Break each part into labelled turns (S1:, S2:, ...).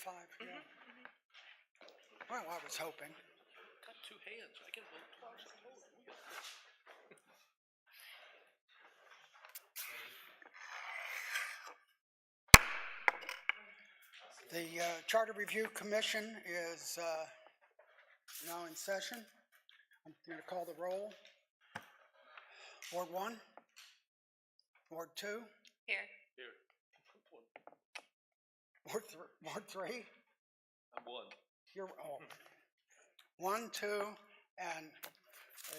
S1: 5, yeah. Well, I was hoping.
S2: Got two hands. I can vote twice.
S1: The Charter Review Commission is now in session. I'm going to call the roll. Ward 1, Ward 2,
S3: Here.
S1: Ward 3.
S2: I'm one.
S1: You're 1, 2, and a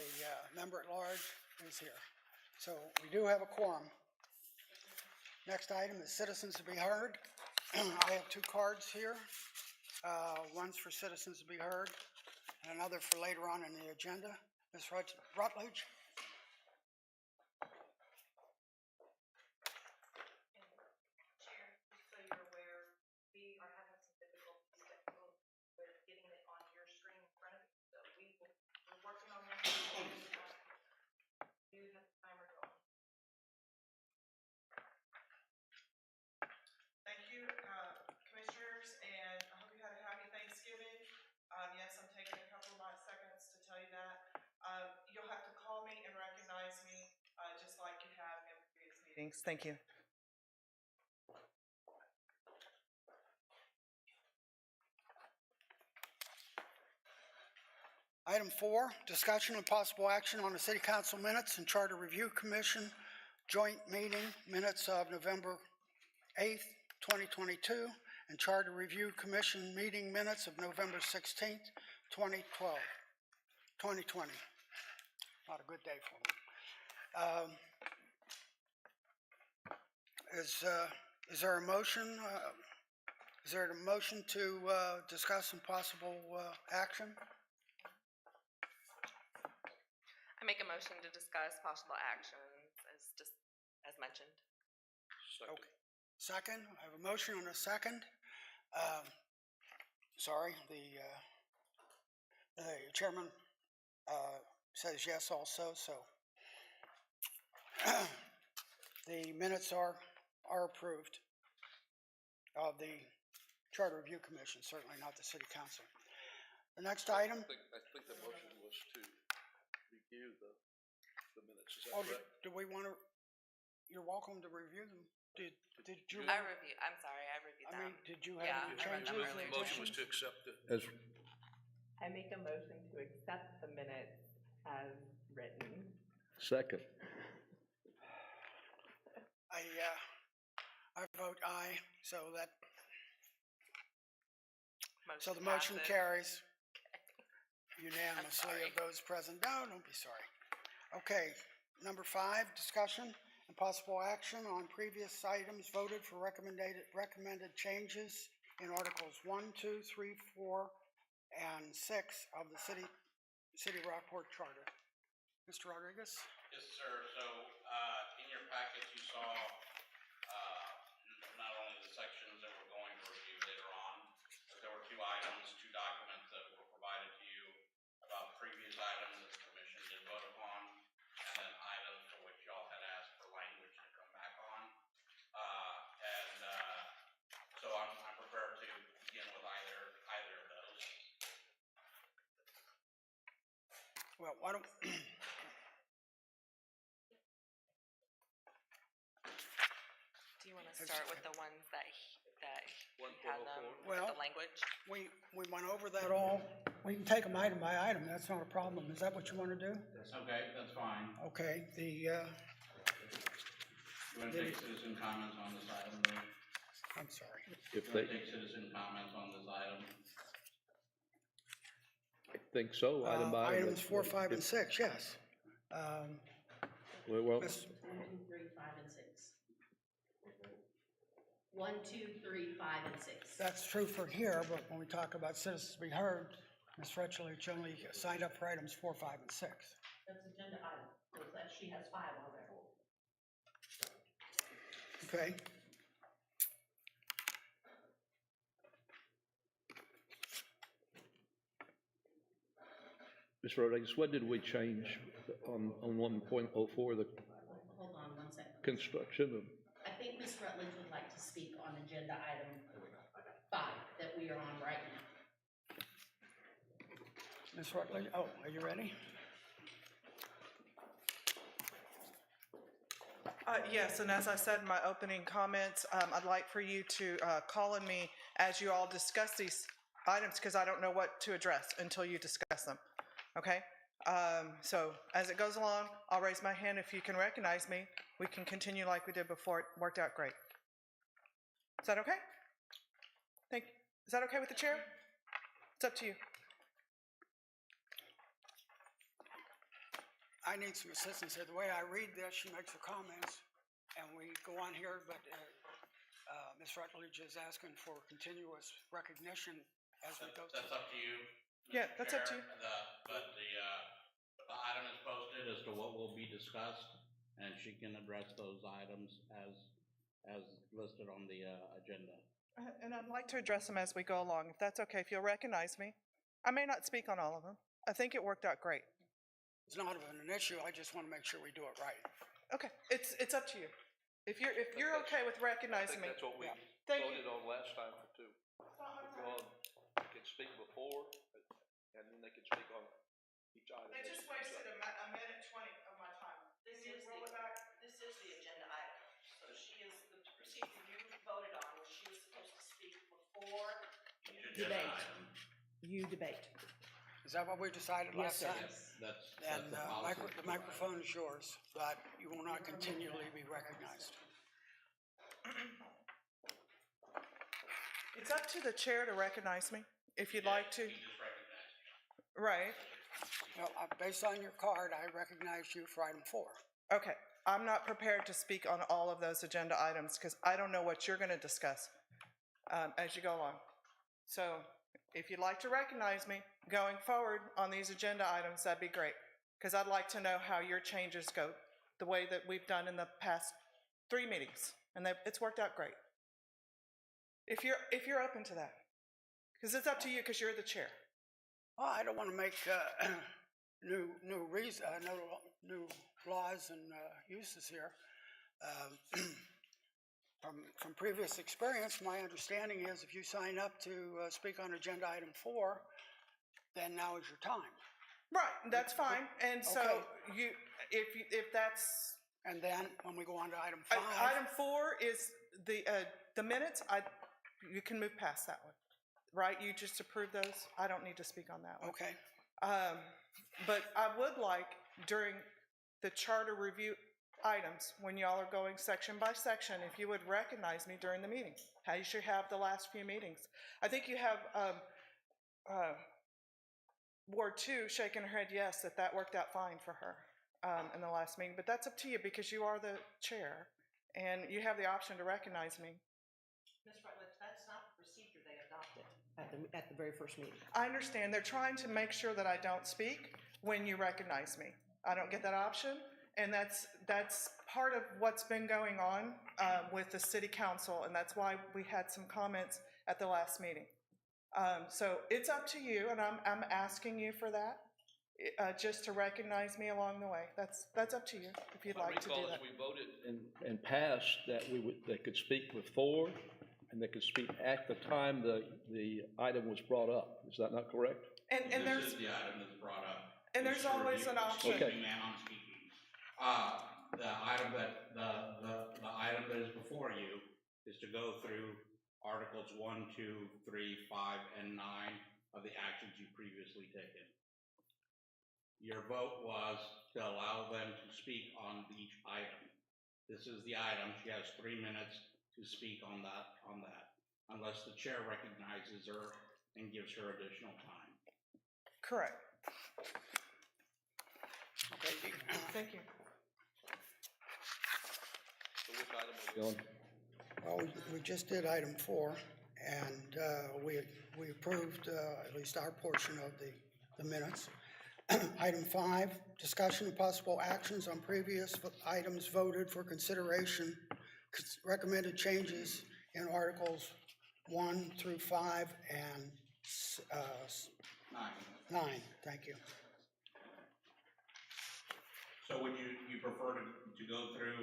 S1: member at large is here. So we do have a quorum. Next item is citizens to be heard. I have 2 cards here. One's for citizens to be heard, and another for later on in the agenda. Ms. Rutledge.
S4: Chair, just so you're aware, we are having some difficulties with getting it on your screen in front of you. So we're working on that. You have the timer going.
S5: Thank you, commissioners, and I hope you had a happy Thanksgiving. Yes, I'm taking a couple of my seconds to tell you that. You'll have to call me and recognize me, just like you have in previous meetings. Thank you.
S1: Item 4, discussion and possible action on the City Council minutes and Charter Review Commission joint meeting minutes of November 8th, 2022, and Charter Review Commission meeting minutes of November 16th, 2020. Not a good day for me. Is there a motion? Is there a motion to discuss some possible action?
S3: I make a motion to discuss possible actions as mentioned.
S2: Second.
S1: Okay. Second, I have a motion and a second. Sorry, the chairman says yes also, so the minutes are approved of the Charter Review Commission, certainly not the City Council. The next item.
S2: I think the motion was to review the minutes. Is that correct?
S1: Do we want to? You're welcome to review them. Did you?
S3: I'm sorry, I reviewed them.
S1: I mean, did you have any
S3: I read
S1: changes?
S3: them
S2: The
S3: earlier.
S2: motion was to accept it.
S6: I make a motion to accept the minutes as written.
S7: Second.
S1: I vote aye, so the motion
S3: passes.
S1: carries unanimously
S3: sorry.
S1: of those present. No, don't be sorry. Okay, number 5, discussion and possible action on previous items voted for recommended changes in Articles 1, 2, 3, 4, and 6 of the City Rockport Charter. Mr. Rodriguez?
S8: Yes, sir. So in your packet you saw not only the sections that we're going to review later on, but there were 2 items, 2 documents that were provided to you about previous items that the commission did vote upon, and then items for which y'all had asked for language to come back on. So I'm prepared to begin with either of those.
S1: Well, why don't
S3: Do you want to start with the ones that had them
S1: Well,
S3: with the language?
S1: we went over that all. We can take them item by item. That's not a problem. Is that what you want to do?
S8: Okay, that's fine.
S1: Okay.
S8: You want to take citizen comments on this item, though?
S1: I'm sorry.
S7: If
S8: You
S7: they,
S8: want to take citizen comments on this item?
S7: I think so, item by item.
S1: Items 4, 5, and 6. Yes.
S7: Well,
S4: 1, 2, 3, 5, and 6. 1, 2, 3, 5, and 6.
S1: That's true for here, but when we talk about citizens to be heard, Ms. Fretchler only signed up for items 4, 5, and 6.
S4: That's agenda item. So that she has 5 on there.
S1: Okay.
S7: Ms. Rodriguez, what did we change on 1.04, the
S4: Hold on 1 second.
S7: construction of?
S4: I think Ms. Rutledge would like to speak on agenda item 5 that we
S9: we are on right now.
S1: Ms. Rutledge, oh, are you ready?
S5: Yes, and as I said in my opening comments, I'd like for you to call on me as you all discuss these items, because I don't know what to address until you discuss them, okay? So as it goes along, I'll raise my hand. If you can recognize me, we can continue like we did before. It worked out great. Is that okay? Is that okay with the chair? It's up to you.
S1: I need some assistance here. The way I read this, she makes her comments, and we go on here, but Ms. Rutledge is asking for continuous recognition as we go
S8: That's
S1: through.
S8: up to you.
S5: Yeah, that's up to you.
S8: But the item is posted as to what will be discussed, and she can address those items as listed on the agenda.
S5: And I'd like to address them as we go along, if that's okay, if you'll recognize me. I may not speak on all of them. I think it worked out great.
S1: It's not an issue, I just want to make sure we do it right.
S5: Okay, it's up to you. If you're okay with
S2: I
S5: recognizing
S2: think
S5: me.
S2: that's what we
S5: Thank you.
S2: voted on last time for two. They could speak before, and then they could speak on each item.
S5: They just wasted a minute 20 of my time.
S4: This
S5: Can you
S4: is
S5: roll
S4: the,
S5: it back?
S4: this is the agenda item. So she is, the procedure you voted on, was she was supposed to speak before you.
S8: Agenda
S9: Debate.
S8: item.
S9: You debate.
S1: Is that what we decided
S9: Yes,
S1: last
S9: sir.
S1: time?
S8: That's
S1: And
S8: the policy.
S1: the microphone is yours, but you will not continually be recognized.
S5: It's up to the chair to recognize me, if you'd like to.
S8: You just recognize me.
S5: Right.
S1: Well, based on your card, I recognize you for item 4.
S5: Okay, I'm not prepared to speak on all of those agenda items because I don't know what you're going to discuss as you go along. So if you'd like to recognize me going forward on these agenda items, that'd be great, because I'd like to know how your changes go, the way that we've done in the past 3 meetings, and it's worked out great. If you're open to that, because it's up to you, because you're the chair.
S1: Well, I don't want to make new laws and uses here. From previous experience, my understanding is if you sign up to speak on agenda item 4, then now is your time.
S5: Right, that's fine. And so
S1: Okay.
S5: if that's
S1: And then when we go on to item 5,
S5: item 4 is the minutes. You can move past that one, right? You just approve those. I don't need to speak on that one.
S1: okay.
S5: But I would like, during the charter review items, when y'all are going section by section, if you would recognize me during the meeting, how you should have the last few meetings. I think you have Ward 2 shaking her head yes, that worked out fine for her in the last meeting. But that's up to you, because you are the chair, and you have the option to recognize me.
S4: Ms. Rutledge, that's not the procedure they adopted.
S9: At the very first meeting.
S5: I understand. They're trying to make sure that I don't speak when you recognize me. I don't get that option, and that's part of what's been going on with the city council, and that's why we had some comments at the last meeting. So it's up to you, and I'm asking you for that, just to recognize me along the way. That's up to you if you'd like to do that.
S7: We voted and passed that they could speak before, and they could speak at the time the item was brought up. Is that not correct?
S5: And
S8: This
S5: there's
S8: is the item that's brought up.
S5: and there's always an option.
S7: Okay.
S8: Excuse me, ma'am, I'm speaking. The item that is before you is to go through Articles 1, 2, 3, 5, and 9 of the actions you previously taken. Your vote was to allow them to speak on each item. This is the item. She has 3 minutes to speak on that, unless the chair recognizes her and gives her additional time.
S5: Correct.
S1: Okay.
S5: Thank you.
S2: So which item are we on?
S1: Well, we just did item 4, and we approved at least our portion of the minutes. Item 5, discussion of possible actions on previous items voted for consideration, recommended changes in Articles 1 through 5 and 9. Thank you.
S8: So would you prefer to go through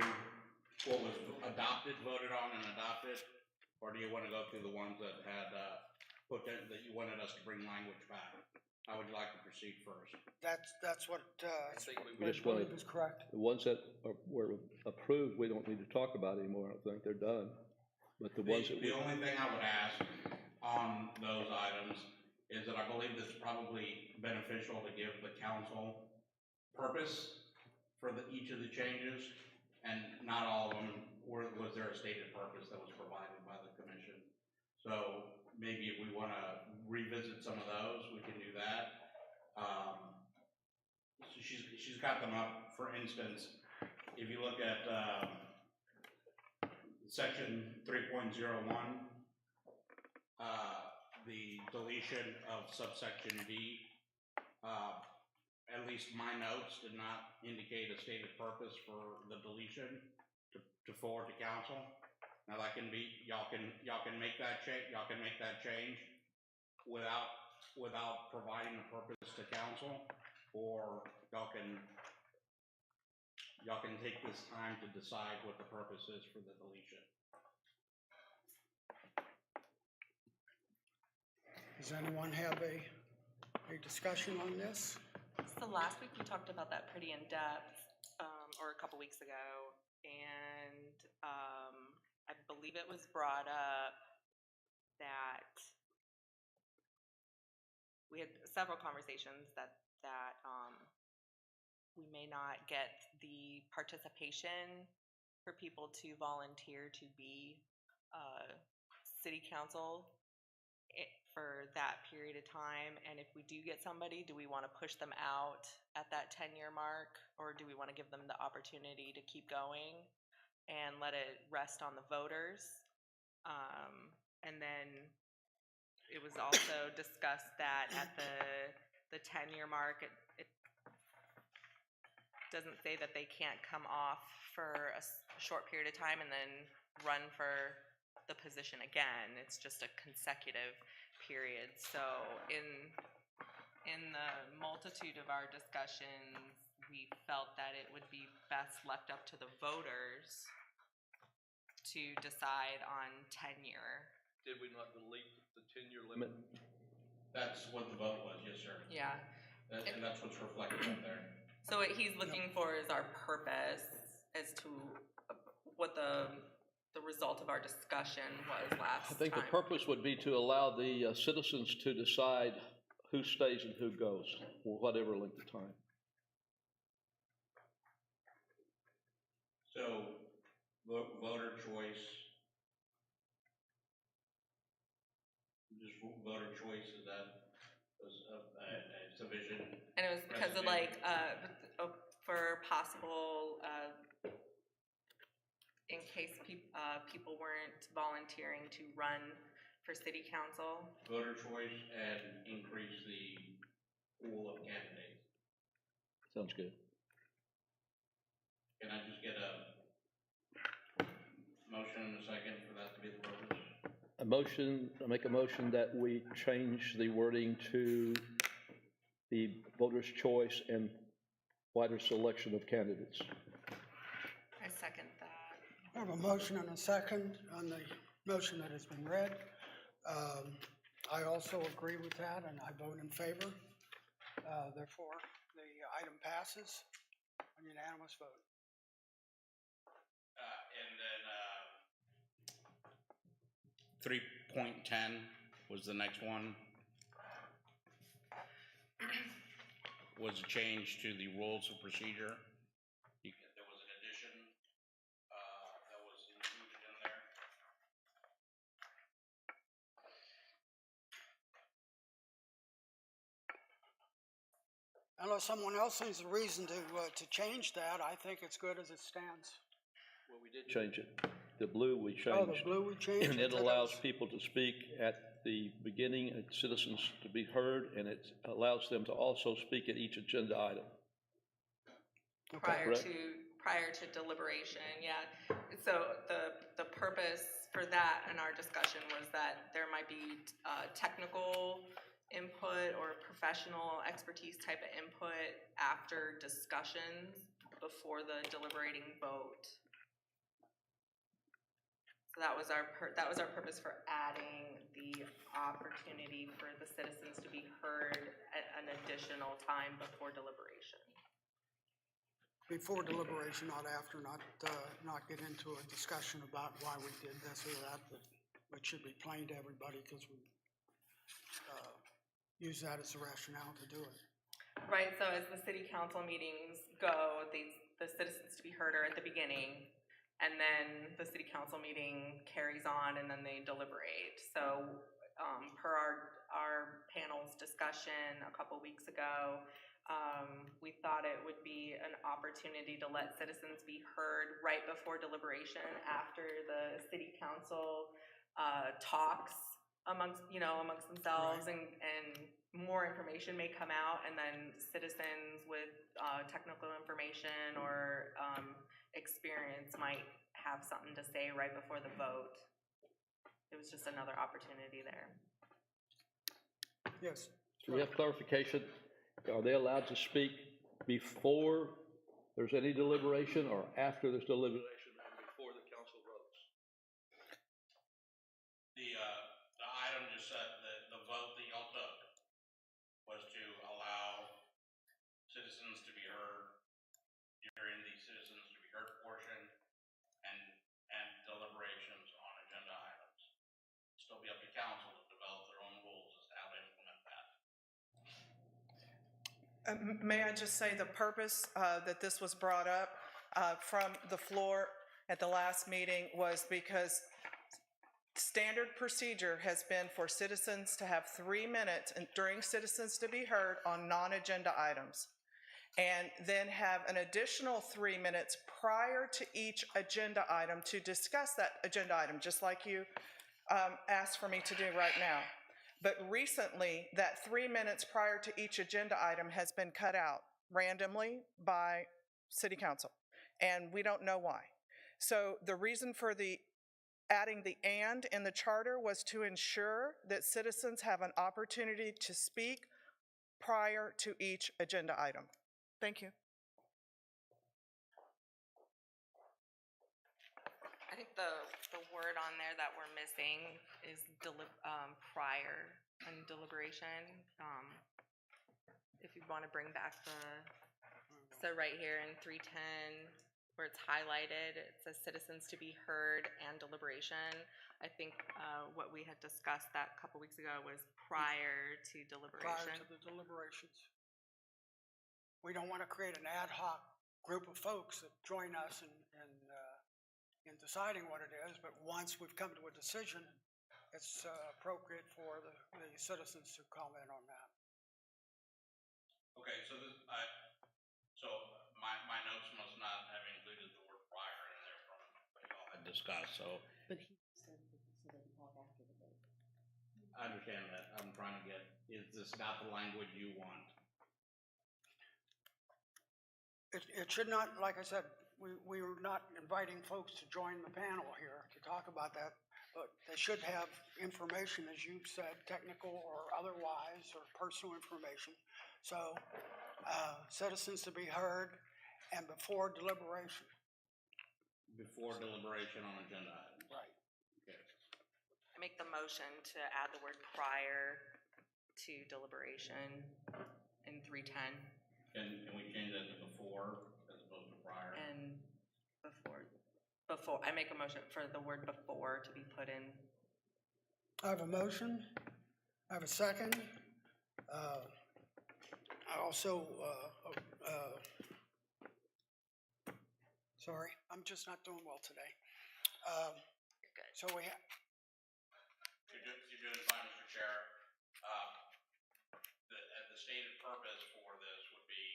S8: what was adopted, voted on, and adopted? Or do you want to go through the ones that had put that you wanted us to bring language back. How would you like to proceed first?
S1: That's what,
S2: I think
S1: I
S2: we
S7: just
S1: believe
S7: wanted-
S1: is correct.
S7: The ones that were approved, we don't need to talk about anymore, I don't think, they're done. But the ones that
S8: The
S7: we,
S8: only thing I would ask on those items is that I believe it's probably beneficial to give the council purpose for each of the changes, and not all of them was there a stated purpose that was provided by the commission. So maybe if we wanna revisit some of those, we can do that. So she's got them up, for instance, if you look at, section 3.01, the deletion of subsection D, at least my notes did not indicate a stated purpose for the deletion to forward to council. Now that can be, y'all can make that change without providing a purpose to council, or y'all can take this time to decide what the purpose is for the deletion.
S1: Does anyone have a discussion on this?
S3: So last week we talked about that pretty in depth, or a couple weeks ago, and I believe it was brought up that we had several conversations that we may not get the participation for people to volunteer to be city council for that period of time. And if we do get somebody, do we want to push them out at that 10-year mark, or do we want to give them the opportunity to keep going and let it rest on the voters? And then it was also discussed that at the 10-year mark, it doesn't say that they can't come off for a short period of time and then run for the position again. It's just a consecutive period. So in the multitude of our discussions, we felt that it would be best left up to the voters to decide on tenure.
S2: Did we not delete the 10-year limit?
S8: That's what the vote was, yes, sir.
S3: Yeah.
S8: And that's what's reflected up there.
S3: So what he's looking for is our purpose as to what the result of our discussion was last time.
S7: I think the purpose would be to allow the citizens to decide who stays and who goes, for whatever length of time.
S8: So, voter choice, just voter choice, is that a division?
S3: And it was because of like, for possible, in case people weren't volunteering to run for city council.
S8: Voter choice and increase the pool of candidates.
S7: Sounds good.
S8: Can I just get a motion and a second for that to be the purpose?
S7: I make a motion that we change the wording to the voter's choice and wider selection of candidates.
S3: I second that.
S1: I have a motion and a second on the motion that has been read. I also agree with that, and I vote in favor. Therefore, the item passes on unanimous vote.
S8: And then 3.10 was the next one. Was a change to the rules of procedure. There was an addition that was included in there.
S1: Unless someone else sees a reason to change that, I think it's good as it stands.
S2: Well, we did
S7: Change it. The blue we changed.
S1: Oh, the blue we changed?
S7: And it allows people to speak at the beginning, and citizens to be heard, and it allows them to also speak at each agenda item.
S3: Prior
S7: Correct.
S3: to deliberation, yeah. So the purpose for that in our discussion was that there might be technical input or professional expertise type of input after discussions before the deliberating vote. So that was our purpose for adding the opportunity for the citizens to be heard at an additional time before deliberation.
S1: Before deliberation, not after, not get into a discussion about why we did this or that, but it should be plain to everybody because we use that as a rationale to do it.
S3: Right, so as the city council meetings go, the citizens to be heard are at the beginning, and then the city council meeting carries on, and then they deliberate. So, per our panel's discussion a couple weeks ago, we thought it would be an opportunity to let citizens be heard right before deliberation, after the city council talks amongst themselves,
S1: Right.
S3: and more information may come out, and then citizens with technical information or experience might have something to say right before the vote. It was just another opportunity there.
S1: Yes.
S7: Do we have clarification? Are they allowed to speak before there's any deliberation or after there's deliberation and before the council votes?
S8: The item just said that the vote that y'all took was to allow citizens to be heard during the citizens to be heard portion and deliberations on agenda items. Still be up to council to develop their own rules as to how to implement that.
S5: May I just say the purpose that this was brought up from the floor at the last meeting was because standard procedure has been for citizens to have 3 minutes during citizens to be heard on non-agenda items, and then have an additional 3 minutes prior to each agenda item to discuss that agenda item, just like you asked for me to do right now. But recently, that 3 minutes prior to each agenda item has been cut out randomly by City Council, and we don't know why. So the reason for adding the "and" in the charter was to ensure that citizens have an opportunity to speak prior to each agenda item. Thank you.
S3: I think the word on there that we're missing is prior and deliberation. If you want to bring back so right here in 310, where it's highlighted, it says citizens to be heard and deliberation. I think what we had discussed that a couple weeks ago was prior to deliberation.
S1: Prior to the deliberations. We don't want to create an ad hoc group of folks that join us in deciding what it is, but once we've come to a decision, it's appropriate for the citizens to comment on that.
S8: Okay, so my notes must not have included the word prior in there from what y'all had discussed, so.
S9: But he said so they can talk after the vote.
S8: I understand that. I'm trying to get, is this not the language you want?
S1: It should not, like I said, we are not inviting folks to join the panel here to talk about that, but they should have information, as you've said, technical or otherwise, or personal information. So citizens to be heard and before deliberation.
S8: Before deliberation on agenda items.
S1: Right.
S8: Okay.
S3: I make the motion to add the word prior to deliberation in 310.
S8: Can we change that to before as opposed to prior?
S3: And before, I make a motion for the word before to be put in.
S1: I have a motion. I have a second. I also, sorry, I'm just not doing well today. So we have.
S8: You're doing fine, Mr. Chair. The stated purpose for this would be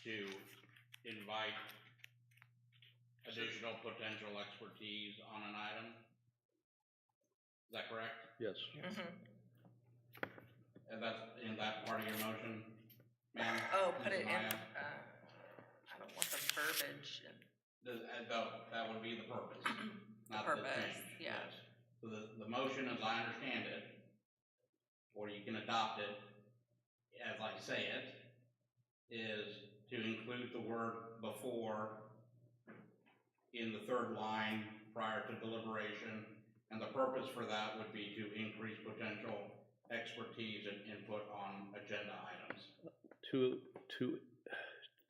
S8: to invite additional potential expertise on an item. Is that correct?
S7: Yes.
S8: And that's in that part of your motion, ma'am?
S3: Oh, put
S8: Ms.
S3: it in,
S8: Maya?
S3: I don't want the verbiage.
S8: That would be the purpose, not the
S3: purpose,
S8: change.
S3: yeah.
S8: Yes. So the motion, as I understand it, or you can adopt it as I say it, is to include the word before in the third line prior to deliberation, And the purpose for that would be to increase potential expertise and input on agenda items.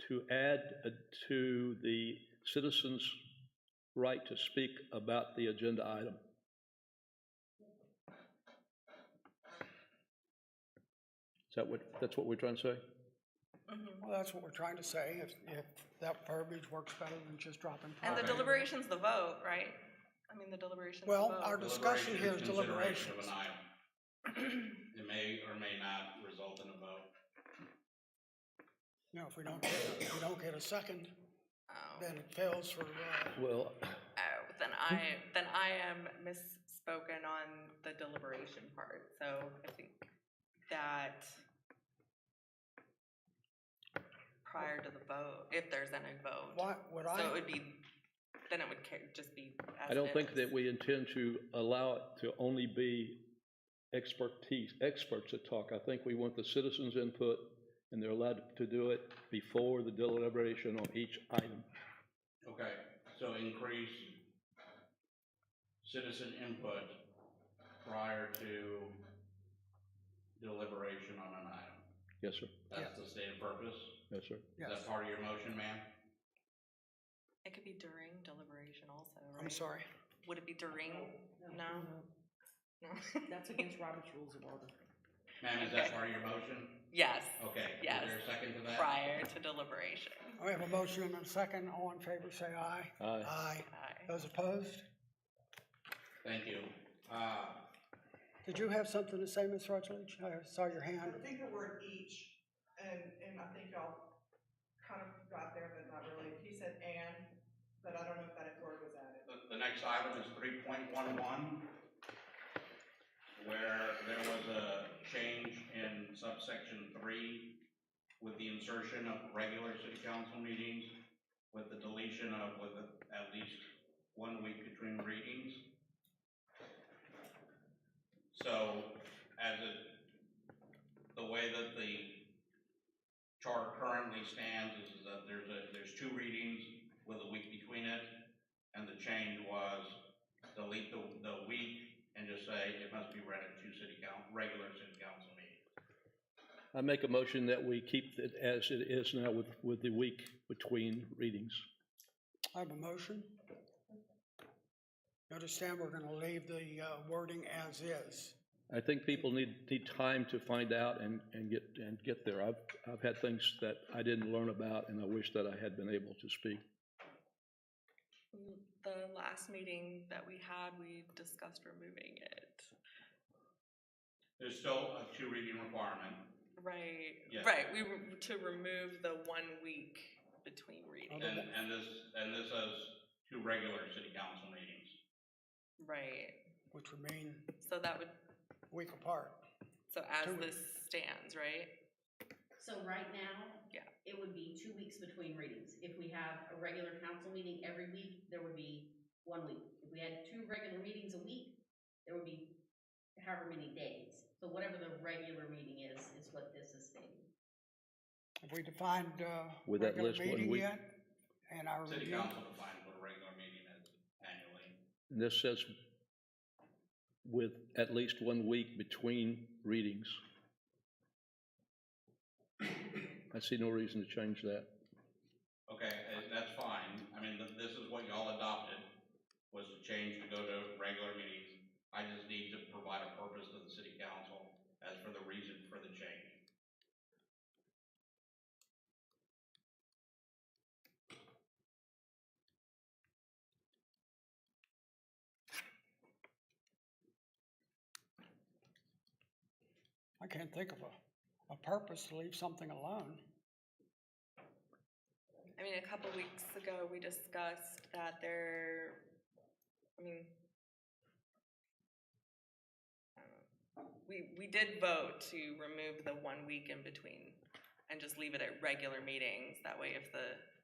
S7: To add to the citizens' right to speak about the agenda item. That's what we're trying to say?
S1: Well, that's what we're trying to say, if that verbiage works better than just dropping.
S3: And the
S8: Okay.
S3: deliberation's the vote, right? I mean, the deliberation's the
S1: Well,
S3: vote.
S1: our discussion here is
S8: Consideration
S1: deliberations.
S8: of an item. It may or may not result in a vote.
S1: You know, if we don't get a second,
S3: Oh.
S1: then it fails for,
S7: Well,
S3: Oh, then I am misspoken on the deliberation part, so I think that prior to the vote, if there's any vote. So it would be, then it would just be as
S7: I don't think
S3: is.
S7: that we intend to allow it to only be experts that talk. I think we want the citizens' input, and they're allowed to do it before the deliberation on each item.
S8: Okay, so increase citizen input prior to deliberation on an item.
S7: Yes, sir.
S8: That's the stated purpose?
S7: Yes, sir.
S8: Is
S1: yes.
S8: that part of your motion, ma'am?
S3: It could be during deliberation also, right?
S1: I'm sorry.
S3: Would it be during? No? No?
S9: That's against Robert's Rules of Order.
S8: Ma'am, is that part of your motion?
S3: Yes,
S8: Okay.
S3: Yes.
S8: Is there a second to that?
S3: prior to deliberation.
S1: We have a motion and a second. All in favor, say aye.
S7: Aye.
S1: Aye.
S3: Aye.
S1: Those opposed?
S8: Thank you.
S1: Did you have something to say, Ms. Rutledge? I saw your hand.
S5: I think the word each, and I think y'all kind of got there, but not really. He said and, but I don't know if that word was added.
S8: The next item is 3.11, where there was a change in subsection 3 with the insertion of regular city council meetings with the deletion of at least 1 week between readings. So the way that the chart currently stands is that there's 2 readings with a week between it, and the change was delete the week and just say it must be read at 2 regular city council meetings.
S7: I make a motion that we keep it as it is now with the week between readings.
S1: I have a motion. You understand we're going to leave the wording as is.
S7: I think people need time to find out and get there. I've had things that I didn't learn about, and I wish that I had been able to speak.
S3: The last meeting that we had, we discussed removing it.
S8: There's still a 2 reading requirement.
S3: Right,
S8: Yeah.
S3: right, to remove the 1 week between readings.
S8: And this has 2 regular city council meetings.
S3: Right,
S1: Which would mean
S3: so that would,
S1: a week apart.
S3: so as
S1: 2
S3: this stands, right?
S9: So right now,
S3: Yeah.
S9: it would be 2 weeks between readings. If we have a regular council meeting every week, there would be 1 week. If we had 2 regular meetings a week, there would be however many days. So whatever the regular meeting is what this is stating.
S1: Have we defined
S7: With that
S1: regular
S7: list, 1
S1: meeting
S7: week?
S1: yet? And our
S8: City
S1: review?
S8: council defines what a regular meeting is annually.
S7: And this says with at least 1 week between readings. I see no reason to change that.
S8: Okay, that's fine. I mean, this is what y'all adopted, was to change to go to regular meetings. I just need to provide a purpose to the city council as for the reason for the change.
S1: I can't think of a purpose to leave something alone.
S3: I mean, a couple weeks ago, we discussed that we did vote to remove the 1 week in between and just leave it at regular meetings. That way, if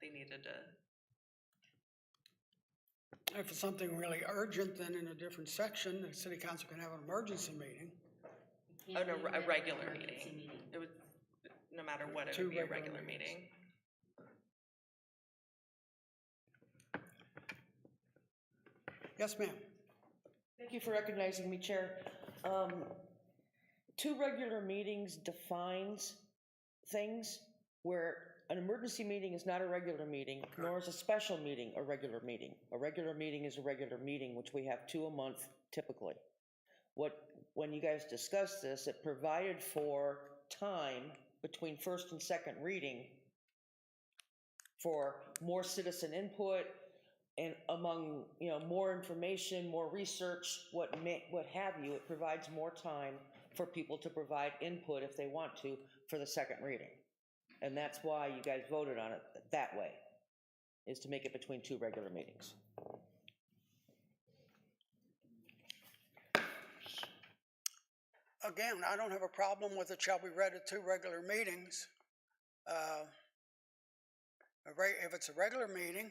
S3: they needed to.
S1: If it's something really urgent, then in a different section, the city council can have an emergency meeting.
S9: You
S3: Oh,
S9: can't
S3: no,
S9: leave it
S3: a
S9: at
S3: regular
S9: emergency
S3: meeting. It would, no matter what, it
S1: 2
S3: would be a
S1: regular
S3: regular
S1: meetings.
S3: meeting.
S1: Yes, ma'am.
S10: Thank you for recognizing me, Chair. Two regular meetings defines things where an emergency meeting is not a regular meeting, nor is a special meeting a regular meeting. A regular meeting is a regular meeting, which we have 2 a month typically. When you guys discussed this, it provided for time between first and second reading for more citizen input and among, more information, more research, what have you. It provides more time for people to provide input if they want to for the second reading. And that's why you guys voted on it that way, is to make it between 2 regular meetings.
S1: Again, I don't have a problem with it shall be read at 2 regular meetings. If it's a regular meeting,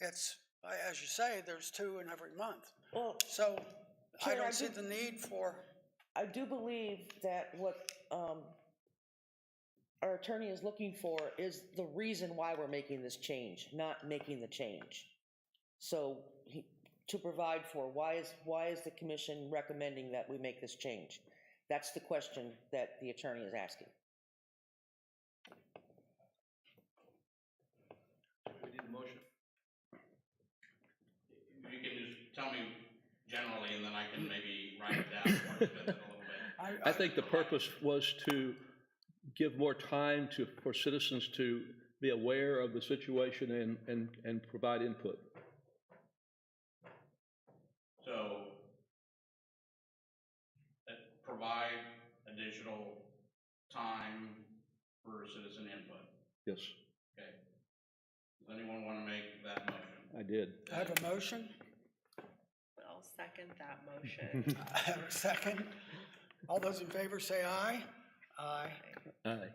S1: it's, as you say, there's 2 in every month.
S10: Well,
S1: So I
S10: Chair,
S1: don't see the need for,
S10: I do believe that what our attorney is looking for is the reason why we're making this change, not making the change. So to provide for why is the commission recommending that we make this change? That's the question that the attorney is asking.
S2: We need a motion.
S8: You can just tell me generally, and then I can maybe write it down or spit it a little bit.
S7: I think the purpose was to give more time for citizens to be aware of the situation and provide input.
S8: So, provide additional time for citizen input.
S7: Yes,
S8: Okay. Does anyone want to make that motion?
S7: I did.
S1: I have a motion.
S6: I'll second that motion.
S1: I have a second. All those in favor say aye. Aye.
S7: Aye.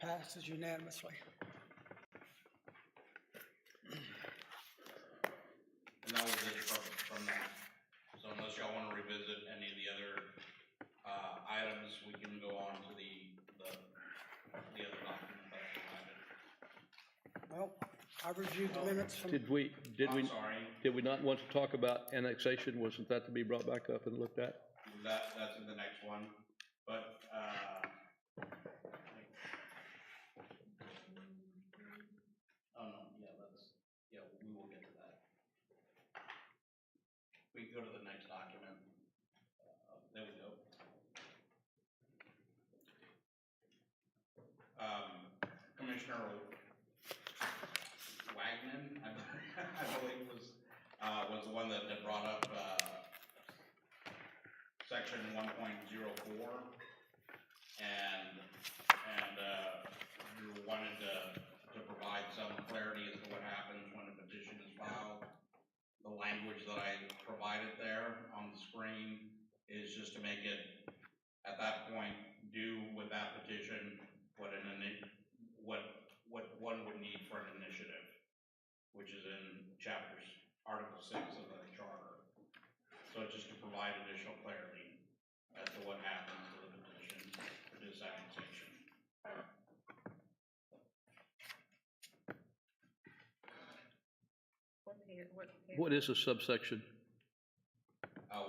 S1: Passes unanimously.
S8: And that was it from that. So unless y'all want to revisit any of the other items, we can go on to the other document that I provided.
S1: Well, I reviewed the minutes from.
S8: I'm sorry.
S7: Did we not want to talk about annexation? Wasn't that to be brought back up and looked at?
S8: That's in the next one, but, oh no, we will get to that. We can go to the next document. There we go. Commissioner Wagner, I believe was the one that brought up, section 1.04, and you wanted to provide some clarity as to what happens when a petition is filed. The language that I provided there on the screen is just to make it, at that point, do with that petition what one would need for an initiative, which is in Article 6 of the charter. So just to provide additional clarity as to what happens to the petition for disannexation.
S7: What is a subsection?
S8: 1.04.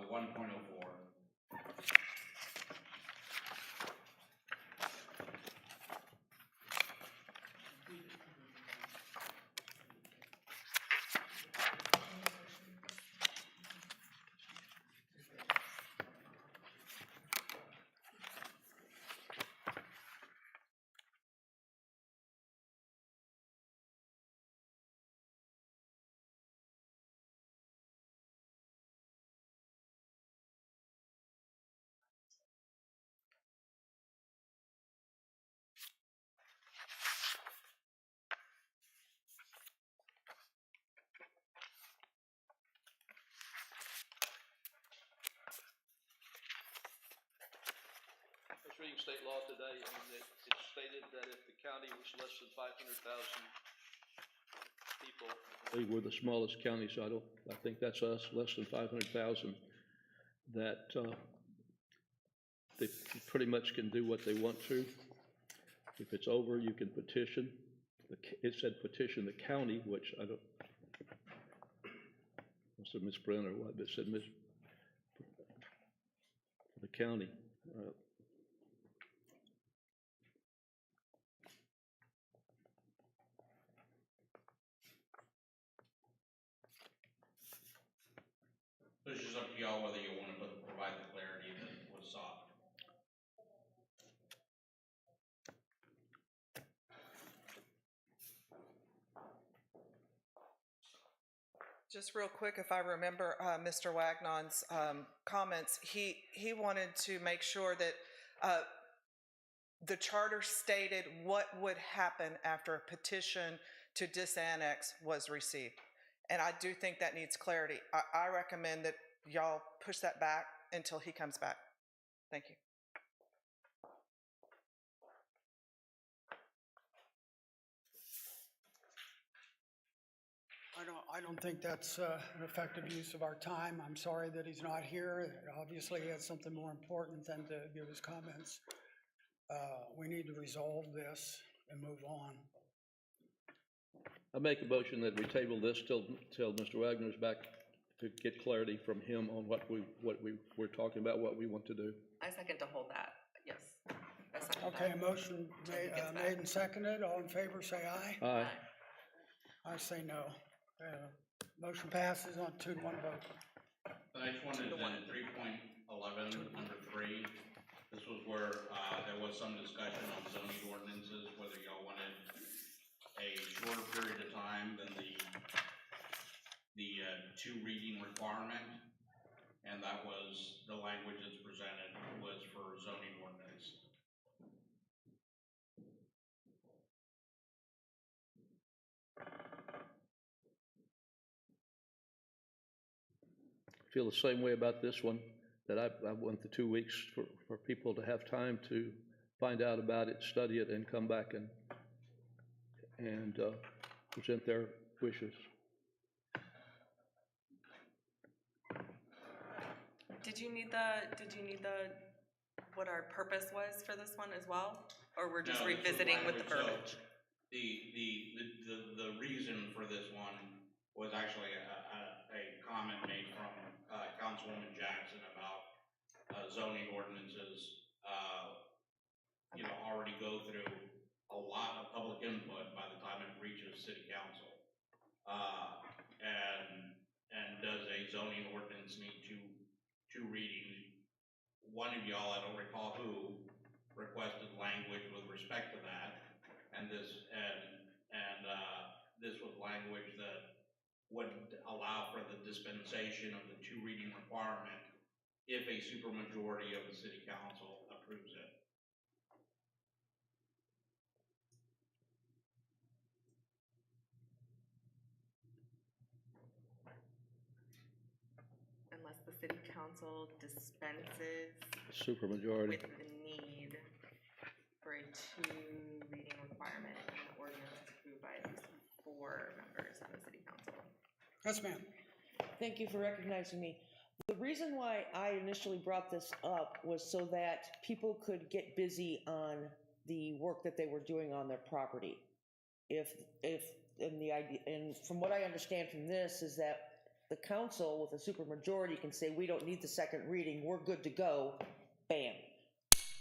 S2: Reading state law today, and it stated that if the county was less than 500,000 people.
S7: We're the smallest county, so I think that's us, less than 500,000, that they pretty much can do what they want to. If it's over, you can petition. It said petition the county, which I don't, must have misspelled or what, but it said county.
S8: So it's just up to y'all whether you want to provide the clarity that was sought.
S5: Just real quick, if I remember Mr. Wagnon's comments, he wanted to make sure that the charter stated what would happen after a petition to disannex was received. And I do think that needs clarity. I recommend that y'all push that back until he comes back. Thank you.
S1: I don't think that's an effective use of our time. I'm sorry that he's not here. Obviously, he has something more important than to give his comments. We need to resolve this and move on.
S7: I make a motion that we table this till Mr. Wagner's back to get clarity from him on what we're talking about, what we want to do.
S3: I second to hold that, yes. I second
S1: Okay,
S3: that.
S1: a motion made and seconded. All in favor, say aye.
S7: Aye.
S1: I say no. Motion passes on 2-1 vote.
S8: The next one is in 3.11, number 3. This was where there was some discussion on zoning ordinances, whether y'all wanted a shorter period of time than the 2 reading requirement, and that was the language that's presented was for zoning ordinance.
S7: Feel the same way about this one, that I want the 2 weeks for people to have time to find out about it, study it, and come back and present their wishes.
S3: Did you need what our purpose was for this one as well? Or we're just
S8: No, this was
S3: revisiting with the
S8: language.
S3: verbiage?
S8: The reason for this one was actually a comment made from Councilwoman Jackson about zoning ordinances, already go through a lot of public input by the time it reaches city council. And does a zoning ordinance need two readings? One of y'all, I don't recall who, requested language with respect to that, and this was language that would allow for the dispensation of the 2 reading requirement if a supermajority of the city council approves it.
S3: Unless the city council dispenses
S7: Supermajority.
S3: with the need for a 2 reading requirement in an ordinance approved by at least 4 members of the city council.
S1: Yes, ma'am.
S10: Thank you for recognizing me. The reason why I initially brought this up was so that people could get busy on the work that they were doing on their property. And from what I understand from this is that the council with a supermajority can say, we don't need the 2nd reading, we're good to go, bam.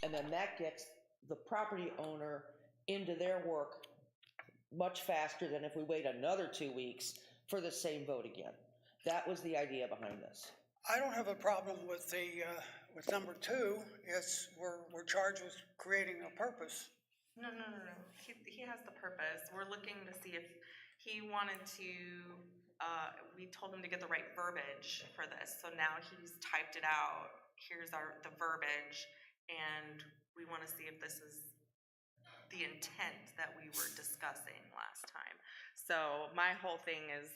S10: And then that gets the property owner into their work much faster than if we wait another 2 weeks for the same vote again. That was the idea behind this.
S1: I don't have a problem with with number 2. It's we're charged with creating a purpose.
S3: No. He has the purpose. We're looking to see if he wanted to, we told him to get the right verbiage for this. So now he's typed it out. Here's the verbiage. And we want to see if this is the intent that we were discussing last time. So my whole thing is,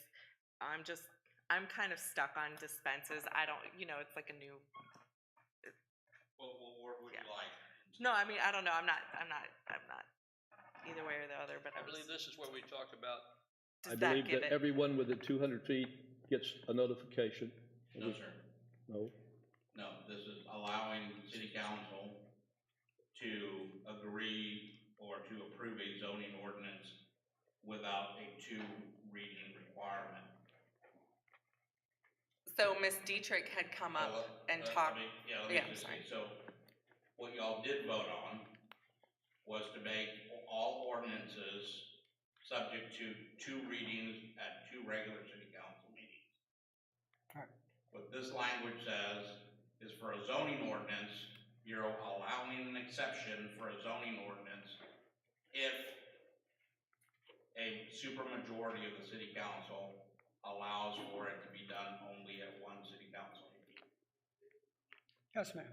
S3: I'm kind of stuck on dispenses. I don't, it's like a new.
S8: What word would you like?
S3: No, I mean, I don't know. I'm not either way or the other, but
S7: I believe this is where we talk about.
S3: Does
S7: I
S3: that
S7: believe
S3: give
S7: that
S3: it?
S7: everyone within 200 feet gets a notification.
S8: No, sir.
S7: No.
S8: No, this is allowing city council to agree or to approve a zoning ordinance without a 2 reading requirement.
S3: So Ms. Dietrich had come up and talked.
S8: Let me
S3: Yeah,
S8: just
S3: sorry.
S8: say, so what y'all did vote on was to make all ordinances subject to 2 readings at 2 regular city council meetings.
S1: Correct.
S8: What this language says is for a zoning ordinance, you're allowing an exception for a zoning ordinance if a supermajority of the city council allows for it to be done only at 1 city council meeting.
S1: Yes, ma'am.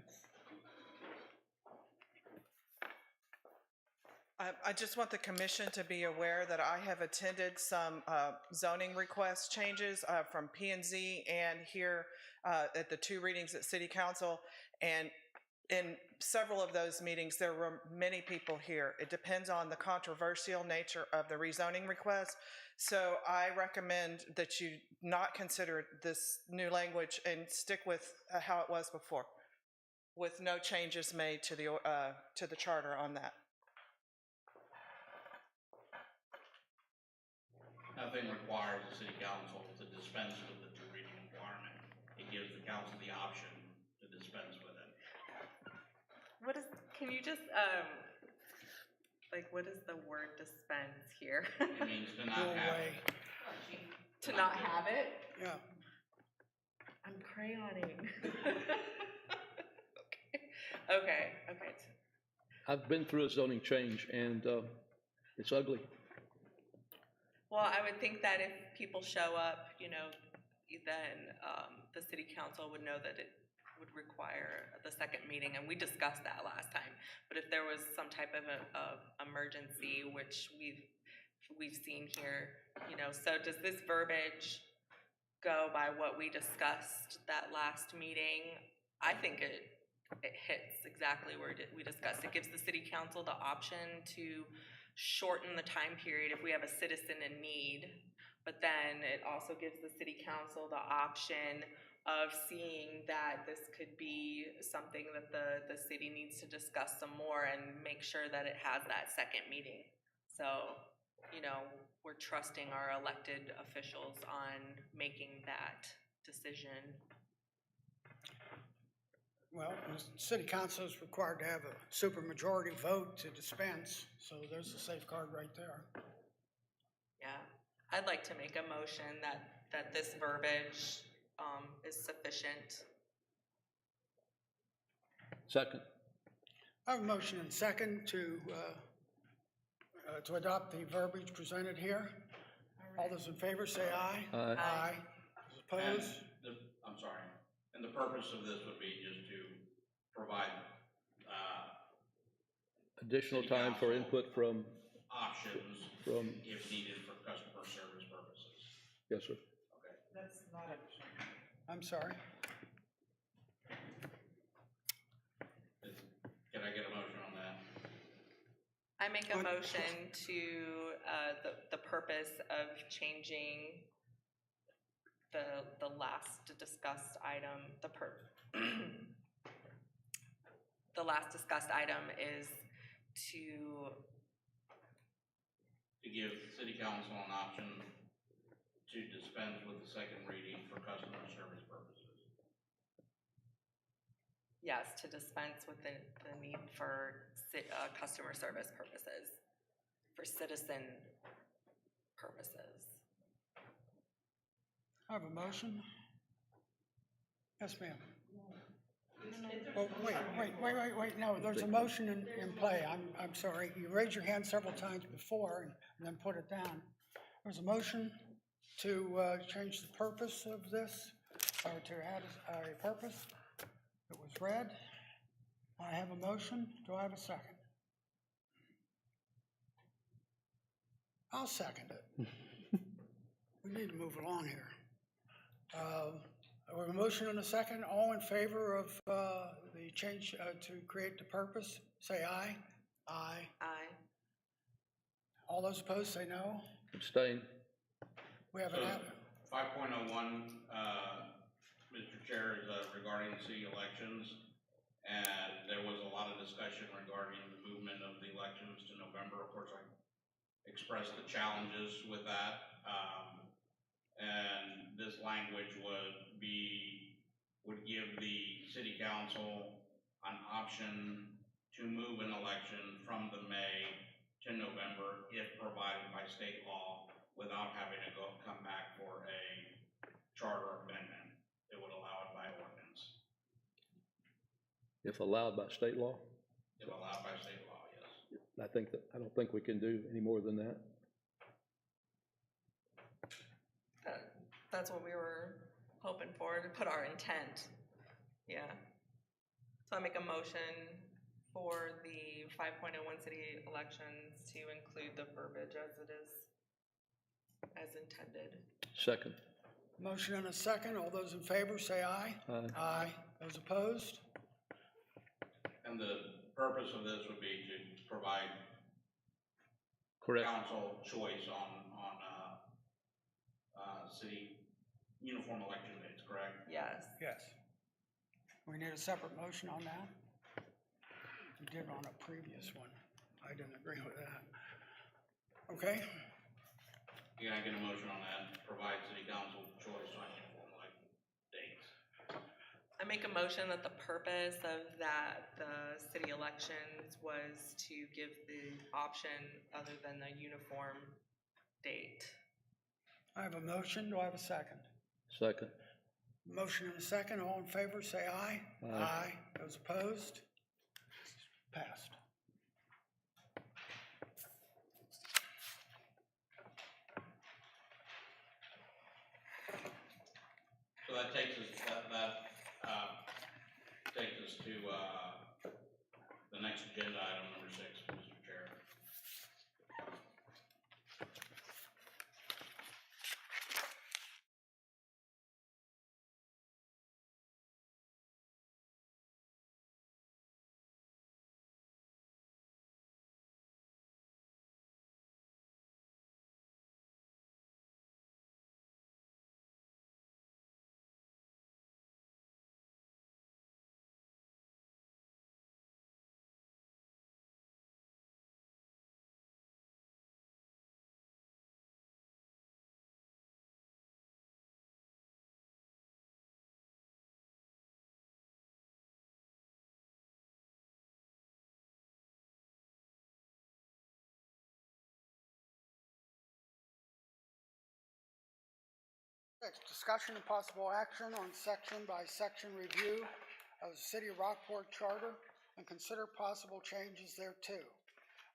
S5: I just want the commission to be aware that I have attended some zoning request changes from P&Z and here at the 2 readings at City Council. And in several of those meetings, there were many people here. It depends on the controversial nature of the rezoning request. So I recommend that you not consider this new language and stick with how it was before, with no changes made to the charter on that.
S8: Nothing requires the city council to dispense with the 2 reading requirement. It gives the council the option to dispense with it.
S3: Can you just, what is the word dispense here?
S8: It means to
S1: Go
S8: not have
S1: away.
S8: it.
S3: To not have it?
S1: Yeah.
S3: I'm crayoning. Okay.
S7: I've been through a zoning change, and it's ugly.
S3: Well, I would think that if people show up, then the city council would know that it would require the second meeting, and we discussed that last time. But if there was some type of emergency, which we've seen here, so does this verbiage go by what we discussed that last meeting? I think it hits exactly where we discussed. It gives the city council the option to shorten the time period if we have a citizen in need, but then it also gives the city council the option of seeing that this could be something that the city needs to discuss some more and make sure that it has that second meeting. So, we're trusting our elected officials on making that decision.
S1: Well, the city council is required to have a supermajority vote to dispense, so there's a safeguard right there.
S3: Yeah, I'd like to make a motion that this verbiage is sufficient.
S7: Second.
S1: I have a motion and second to adopt the verbiage presented here. All those in favor say aye.
S7: Aye.
S1: Aye. Those opposed?
S8: I'm sorry. And the purpose of this would be just to provide
S7: Additional
S8: city
S7: time for
S8: council
S7: input from,
S8: options if needed for customer service purposes.
S7: yes, sir.
S8: Okay.
S5: That's not it.
S1: I'm sorry.
S8: Can I get a motion on that?
S3: I make a motion to the purpose of changing the last discussed item. The last discussed item is to
S8: give city council an option to dispense with the second reading for customer service purposes.
S3: Yes, to dispense with the need for customer service purposes, for citizen purposes.
S1: I have a motion. Yes, ma'am. Oh, wait, no, there's a motion in play. I'm sorry. You raised your hand several times before and then put it down. There's a motion to change the purpose of this, or to add a purpose. It was read. I have a motion. Do I have a second? I'll second it. We need to move along here. We have a motion and a second. All in favor of the change to create the purpose, say aye. Aye.
S3: Aye.
S1: All those opposed say no.
S7: Abstain.
S1: We have
S8: So,
S1: an
S8: 5.01, Mr. Chair, is regarding the city elections, and there was a lot of discussion regarding the movement of the elections to November. Of course, I expressed the challenges with that, And this language would give the city council an option to move an election from the May to November if provided by state law without having to come back for a charter amendment. It would allow it by ordinance.
S7: If allowed by state law?
S8: If allowed by state law, yes.
S7: I don't think we can do any more than that.
S3: That's what we were hoping for, to put our intent. Yeah. So I make a motion for the 5.01 city elections to include the verbiage as it is, as intended.
S7: Second.
S1: Motion and a second. All those in favor say aye.
S7: Aye.
S1: Aye. Those opposed?
S8: And the purpose of this would be to provide
S7: Correct.
S8: council choice on city uniform election dates, correct?
S3: Yes.
S1: Yes. We need a separate motion on that? We did on a previous one. I didn't agree with that. Okay,
S8: Can I get a motion on that? Provide city council choice on uniform election dates.
S3: I make a motion that the purpose of the city elections was to give the option other than the uniform date.
S1: I have a motion. Do I have a second?
S7: Second.
S1: Motion and a second. All in favor say aye.
S7: Aye.
S1: Those opposed? Passed.
S8: So that takes us, takes us to, the next agenda item, number 6, Mr. Chair.
S1: Next, discussion and possible action on section-by-section review of the City of Rockport Charter and consider possible changes thereto.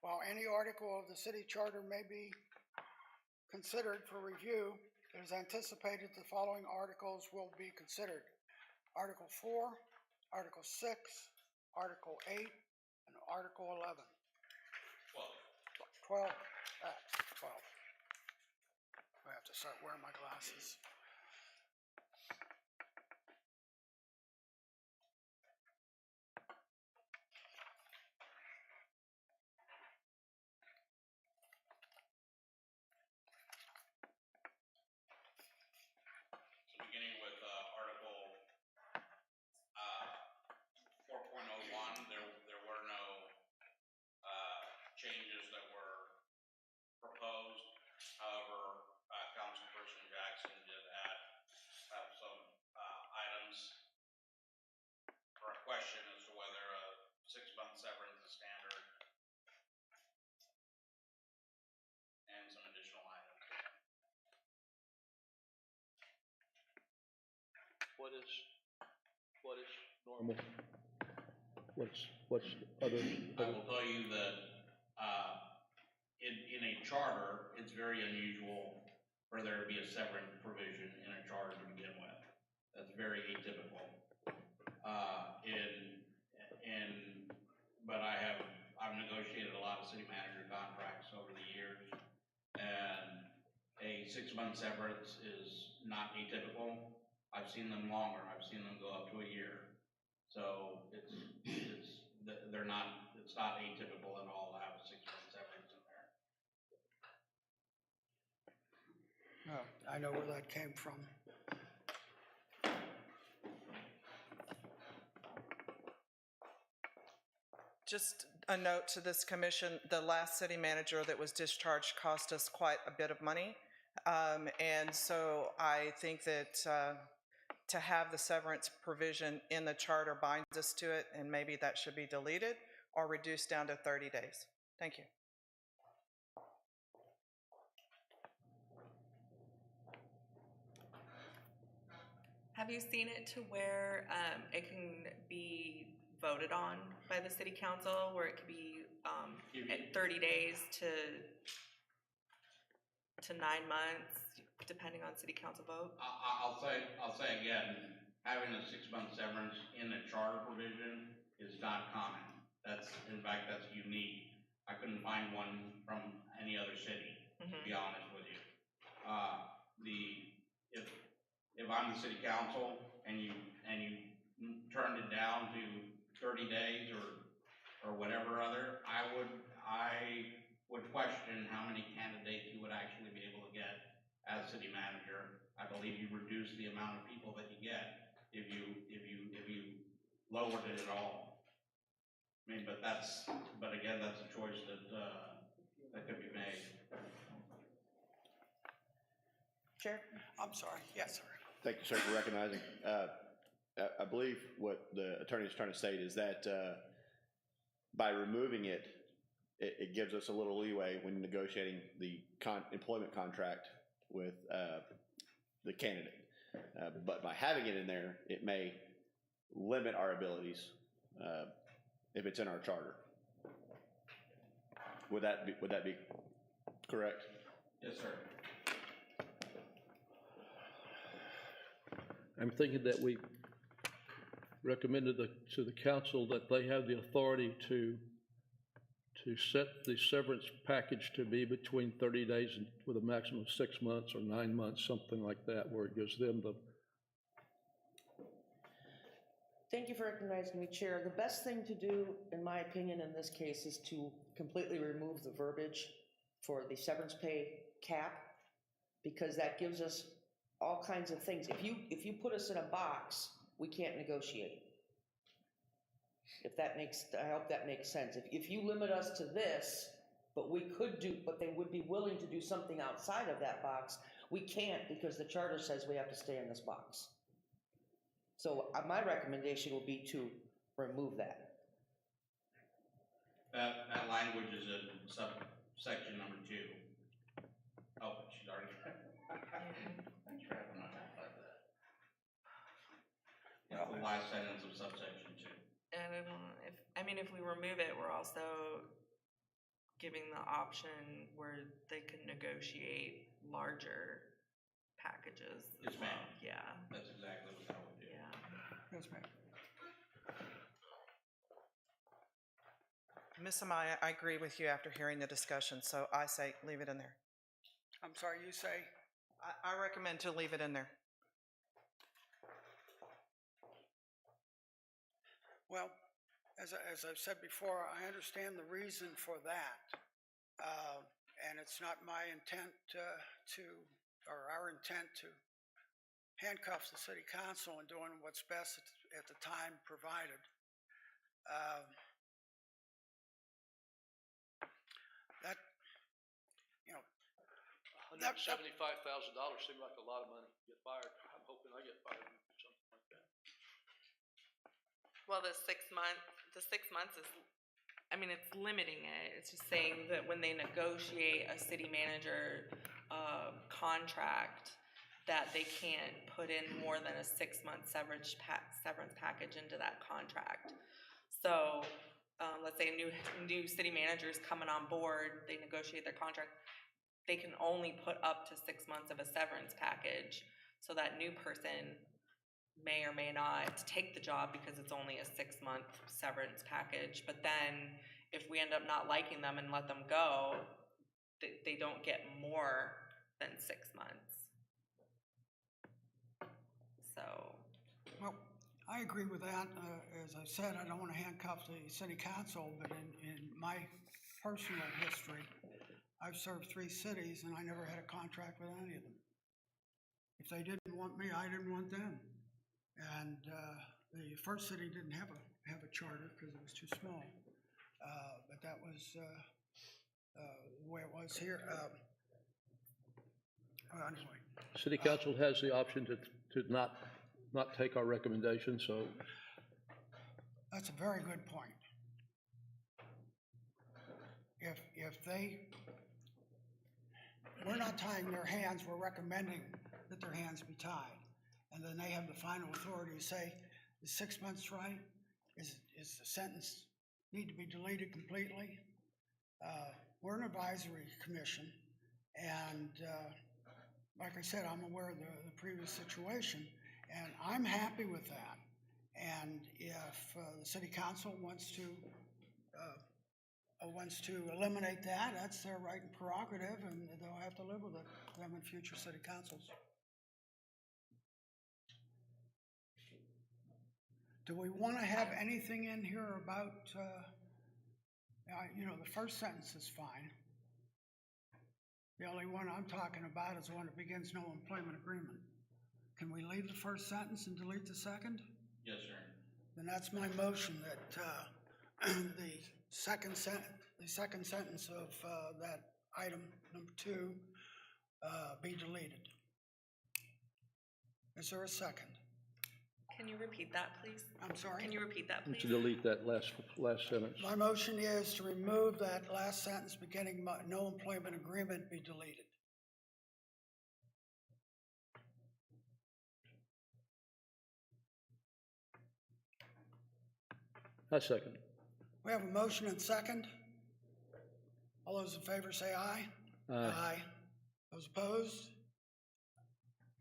S1: While any article of the city charter may be considered for review, it is anticipated the following articles will be considered: Article 4, Article 6, Article 8, and Article 11. 12. 12. 12. I have to start wearing my glasses.
S8: So beginning with Article 4.01, there were no changes that were proposed. However, Councilperson Jackson did have some items for a question as to whether a 6-month severance is standard and some additional items.
S7: What is normal? What's other?
S8: I will tell you that in a charter, it's very unusual for there to be a severance provision in a charter to begin with. That's very atypical. But I've negotiated a lot of city manager contracts over the years, and a 6-month severance is not atypical. I've seen them longer. I've seen them go up to a year. So it's not atypical at all to have a 6-month severance in there.
S1: I know where that came from.
S5: Just a note to this commission, the last city manager that was discharged cost us quite a bit of money. And so I think that to have the severance provision in the charter binds us to it, and maybe that should be deleted or reduced down to 30 days. Thank you.
S3: Have you seen it to where it can be voted on by the city council, where it could be at 30 days to 9 months, depending on city council vote?
S8: I'll say again, having a 6-month severance in a charter provision is not common. In fact, that's unique. I couldn't find one from any other city, to be honest with you. If I'm the city council and you turned it down to 30 days or whatever other, I would question how many candidates you would actually be able to get as city manager. I believe you reduce the amount of people that you get if you lowered it at all. I mean, but again, that's a choice that could be made.
S10: Chair?
S1: I'm sorry, yes, sir.
S11: Thank you, sir, for recognizing. I believe what the attorney is trying to state is that by removing it, it gives us a little leeway when negotiating the employment contract with the candidate. But by having it in there, it may limit our abilities if it's in our charter. Would that be correct?
S8: Yes, sir.
S7: I'm thinking that we recommended to the council that they have the authority to set the severance package to be between 30 days and with a maximum of 6 months or 9 months, something like that, where it gives them the.
S10: Thank you for recognizing me, Chair. The best thing to do, in my opinion, in this case, is to completely remove the verbiage for the severance pay cap, because that gives us all kinds of things. If you put us in a box, we can't negotiate. I hope that makes sense. If you limit us to this, but they would be willing to do something outside of that box, we can't, because the charter says we have to stay in this box. So my recommendation would be to remove that.
S8: That language is in subsection number 2. Oh, she's already. Thanks for having my mouth like that. Yeah, the last sentence of subsection 2.
S3: And if we remove it, we're also giving the option where they can negotiate larger packages.
S8: Yes, ma'am.
S3: Yeah.
S8: That's exactly what I would do.
S3: Yeah.
S1: Yes, ma'am.
S5: Ms. Amaya, I agree with you after hearing the discussion, so I say leave it in there.
S1: I'm sorry, you say?
S5: I recommend to leave it in there.
S1: Well, as I've said before, I understand the reason for that. And it's not my intent or our intent to handcuff the city council in doing what's best at the time provided. That, you know.
S2: $175,000 seemed like a lot of money to get fired. I'm hoping I get fired or something like that.
S3: Well, the 6 months is, it's limiting it. It's just saying that when they negotiate a city manager contract, that they can't put in more than a 6-month severance package into that contract. So let's say a new city manager is coming on board, they negotiate their contract, they can only put up to 6 months of a severance package, so that new person may or may not take the job because it's only a 6-month severance package. But then if we end up not liking them and let them go, they don't get more than 6 months. So.
S1: Well, I agree with that. As I said, I don't want to handcuff the city council, but in my personal history, I've served 3 cities and I never had a contract with any of them. If they didn't want me, I didn't want them. And the first city didn't have a charter because it was too small. But that was the way it was here. Well, anyway,
S7: City council has the option to not take our recommendation, so
S1: that's a very good point. If we're not tying their hands, we're recommending that their hands be tied. And then they have the final authority to say, is 6 months right? Is the sentence need to be deleted completely? We're an advisory commission, and like I said, I'm aware of the previous situation, and I'm happy with that. And if the city council wants to eliminate that, that's their right and prerogative, and they'll have to live with it, them in future city councils. Do we want to have anything in here about, the first sentence is fine. The only one I'm talking about is the one that begins no employment agreement. Can we leave the first sentence and delete the second?
S8: Yes, sir.
S1: Then that's my motion, that the second sentence of that item number 2 be deleted. Is there a second?
S3: Can you repeat that, please?
S1: I'm sorry?
S3: Can you repeat that, please?
S7: to delete that last sentence.
S1: My motion is to remove that last sentence beginning no employment agreement be deleted.
S7: I second.
S1: We have a motion and second. All those in favor say aye.
S7: Aye.
S1: Those opposed?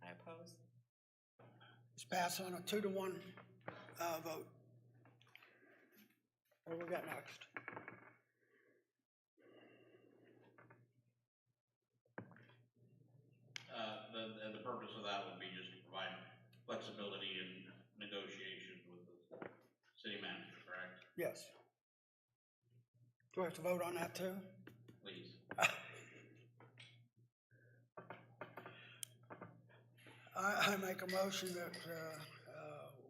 S3: I oppose.
S1: It's passed on a 2-to-1 vote. What do we got next?
S8: The purpose of that would be just to provide flexibility in negotiations with the city manager, correct?
S1: Yes. Do we have to vote on that too?
S8: Please.
S1: I make a motion that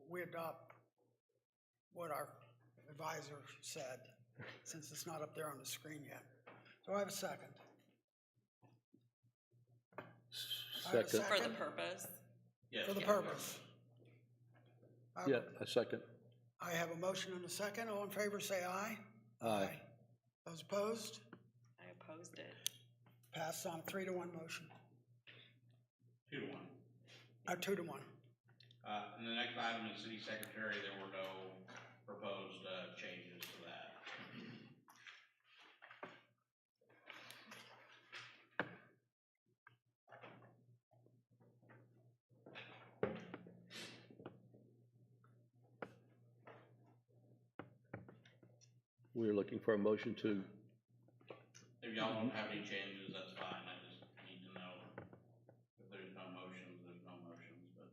S1: we adopt what our advisor said, since it's not up there on the screen yet. Do I have a second? I have a
S7: Second.
S3: For the purpose?
S8: Yes.
S1: For the purpose.
S7: Yeah, I second.
S1: I have a motion and a second. All in favor, say aye.
S7: Aye.
S1: Those opposed?
S3: I opposed it.
S1: Passed on a 3-to-1 motion.
S8: 2-1.
S1: 2-to-1.
S8: And the next item is city secretary. There were no proposed changes to that.
S7: We're looking for a motion to,
S8: If y'all don't have any changes, that's fine. I just need to know if there's no motions, there's no motions, but.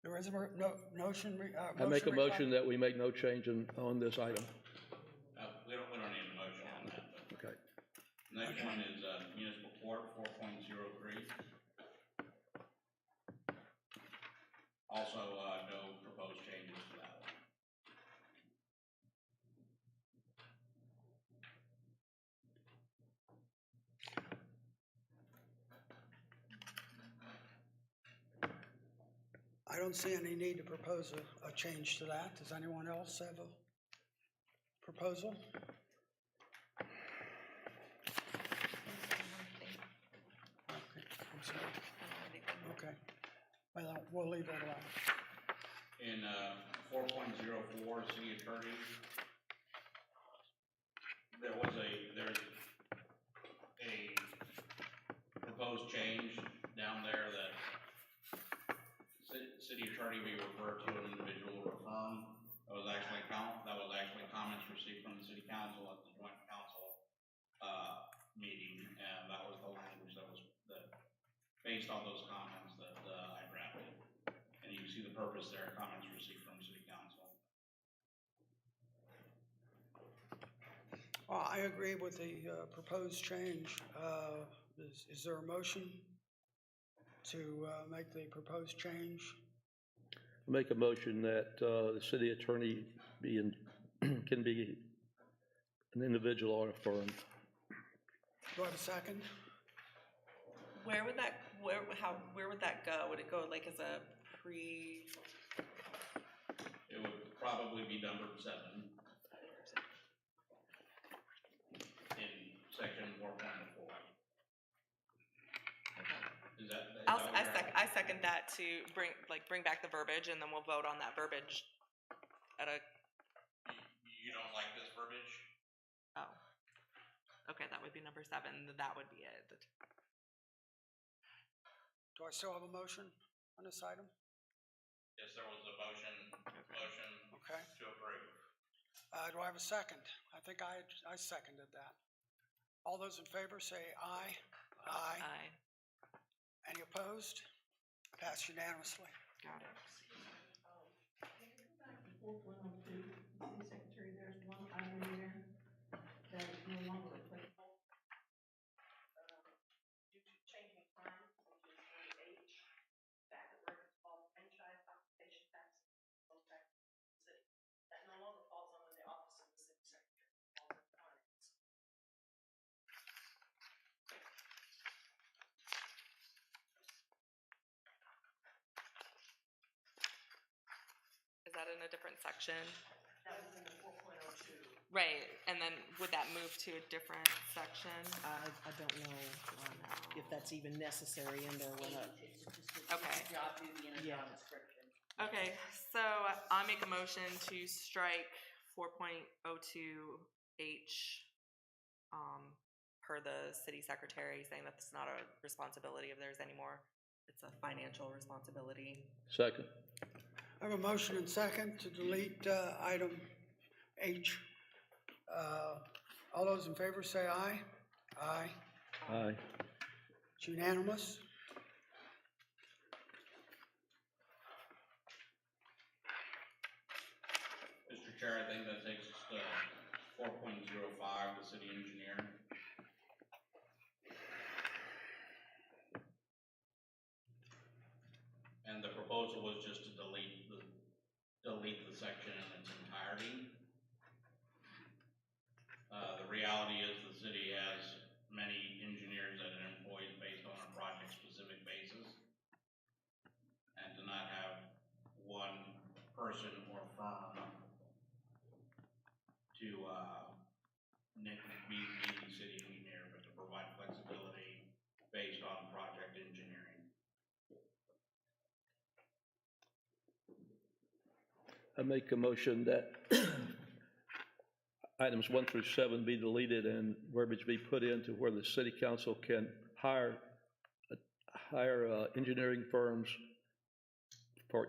S1: There is a motion.
S7: I make a motion that we make no change on this item.
S8: We don't need a motion on that, but.
S7: Okay.
S8: Next one is municipal court 4.03. Also, no proposed changes to that one.
S1: I don't see any need to propose a change to that. Does anyone else have a proposal? Okay, I'm sorry. Okay, well, we'll leave that alone.
S8: In 4.04, city attorney, there's a proposed change down there that city attorney be referred to an individual or a firm. That was actually comments received from the city council at the joint council meeting, and that was the language that based on those comments that I drafted. And you can see the purpose there, comments received from city council.
S1: Well, I agree with the proposed change. Is there a motion to make the proposed change?
S7: Make a motion that the city attorney can be an individual or a firm.
S1: Do I have a second?
S3: Where would that, where would that go? Would it go like as a pre?
S8: It would probably be numbered 7 in section 4.4. Is that what you're asking?
S3: I second that to bring back the verbiage, and then we'll vote on that verbiage at a,
S8: You don't like this verbiage?
S3: oh. Okay, that would be number 7, that would be it.
S1: Do I still have a motion on this item?
S8: Yes, there was a motion
S1: Okay.
S8: to approve.
S1: Do I have a second? I think I seconded that. All those in favor say aye. Aye.
S3: Aye.
S1: Any opposed? Passed unanimously.
S3: Got it.
S6: Before 102, City Secretary, there's one item in there that is no longer applicable.
S4: Due to changing times, which is under H, that the records called franchise occupation tax, sales tax, city. That no longer falls under the office of the city secretary, it falls under finance.
S3: Is that in a different section?
S4: That was in the 4.02.
S3: Right, and then would that move to a different section?
S12: I don't know if that's even necessary in there or not.
S9: It's just a
S3: Okay.
S9: job duty and a
S12: Yeah.
S9: job description.
S3: Okay, so I make a motion to strike 4.02H, per the city secretary, saying that it's not a responsibility of theirs anymore. It's a financial responsibility.
S7: Second.
S1: I have a motion and second to delete item H. All those in favor say aye. Aye.
S7: Aye.
S1: It's unanimous.
S8: Mr. Chair, I think that takes us to 4.05, the city engineer. And the proposal was just to delete the section in its entirety. The reality is the city has many engineers that it employs based on a project-specific basis. And to not have one person or firm to be the city engineer, but to provide flexibility based on project engineering.
S7: I make a motion that items 1 through 7 be deleted and verbiage be put into where the city council can hire engineering firms for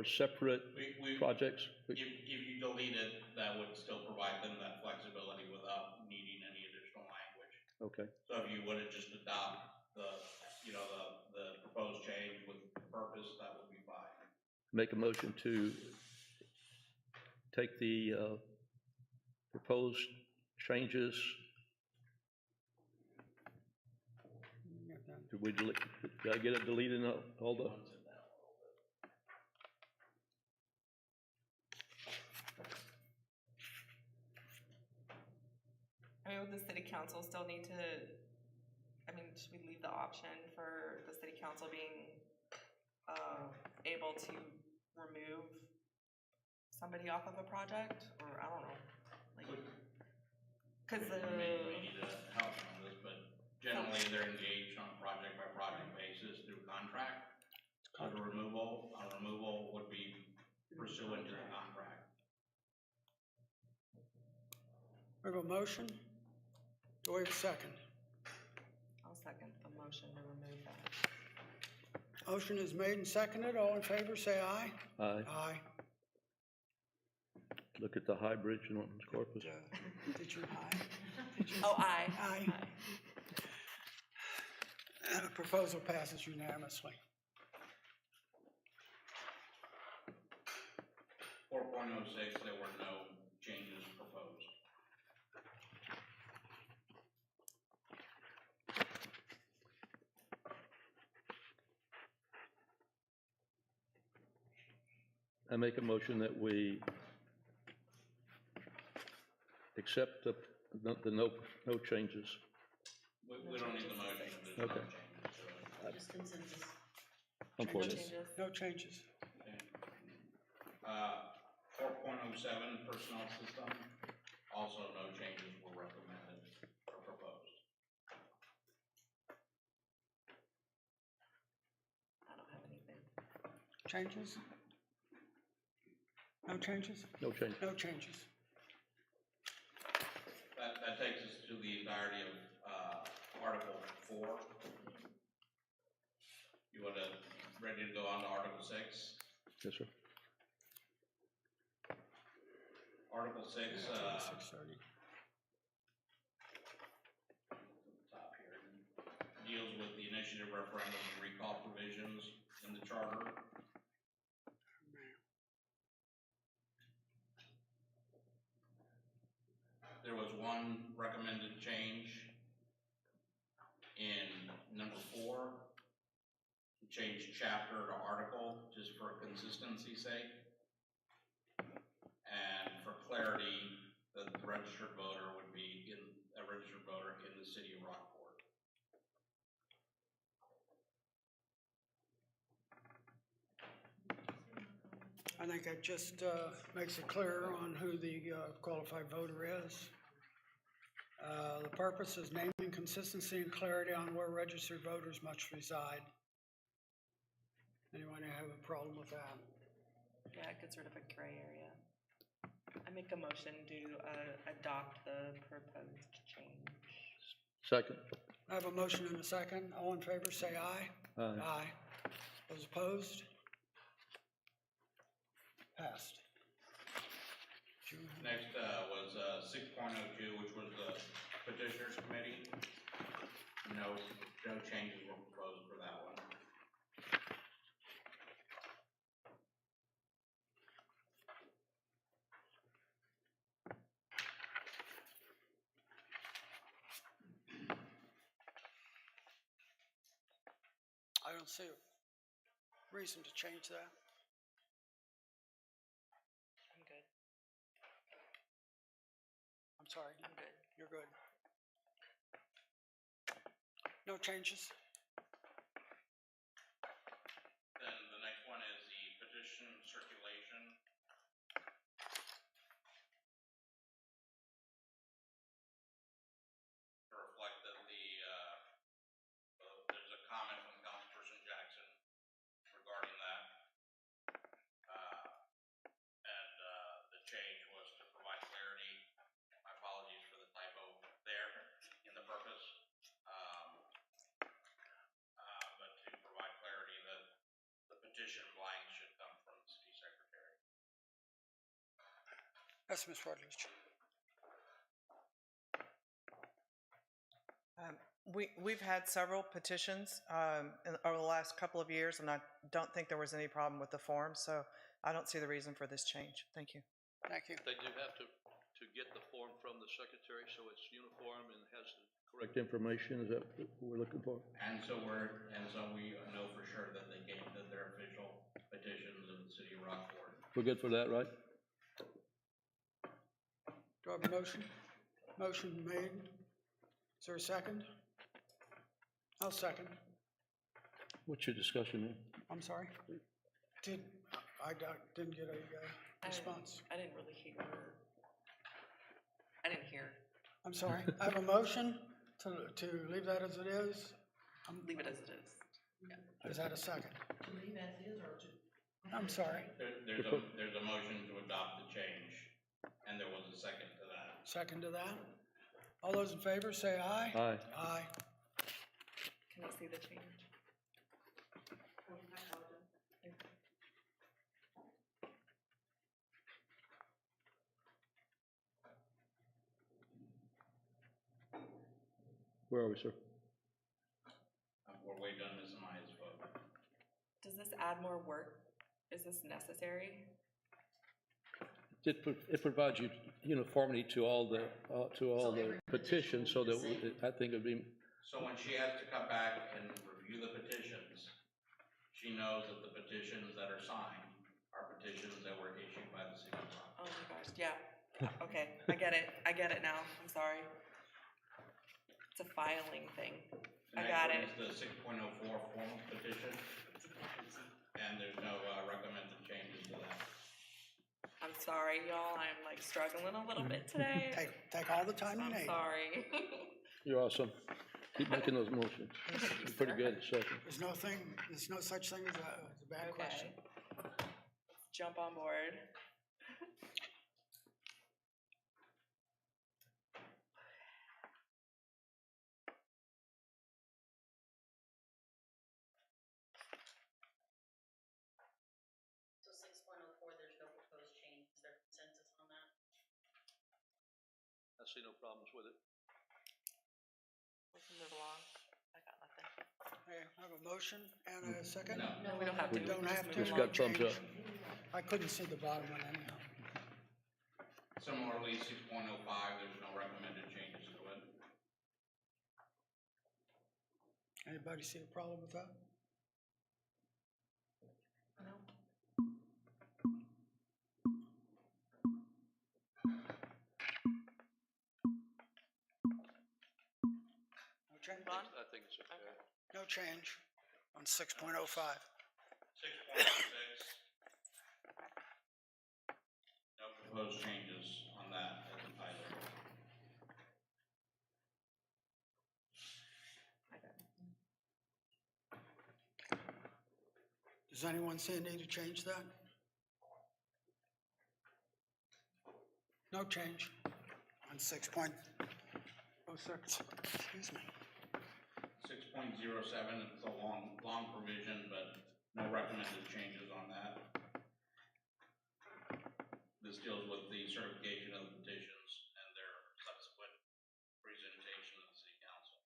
S7: separate
S8: We
S7: projects.
S8: If you delete it, that would still provide them that flexibility without needing any additional language.
S7: Okay.
S8: So if you would have just adopt the proposed change with purpose, that would be fine.
S7: Make a motion to take the proposed changes. Did we delete, did I get it deleted in all the?
S3: I mean, would the city council still need to, should we leave the option for the city council being, able to remove somebody off of a project, or I don't know, like, cause
S8: We may need to help on this, but generally they're engaged on a project-by-project basis through contract. So a removal would be pursuant to the contract.
S1: We have a motion. Do we have a second?
S3: I'll second the motion to remove that.
S1: Motion is made and seconded. All in favor say aye.
S7: Aye.
S1: Aye.
S7: Look at the High Bridge in Norton's Corpus.
S1: Did you aye?
S3: Oh, aye.
S1: Aye. And the proposal passes unanimously.
S8: 4.06, there were no changes proposed.
S7: I make a motion that we accept the no changes.
S8: We don't need the motion, there's no
S7: Okay.
S8: changes to it.
S9: Just consensus.
S7: I'm for
S3: No
S7: this.
S3: changes?
S1: No changes.
S8: 4.07 personnel system, also no changes were recommended or proposed.
S3: I don't have anything.
S1: Changes? No changes?
S7: No change.
S1: No changes.
S8: That takes us to the entirety of, Article 4. You want to, ready to go on to Article 6?
S7: Yes, sir.
S8: Article 6,
S1: 6:30.
S8: top here, deals with the initiative referendum and recall provisions in the charter. There was one recommended change in number 4, change chapter to article, just for consistency's sake. And for clarity, the registered voter would be a registered voter in the city of Rockport.
S1: I think that just makes it clear on who the qualified voter is. The purpose is naming consistency and clarity on where registered voters must reside. Anyone have a problem with that?
S3: Yeah, it gets rid of a gray area. I make a motion to adopt the proposed change.
S7: Second.
S1: I have a motion and a second. All in favor, say aye.
S7: Aye.
S1: Aye. Those opposed? Passed.
S8: Next was 6.02, which was the petitioners committee. No changes were proposed for that one.
S1: I don't see a reason to change that.
S3: I'm good.
S1: I'm sorry.
S3: I'm good.
S1: You're good. No changes?
S8: Then the next one is the petition circulation. To reflect that there's a comment from Councilperson Jackson regarding that. And the change was to provide clarity. My apologies for the typo there in the purpose. But to provide clarity that the petition blank should come from the city secretary.
S1: Yes, Ms. Rutledge.
S5: We've had several petitions over the last couple of years, and I don't think there was any problem with the form, so I don't see the reason for this change. Thank you.
S1: Thank you.
S7: They do have to get the form from the secretary, so it's uniform and has the correct information. Is that what we're looking for?
S8: And so we know for sure that they're official petitions of the city of Rockport.
S7: We're good for that, right?
S1: Do I have a motion? Motion made. Is there a second? I'll second.
S7: What's your discussion here?
S1: I'm sorry? I didn't get a response.
S3: I didn't really hear. I didn't hear.
S1: I'm sorry. I have a motion to leave that as it is.
S3: Leave it as it is. Yeah.
S1: Is that a second?
S9: To leave as is or to?
S1: I'm sorry.
S8: There's a motion to adopt the change, and there was a second to that.
S1: Second to that. All those in favor say aye.
S7: Aye.
S1: Aye.
S3: Can I see the change?
S7: Where are we, sir?
S8: We're way done Ms. Amaya's vote.
S3: Does this add more work? Is this necessary?
S7: It provides you uniformity to all the petitions, so that I think it'd be.
S8: So when she has to come back and review the petitions, she knows that the petitions that are signed are petitions that were issued by the city of Rockport.
S3: Oh my gosh, yeah. Okay, I get it now, I'm sorry. It's a filing thing. I got it.
S8: The next one is the 6.04 form petition, and there's no recommended changes to that.
S3: I'm sorry, y'all, I'm like struggling a little bit today.
S1: Take all the time you
S3: I'm
S1: need.
S3: sorry.
S7: You're awesome. Keep making those motions. You're pretty good at second.
S1: There's no such thing as a bad
S3: Okay.
S1: question.
S3: Let's jump on board.
S9: So 6.04, there's no proposed change, is there consensus on that?
S2: I see no problems with it.
S3: We can move along. I got nothing.
S1: Okay, I have a motion and a second?
S9: No,
S3: We don't have to.
S1: We don't have to.
S7: Just got thumbs up.
S1: I couldn't see the bottom one anyhow.
S8: Similarly, 6.05, there's no recommended changes to it.
S1: Anybody see a problem with that?
S3: No.
S1: No change?
S3: Ron?
S2: I think it's okay.
S1: No change on 6.05.
S8: 6.06. No proposed changes on that either.
S1: Does anyone see a need to change that? No change on 6.06. Excuse me.
S8: 6.07, it's a long provision, but no recommended changes on that. This deals with the certification of the petitions and their subsequent presentation to the city council.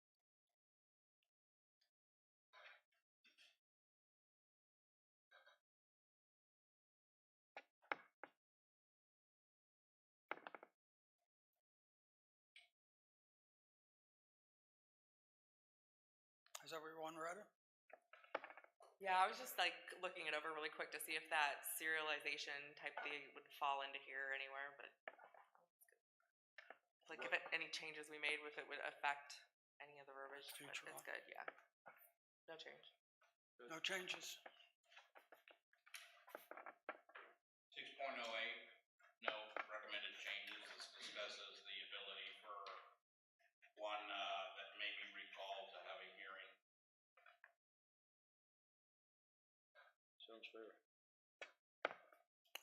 S1: Is everyone ready?
S3: Yeah, I was just like looking it over really quick to see if that serialization type thing would fall into here anywhere, but like if any changes we made, if it would affect any of the verbiage, but
S1: Future
S3: it's
S1: law.
S3: good, yeah. No change.
S1: No changes.
S8: 6.08, no recommended changes. This discusses the ability for one that may be recalled to have a hearing.
S2: Sounds fair.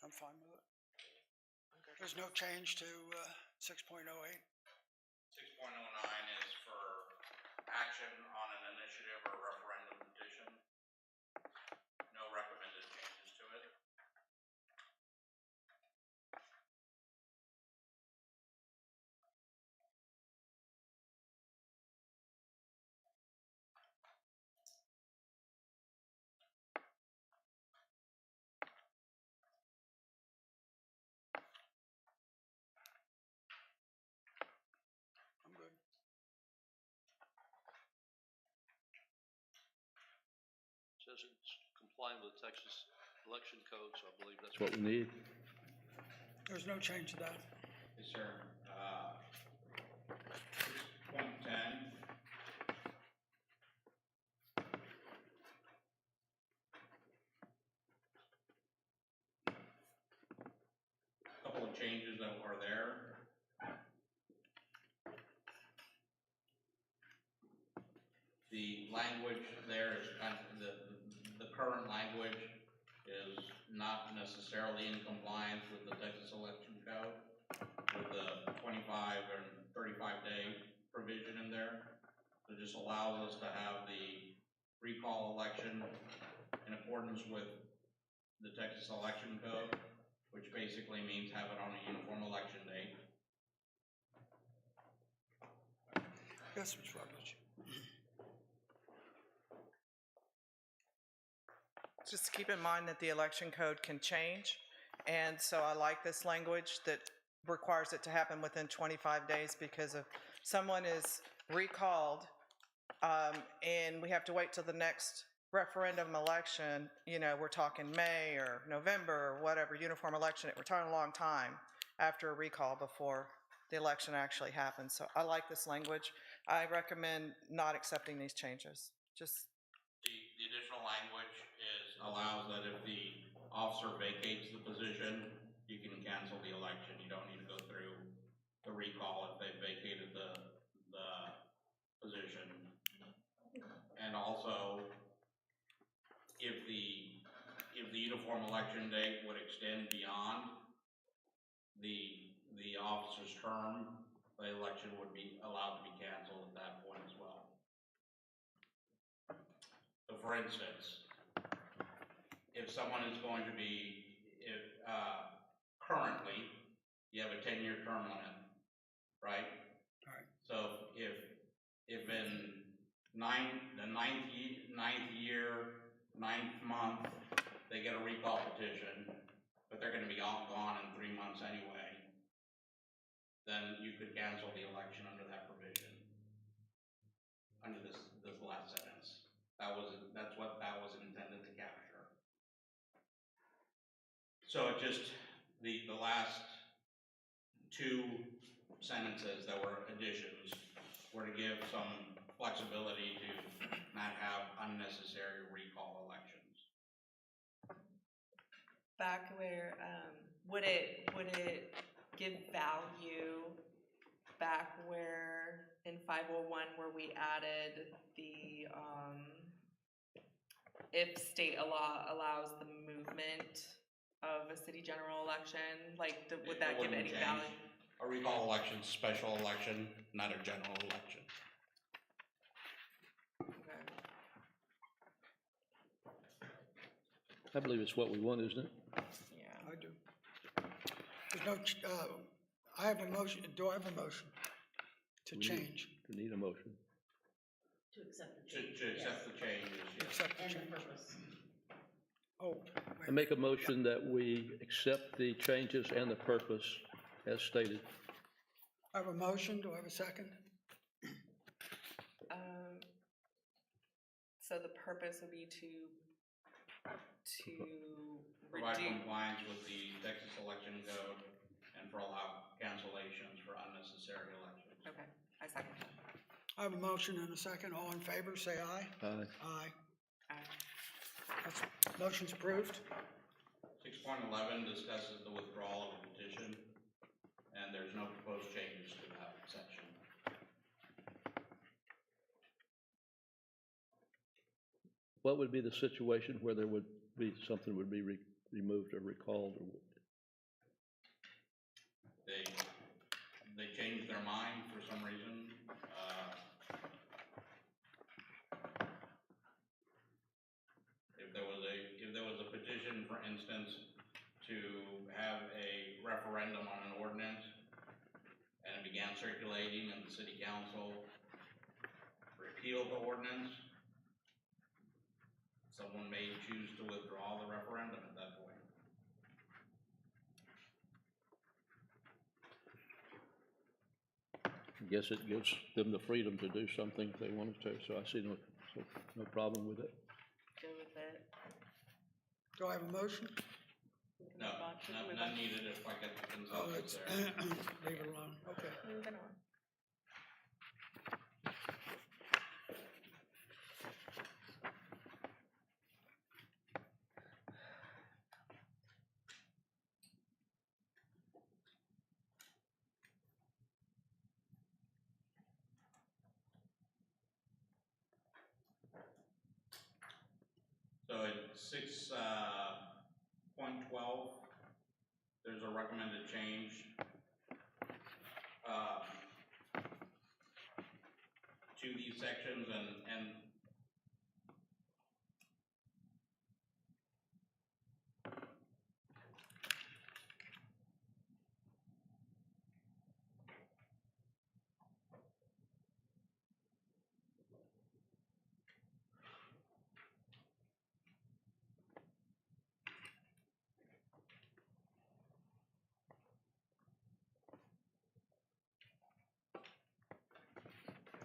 S1: I'm fine with it. There's no change to 6.08.
S8: 6.09 is for action on an initiative or referendum petition. No recommended changes to it.
S1: I'm good.
S2: Says it's complying with Texas election code, so I believe that's
S7: That's what we need.
S1: There's no change to that.
S8: Yes, sir. 6.10. Couple of changes that were there. The language there is kind of the current language is not necessarily in compliance with the Texas election code with the 25 and 35 day provision in there. It just allows us to have the recall election in accordance with the Texas election code, which basically means have it on a uniform election date.
S1: Yes, Ms. Rutledge.
S5: Just keep in mind that the election code can change, and so I like this language that requires it to happen within 25 days, because if someone is recalled, and we have to wait till the next referendum election, you know, we're talking May or November or whatever, uniform election, we're talking a long time after a recall before the election actually happens. So I like this language. I recommend not accepting these changes. Just
S8: The additional language allows that if the officer vacates the position, you can cancel the election. You don't need to go through the recall if they vacated the position. And also, if the uniform election date would extend beyond the officer's term, the election would be allowed to be canceled at that point as well. So for instance, if someone is going to be, currently, you have a 10-year term limit, right?
S1: Right.
S8: So if in the ninth month, they get a recall petition, but they're gonna be all gone in 3 months anyway, then you could cancel the election under that provision. Under this last sentence. That's what that was intended to capture. So it just, the last two sentences that were additions were to give some flexibility to not have unnecessary recall elections.
S3: Back where, would it give value back where in 501 where we added the, if state law allows the movement of a city general election, like, would that give any value?
S8: A recall election, special election, not a general election.
S3: Okay.
S7: I believe it's what we want, isn't it?
S3: Yeah.
S1: I do. There's no, I have a motion, do I have a motion to change?
S7: We need a motion.
S9: To accept the change.
S8: To accept the changes, yes.
S1: Accept the
S9: And the
S1: change.
S9: purpose.
S1: Oh,
S7: I make a motion that we accept the changes and the purpose as stated.
S1: I have a motion, do I have a second?
S3: So the purpose would be to
S8: Provide
S3: reduce.
S8: compliance with the Texas election code and for allow cancellations for unnecessary elections.
S3: Okay, I second that.
S1: I have a motion and a second. All in favor, say aye.
S7: Aye.
S1: Aye.
S3: Aye.
S1: That's, motion's approved.
S8: 6.11 discusses the withdrawal of a petition, and there's no proposed changes to that section.
S7: What would be the situation where there would be, something would be removed or recalled? Or
S8: They changed their mind for some reason. If there was a petition, for instance, to have a referendum on an ordinance, and it began circulating and the city council repealed the ordinance, someone may choose to withdraw the referendum at that point.
S7: I guess it gives them the freedom to do something if they wanted to, so I see no problem with it.
S3: Go with it.
S1: Do I have a motion?
S8: No, none needed if I get the
S1: Oh,
S8: consensus
S1: it's,
S8: there.
S1: leave it alone, okay.
S3: Moving on.
S8: So at 6.12, there's a recommended change to these sections, and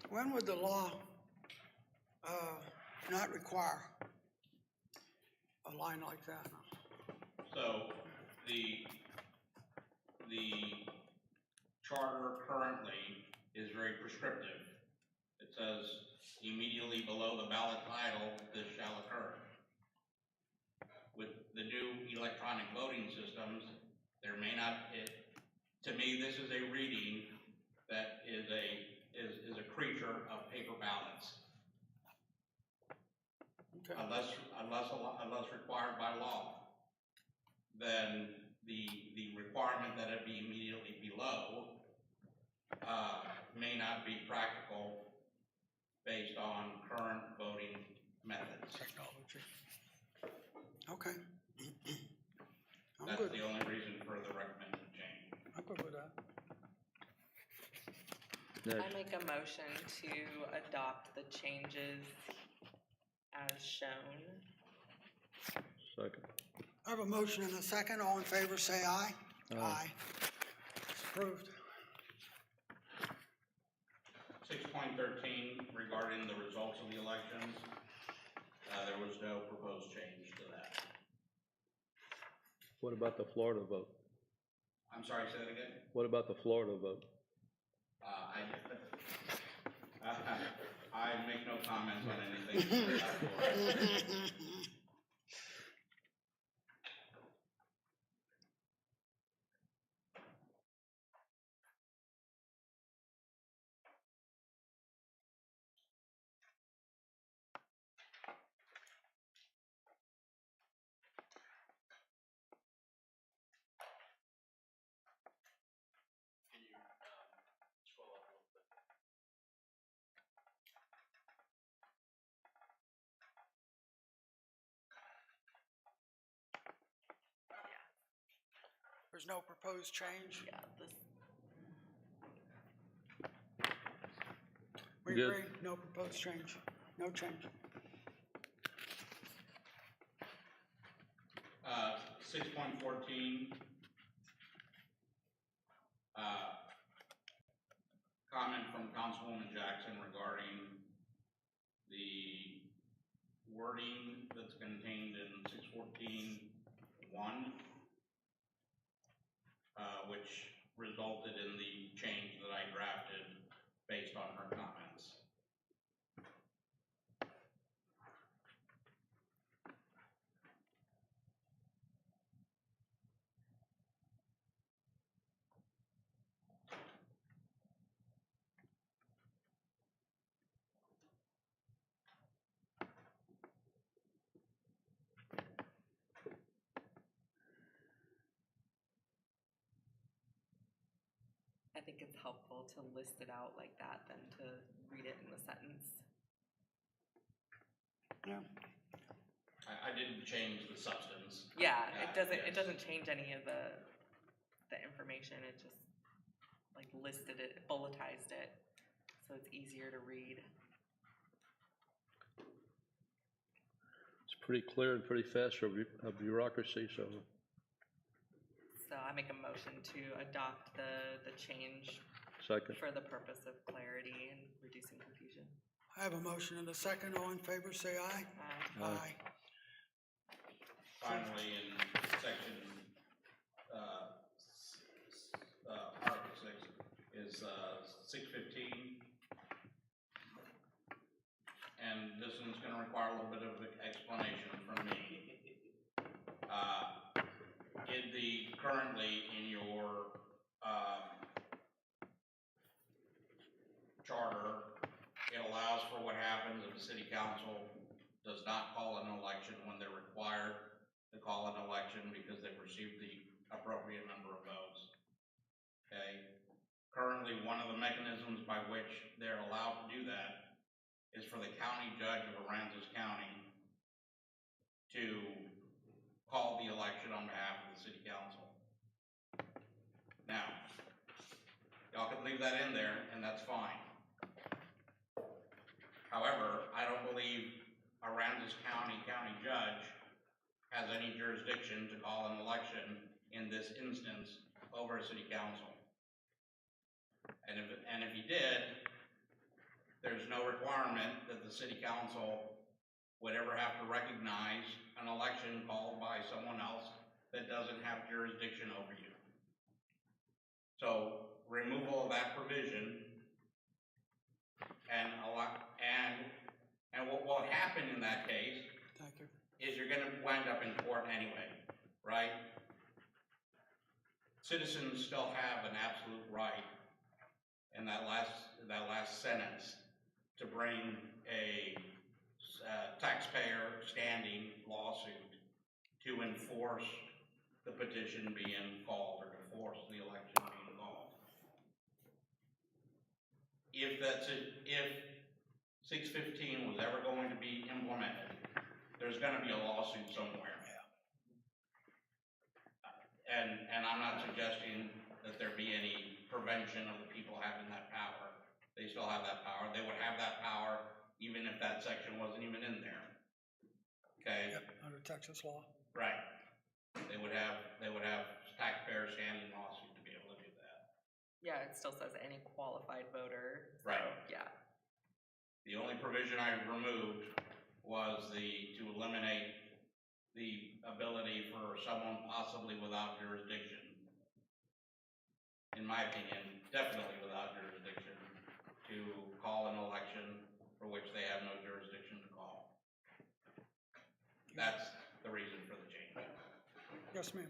S1: When would the law not require a line like that?
S8: so the charter currently is very prescriptive. It says immediately below the ballot title, this shall occur. With the new electronic voting systems, there may not, to me, this is a reading that is a creature of paper ballots.
S1: Okay.
S8: Unless required by law, then the requirement that it be immediately below may not be practical based on current voting methods.
S1: Technology. Okay. I'm
S8: That's
S1: good.
S8: the only reason for the recommended change.
S1: I'm good with that.
S3: I
S7: Next.
S3: make a motion to adopt the changes as shown.
S7: Second.
S1: I have a motion and a second. All in favor, say aye.
S7: Aye.
S1: It's approved.
S8: 6.13, regarding the results of the elections, there was no proposed change to that.
S7: What about the Florida vote?
S8: I'm sorry, say that again?
S7: What about the Florida vote?
S8: I make no comments on anything.
S1: There's no proposed change.
S3: Yeah, this,
S1: We
S7: Good.
S1: agree, no proposed change, no change.
S8: 6.14, comment from Councilwoman Jackson regarding the wording that's contained in 614.1, which resulted in the change that I drafted based on her comments.
S3: I think it's helpful to list it out like that than to read it in the sentence.
S1: Yeah,
S8: I didn't change the substance.
S3: Yeah, it
S8: Yes.
S3: doesn't change any of the information, it just like listed it, bulletized it, so it's easier to read.
S7: It's pretty clear and pretty fast for a bureaucracy, so
S3: So I make a motion to adopt the change
S7: second.
S3: for the purpose of clarity and reducing confusion.
S1: I have a motion and a second. All in favor, say aye.
S7: Aye.
S8: Finally, in section, Article 6 is 615. And this one's gonna require a little bit of explanation from me. Currently in your, charter, it allows for what happens if the city council does not call an election when they're required to call an election because they've received the appropriate number of votes. Okay? Currently, one of the mechanisms by which they're allowed to do that is for the county judge of Aransas County to call the election on behalf of the city council. Now, y'all can leave that in there, and that's fine. However, I don't believe Aransas County judge has any jurisdiction to call an election in this instance over a city council. And if he did, there's no requirement that the city council would ever have to recognize an election called by someone else that doesn't have jurisdiction over you. So removal of that provision and what will happen in that case
S1: Thank you.
S8: is you're gonna wind up in court anyway, right? Citizens still have an absolute right in that last sentence to bring a taxpayer standing lawsuit to enforce the petition being called or to force the election being called. If 615 was ever going to be implemented, there's gonna be a lawsuit somewhere. And I'm not suggesting that there be any prevention of the people having that power. They still have that power. They would have that power even if that section wasn't even in there. Okay?
S1: Yep, under Texas law.
S8: Right. They would have taxpayer standing lawsuit to be able to do that.
S3: Yeah, it still says any qualified voter. So,
S8: Right.
S3: yeah.
S8: The only provision I removed was to eliminate the ability for someone possibly without jurisdiction, in my opinion, definitely without jurisdiction, to call an election for which they have no jurisdiction to call. That's the reason for the change.
S1: Yes, ma'am.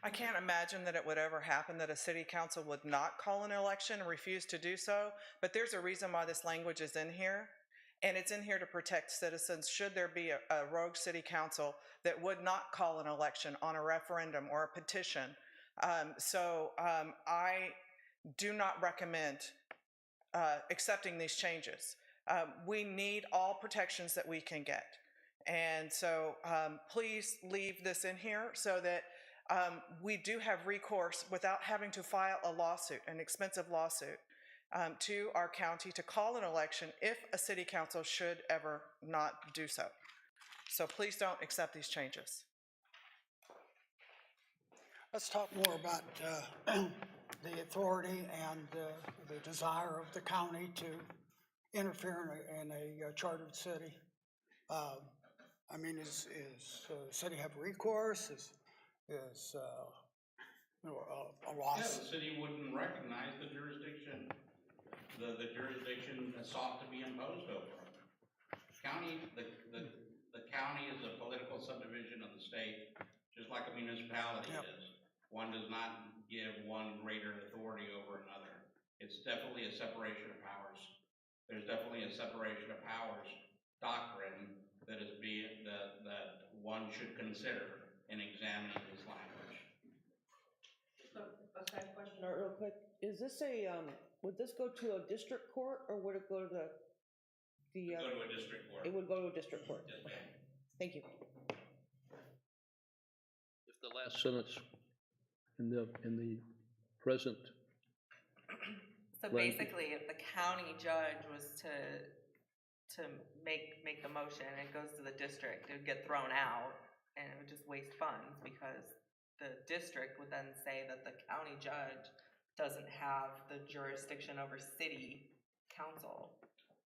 S5: I can't imagine that it would ever happen that a city council would not call an election and refuse to do so, but there's a reason why this language is in here. And it's in here to protect citizens should there be a rogue city council that would not call an election on a referendum or a petition. I do not recommend accepting these changes. We need all protections that we can get. And so please leave this in here so that we do have recourse without having to file a lawsuit, an expensive lawsuit, to our county to call an election if a city council should ever not do so. So please don't accept these changes.
S1: Let's talk more about the authority and the desire of the county to interfere in a chartered city. I mean, does the city have recourse? Is a loss?
S8: Yeah, the city wouldn't recognize the jurisdiction, the jurisdiction sought to be imposed over them. The county is a political subdivision of the state, just like a municipality is. One does not give one greater authority over another. It's definitely a separation of powers. There's definitely a separation of powers doctrine that one should consider in examining this language.
S10: So, a side question, real quick, is this would this go to a district court, or would it go to
S8: Go to a district court.
S10: It would go to a district court.
S8: Yes, ma'am.
S10: Thank you.
S7: If the last sentence in the present.
S3: So basically, if the county judge was to make the motion and it goes to the district, it would get thrown out and it would just waste funds because the district would then say that the county judge doesn't have the jurisdiction over city council.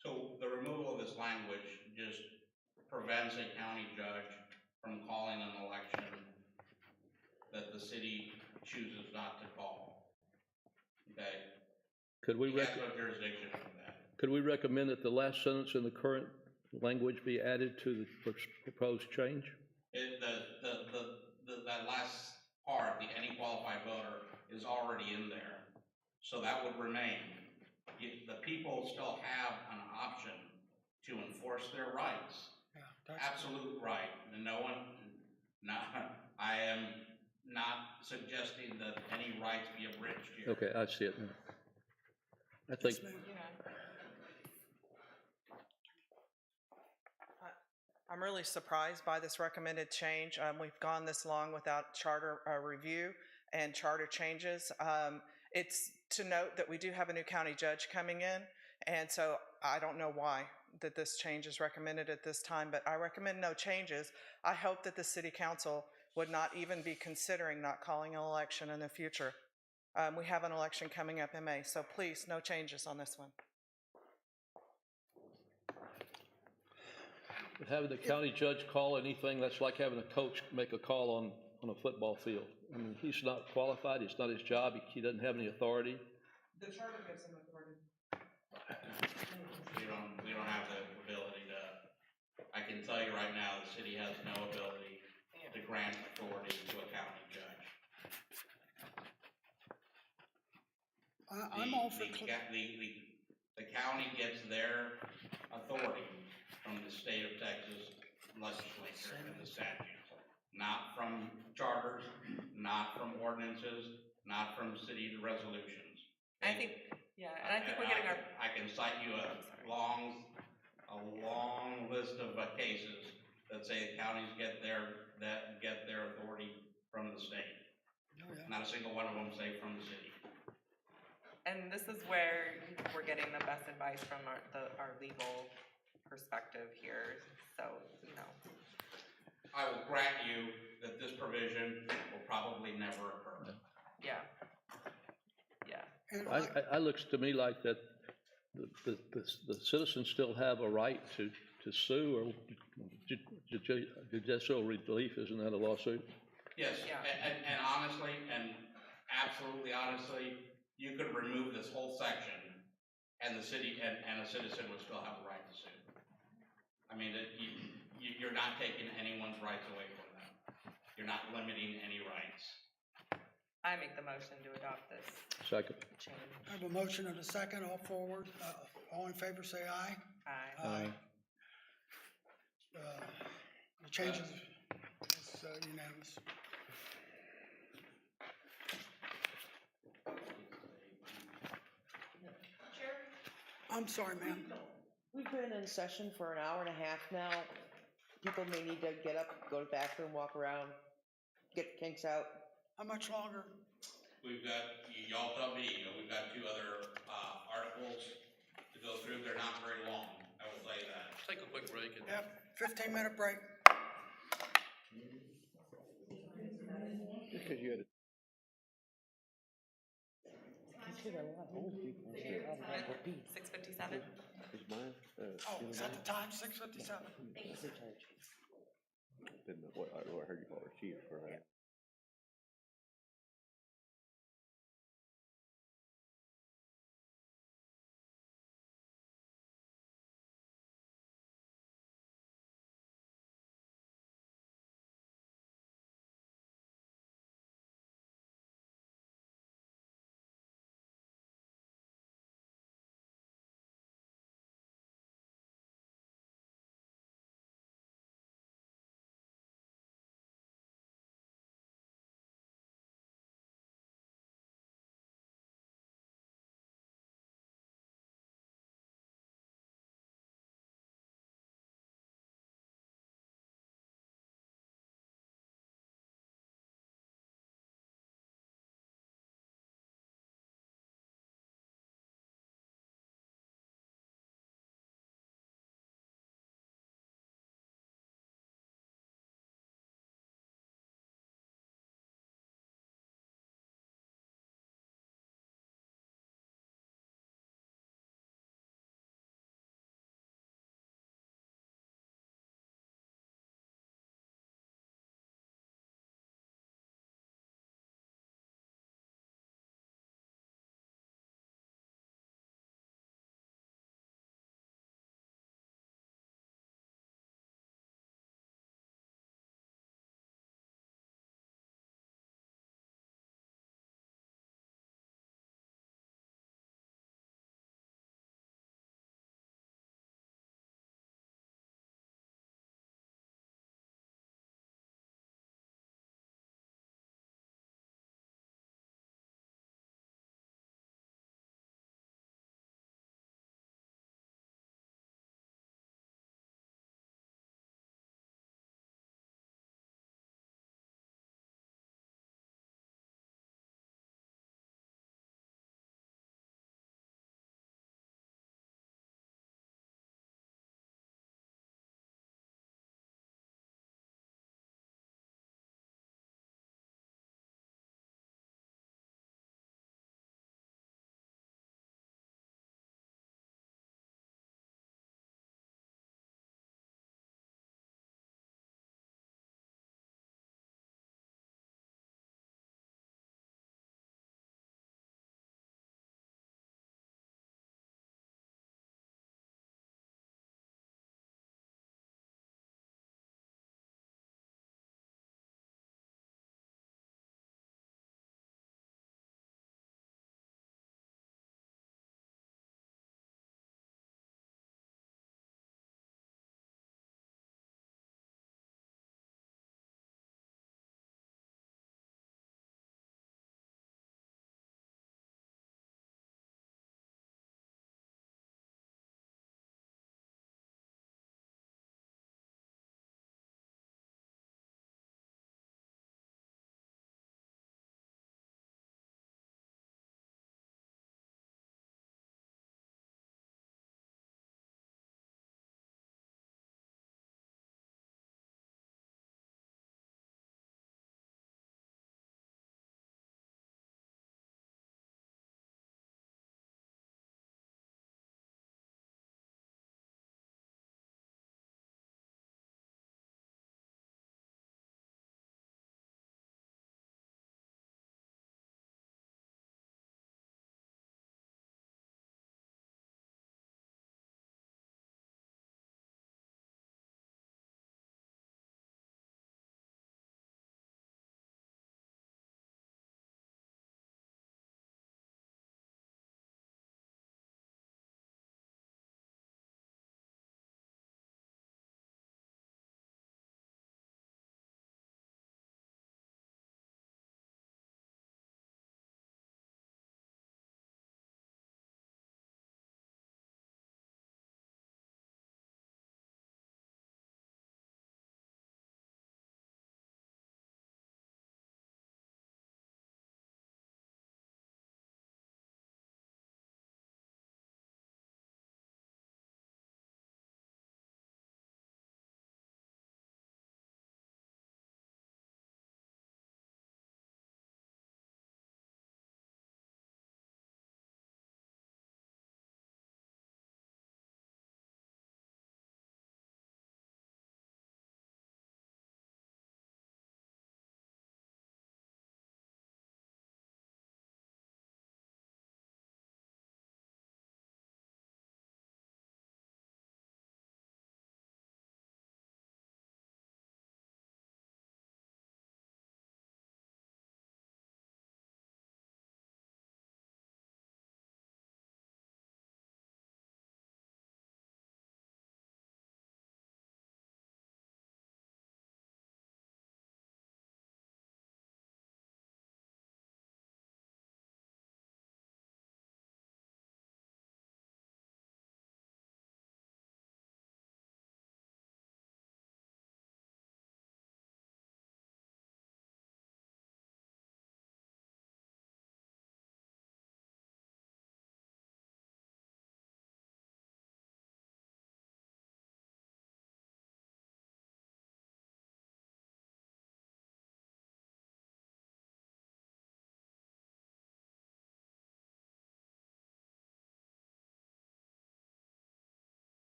S8: So the removal of this language just prevents a county judge from calling an election that the city chooses not to call. Okay?
S7: Could we
S8: He has no jurisdiction over that.
S7: Could we recommend that the last sentence in the current language be added to the proposed change?
S8: That last part, the any qualified voter, is already in there. So that would remain. The people still have an option to enforce their rights.
S1: Yeah,
S8: Absolute right. And I am not suggesting that any rights be abridged here.
S7: Okay, I see it now. I think,
S5: I'm really surprised by this recommended change. We've gone this long without charter review and charter changes. It's to note that we do have a new county judge coming in, and so I don't know why that this change is recommended at this time, but I recommend no changes. I hope that the city council would not even be considering not calling an election in the future. We have an election coming up in May, so please, no changes on this one.
S7: having the county judge call anything, that's like having a coach make a call on a football field. I mean, he's not qualified, it's not his job, he doesn't have any authority.
S5: The charter gives him authority.
S8: We don't have the ability to, I can tell you right now, the city has no ability to grant authority to a county judge.
S1: I'm all for,
S8: The county gets their authority from the state of Texas legislature and the statutes, not from charters, not from ordinances, not from city resolutions.
S3: I think, yeah, and I think we're getting our,
S8: I can cite you a long list of cases that say counties get their authority from the state.
S1: oh, yeah.
S8: Not a single one of them say from the city.
S3: and this is where we're getting the best advice from our legal perspective here, so, you know.
S8: I will grant you that this provision will probably never occur.
S3: Yeah. Yeah.
S1: And
S7: I looks to me like that the citizens still have a right to sue or judicial relief, isn't that a lawsuit?
S8: Yes,
S3: Yeah.
S8: and honestly, and absolutely honestly, you could remove this whole section and the city, and a citizen would still have a right to sue. I mean, you're not taking anyone's rights away from them. You're not limiting any rights.
S3: I make the motion to adopt this
S7: Second.
S3: change.
S1: I have a motion and a second, all forward, all in favor, say aye.
S3: Aye.
S1: The changes is unanimous. I'm sorry, ma'am.
S10: We've been in session for an hour and a half now. People may need to get up, go to the bathroom, walk around, get the kinks out.
S1: How much longer?
S8: We've got, y'all tell me, we've got two other articles to go through. They're not very long, I will tell you that.
S2: Take a quick break and.
S1: Yep, 15-minute break.
S11: Just because you had a
S10: Consider a lot of old people here.
S3: 6:57?
S11: is mine,
S1: Oh, is that the time, 6:57?
S11: didn't know what, I heard you call her chief, right?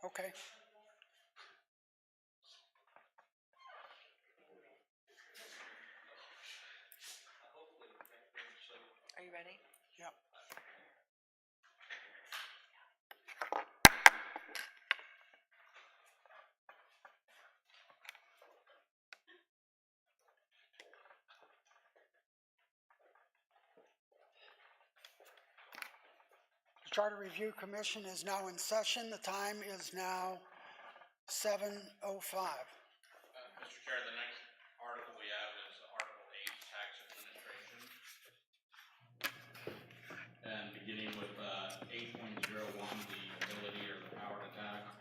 S1: Okay.
S3: Are you ready?
S1: Yep. The Charter Review Commission is now in session. The time is now 7:05.
S8: Mr. Chair, the next article we have is Article 8, Tax Administration. And beginning with 8.01, the ability or the power to tax,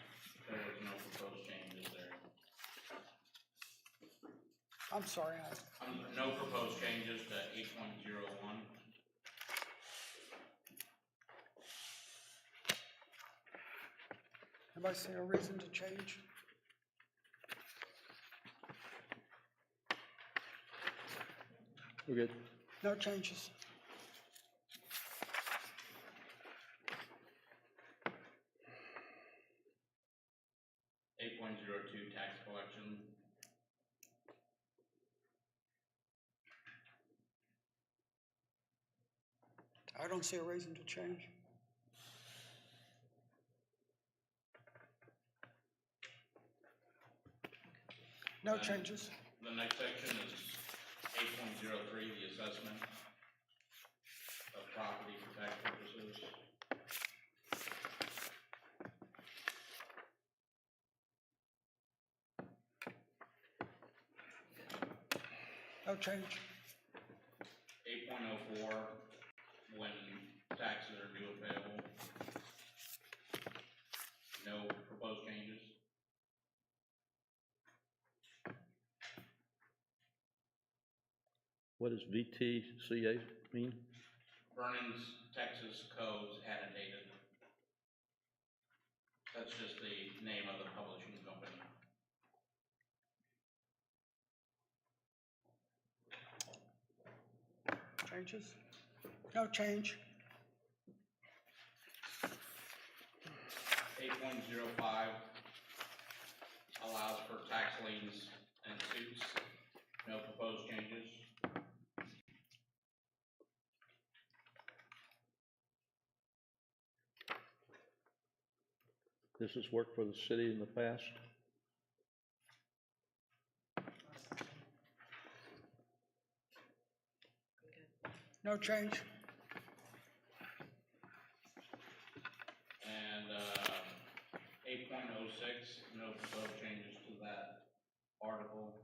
S8: there was no proposed changes there.
S1: I'm sorry,
S8: No proposed changes to 8.01.
S1: anybody see a reason to change?
S7: We're good.
S1: No changes.
S8: .02 tax collection.
S1: I don't see a reason to change. No changes.
S8: The next section is 8.03, the assessment of property for tax purposes.
S1: No change.
S8: 8.04, when taxes are due and payable. No proposed changes.
S7: What does VTCA mean?
S8: Vernon's Texas Codes Annotated. That's just the name of the publishing company.
S1: Changes? No change.
S8: 8.05 allows for tax liens and suits. No proposed changes.
S7: This has worked for the city in the past.
S1: No change.
S8: And 8.06, no proposed changes to that article.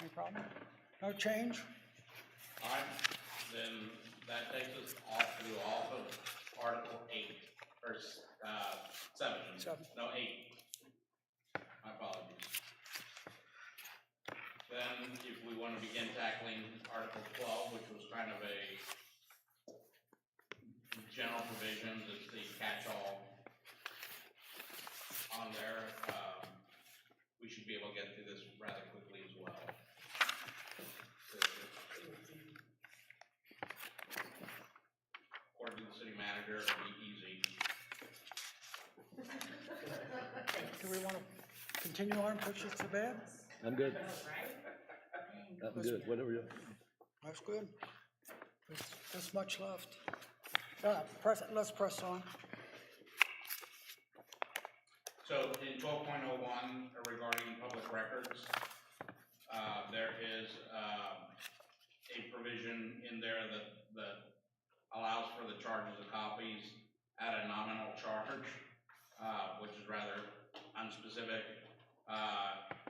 S1: Any problem? No change.
S8: All right, then that takes us off through all of Article 8, or 7.
S1: Seven.
S8: No, 8. My apologies. Then, if we want to begin tackling Article 12, which was kind of a general provisions, it's the catch-all on there. We should be able to get through this rather quickly as well. According to the city manager, it'll be easy.
S1: Do we want to continue on, push this to bed?
S7: I'm good. I'm good, whatever you.
S1: That's good. There's this much left. Let's press on.
S8: So in 12.01 regarding public records, there is a provision in there that allows for the charges of copies at a nominal charge, which is rather unspecific.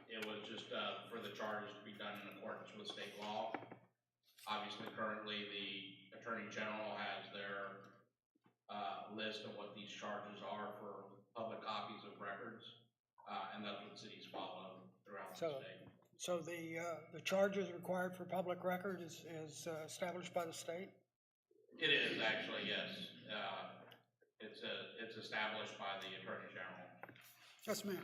S8: It was just for the charges to be done in accordance with state law. Obviously, currently the Attorney General has their list of what these charges are for public copies of records, and that's what cities follow throughout the state.
S1: So the charges required for public record is established by the state?
S8: It is actually, yes. It's established by the Attorney General.
S1: Yes, ma'am.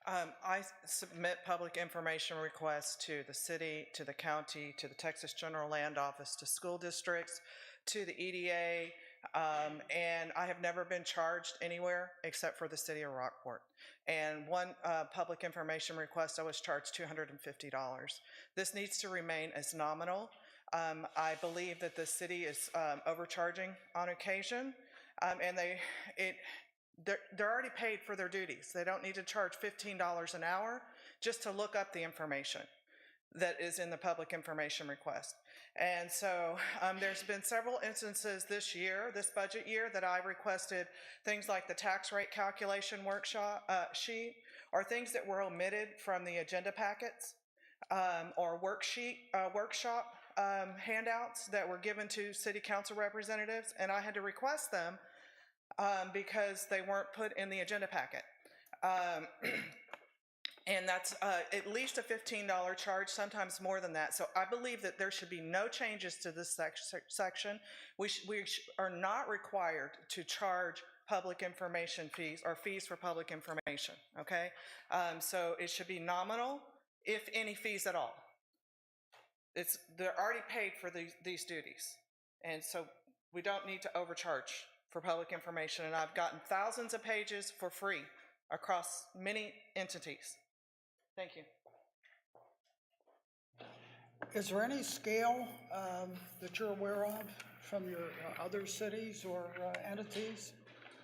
S5: I submit public information requests to the city, to the county, to the Texas General Land Office, to school districts, to the EDA, and I have never been charged anywhere except for the city of Rockport. And one public information request, I was charged $250. This needs to remain as nominal. I believe that the city is overcharging on occasion, and they're already paid for their duties. They don't need to charge $15 an hour just to look up the information that is in the public information request. And so there's been several instances this year, this budget year, that I requested things like the tax rate calculation workshop sheet, or things that were omitted from the agenda packets, or workshop handouts that were given to city council representatives, and I had to request them because they weren't put in the agenda packet. And that's at least a $15 charge, sometimes more than that. So I believe that there should be no changes to this section. We are not required to charge public information fees or fees for public information, okay? So it should be nominal, if any fees at all. They're already paid for these duties. And so we don't need to overcharge for public information. And I've gotten thousands of pages for free across many entities. Thank you.
S1: Is there any scale that you're aware of from your other cities or entities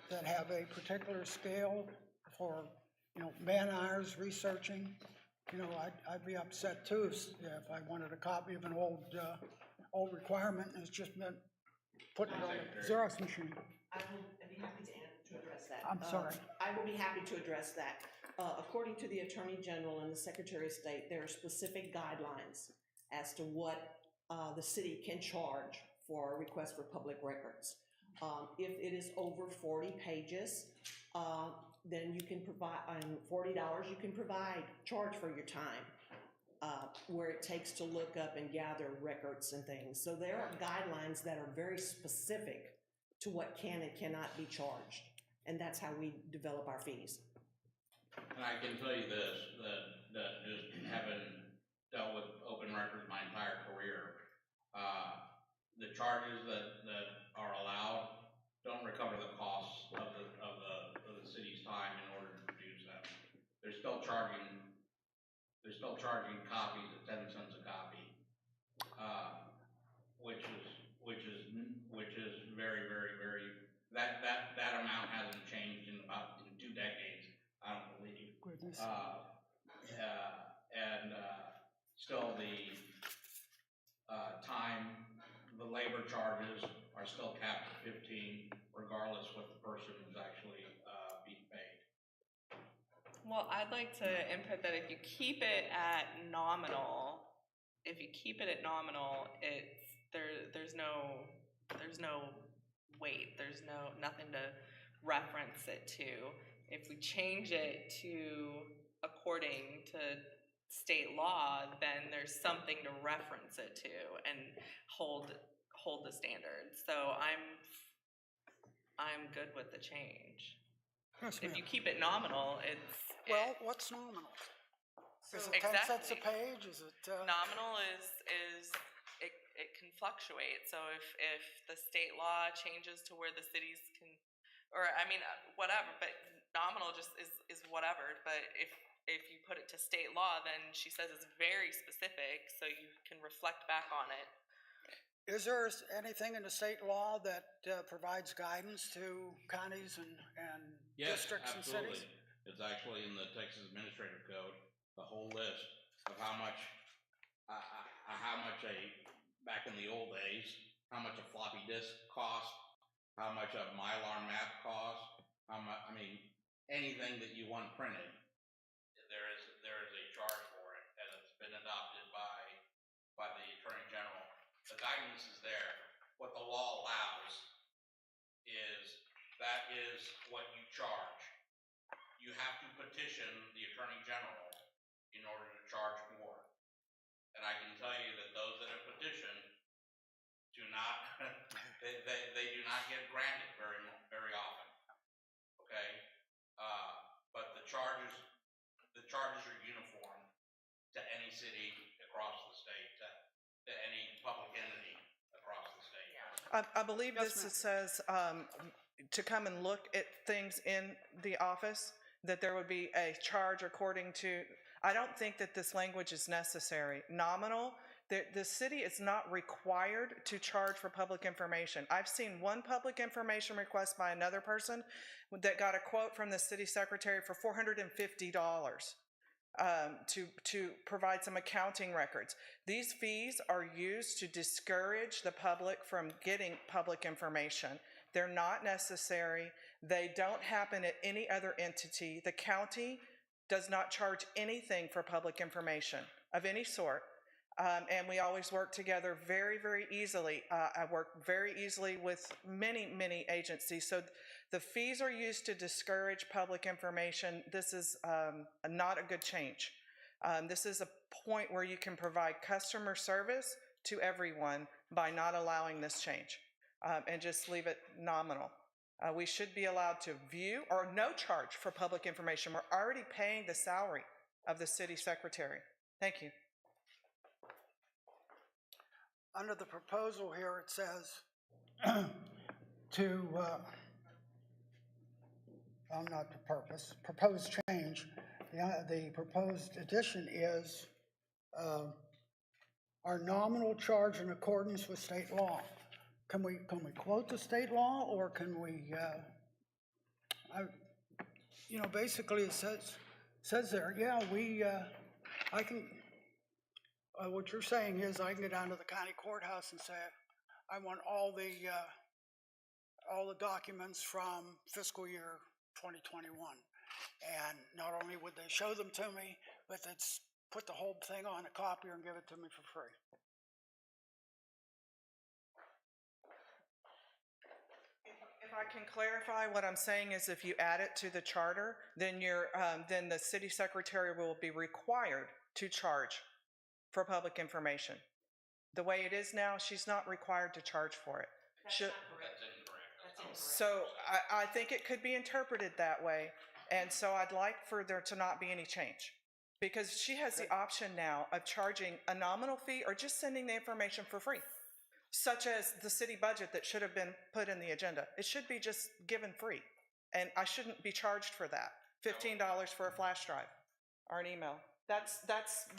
S1: that have a particular scale for, man hours researching? I'd be upset too if I wanted a copy of an old requirement and it's just been put on a Xerox machine.
S12: I will be happy to address that.
S1: I'm sorry.
S12: I will be happy to address that. According to the Attorney General and the Secretary of State, there are specific guidelines as to what the city can charge for a request for public records. If it is over 40 pages, then you can provide, $40, you can charge for your time, where it takes to look up and gather records and things. So there are guidelines that are very specific to what can and cannot be charged. And that's how we develop our fees.
S8: And I can tell you this, that just having dealt with open records my entire career, the charges that are allowed don't recover the costs of the city's time in order to produce them. They're still charging copies at 10 cents a copy, which is very, very, very, that amount hasn't changed in 2 decades, I don't believe.
S1: Goodness.
S8: Still the the labor charges are still capped at 15, regardless what the person is actually being paid.
S3: Well, I'd like to input that if you keep it at nominal, it's there's no weight, there's nothing to reference it to. If we change it to according to state law, then there's something to reference it to and hold the standard. So I'm good with the change.
S1: Yes,
S3: If
S1: ma'am.
S3: you keep it nominal, it's
S1: Well, what's nominal? Is it 10 cents a page? Is it?
S3: Nominal is it can fluctuate. So if the state law changes to where the cities can, or I mean whatever, but nominal just is whatever. But if you put it to state law, then she says it's very specific, so you can reflect back on it.
S1: Is there anything in the state law that provides guidance to counties and districts and cities?
S8: Yes, absolutely. It's actually in the Texas Administrative Code, the whole list of how much back in the old days, how much a floppy disk cost, how much a Mylar map cost, how much, anything that you want printed, there is a charge for it, and it's been adopted by the Attorney General. The guidance is there. What the law allows is that is what you charge. You have to petition the Attorney General in order to charge more. And I can tell you that those that have petitioned do not, they do not get granted very often. Okay? But the charges charges are uniform to any city across the state, to any public entity across the state.
S5: I believe
S1: Yes,
S5: this
S1: ma'am.
S5: says, to come and look at things in the office, that there would be a charge according to, I don't think that this language is necessary. Nominal, the city is not required to charge for public information. I've seen one public information request by another person that got a quote from the city secretary for $450. To provide some accounting records. These fees are used to discourage the public from getting public information. They're not necessary. They don't happen at any other entity. The county does not charge anything for public information of any sort. And we always work together very, very easily. I work very easily with many, many agencies. So the fees are used to discourage public information. This is not a good change. This is a point where you can provide customer service to everyone by not allowing this change and just leave it nominal. We should be allowed to view or no charge for public information. We're already paying the salary of the city secretary. Thank you.
S1: Under the proposal here, it says to, not the purpose, proposed change, the proposed addition is our nominal charge in accordance with state law. Can we quote the state law, or can we, basically it says there, yeah, I can, what you're saying is I can go down to the county courthouse and say, I want all the documents from fiscal year 2021. And not only would they show them to me, but they'd put the whole thing on a copier and give it to me for free.
S5: If I can clarify, what I'm saying is if you add it to the charter, then then the city secretary will be required to charge for public information. The way it is now, she's not required to charge for it.
S9: That's not correct.
S8: That's incorrect.
S9: That's incorrect.
S5: So I think it could be interpreted that way, and so I'd like for there to not be any change. Because she has the option now of charging a nominal fee or just sending the information for free, such as the city budget that should have been put in the agenda. It should be just given free, and I shouldn't be charged for that. $15 for a flash drive or an email. That's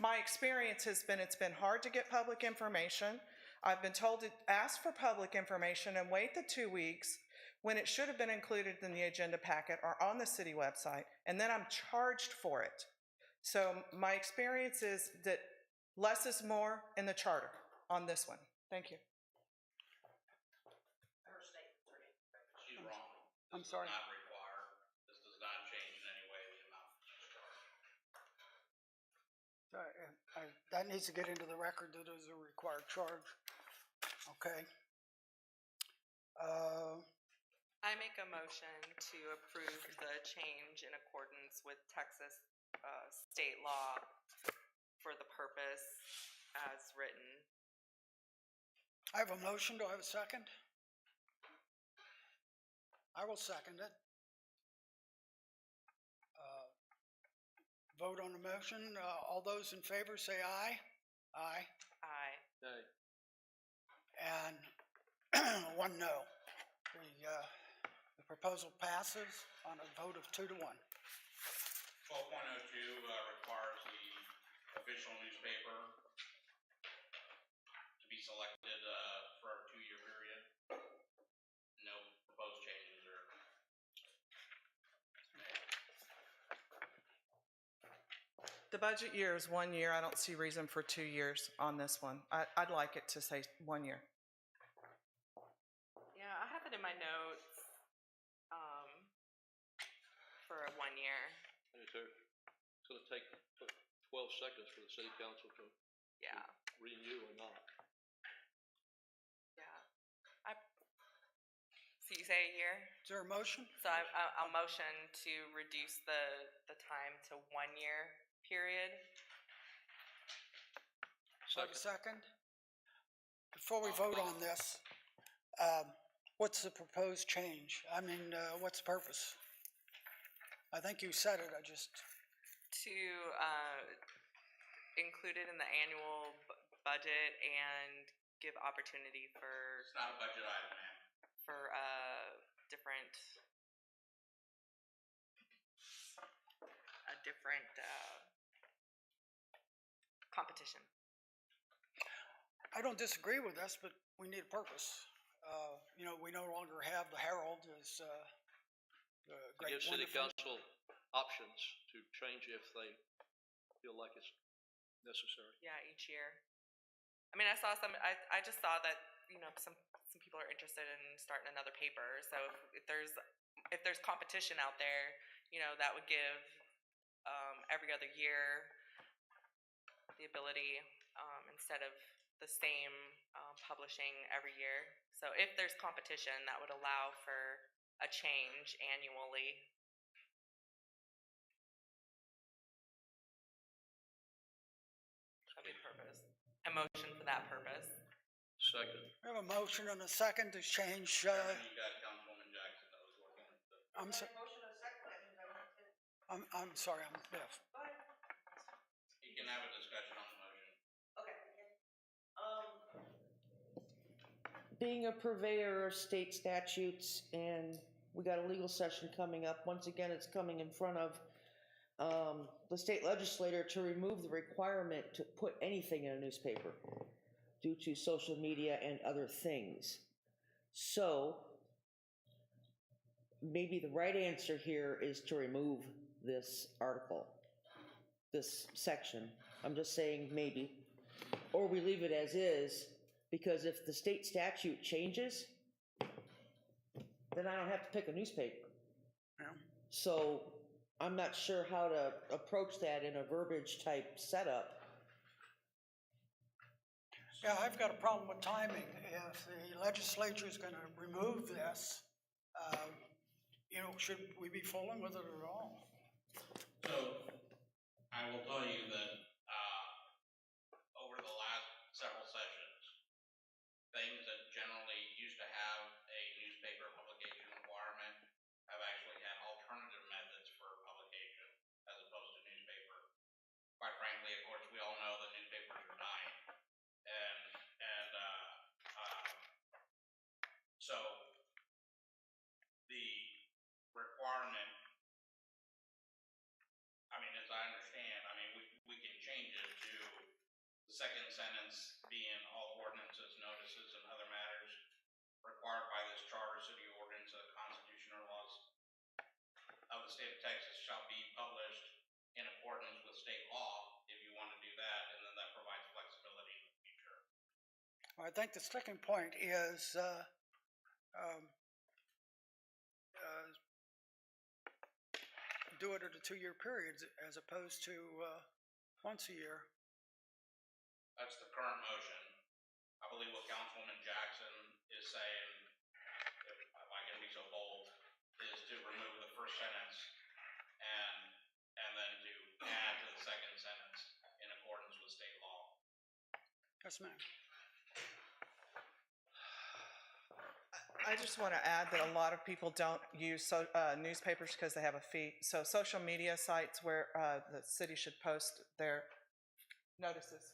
S5: my experience has been, it's been hard to get public information. I've been told to ask for public information and wait the 2 weeks when it should have been included in the agenda packet or on the city website, and then I'm charged for it. So my experience is that less is more in the charter on this one. Thank you.
S4: Her statements are incorrect.
S8: She's wrong.
S1: I'm sorry.
S8: This does not require, this does not change in any way the amount that she's charged.
S1: That needs to get into the record that it is a required charge. Okay.
S3: I make a motion to approve the change in accordance with Texas state law for the purpose as written.
S1: I have a motion. Do I have a second? I will second it. Vote on the motion. All those in favor say aye. Aye.
S3: Aye.
S2: Nay.
S1: And 1 no. The proposal passes on a vote of 2 to 1.
S8: 12.02 requires the official newspaper to be selected for a 2-year period. No proposed changes are made.
S5: The budget year is 1 year. I don't see reason for 2 years on this one. I'd like it to say 1 year.
S3: Yeah, I have it in my notes for 1 year.
S2: It's gonna take 12 seconds for the city council to
S3: Yeah,
S2: renew or not.
S3: yeah. So you say a year?
S1: Is there a motion?
S3: So I'll motion to reduce the time to 1 year period.
S1: Do I have a second? Before we vote on this, what's the proposed change? I mean, what's the purpose? I think you said it,
S3: To include it in the annual budget and give opportunity for
S8: It's not a budget item, ma'am.
S3: for different competition.
S1: I don't disagree with this, but we need a purpose. You know, we no longer have the Herald as the great
S2: Give city
S1: wonderful.
S2: council options to change if they feel like it's necessary.
S3: Yeah, each year. I mean, I just saw that, you know, some people are interested in starting another paper. So if there's competition out there, you know, that would give every other year the ability, instead of the same publishing every year. So if there's competition, that would allow for a change annually. That'd be the purpose. A motion for that purpose.
S2: Second.
S1: We have a motion and a second to change,
S8: Chairman, you got Councilwoman Jackson that was working with the.
S1: I'm so,
S4: Motion and a second, that means I want to.
S1: I'm sorry, I'm deaf.
S4: Go ahead.
S8: You can have a discussion on the motion.
S4: Okay.
S10: Being a purveyor of state statutes, and we got a legal session coming up. Once again, it's coming in front of the state legislature to remove the requirement to put anything in a newspaper due to social media and other things. So maybe the right answer here is to remove this article, this section. I'm just saying maybe. Or we leave it as is, because if the state statute changes, then I don't have to pick a newspaper.
S1: Yeah.
S10: So I'm not sure how to approach that in a verbiage type setup.
S1: Yeah, I've got a problem with timing. If the legislature is going to remove this, you know, should we be fooling with it at all?
S8: So, I will tell you that, over the last several sessions, things that generally used to have a newspaper publication requirement have actually had alternative methods for publication as opposed to newspaper. Quite frankly, of course, we all know that newspapers are dying. So the requirement, I mean, as I understand, I mean, we can change it to the second sentence being all ordinances, notices, and other matters required by this charter, city ordinance, or the Constitution or laws of the state of Texas shall be published in accordance with state law, if you want to do that, and then that provides flexibility in the future.
S1: Well, I think the sticking point is do it at a 2-year period as opposed to once a year.
S8: That's the current motion. I believe what Councilwoman Jackson is saying, if I can be so bold, is to remove the first sentence and then to add to the second sentence in accordance with state law.
S1: Yes, ma'am.
S5: I just want to add that a lot of people don't use newspapers because they have a fee. So social media sites where the city should post their notices.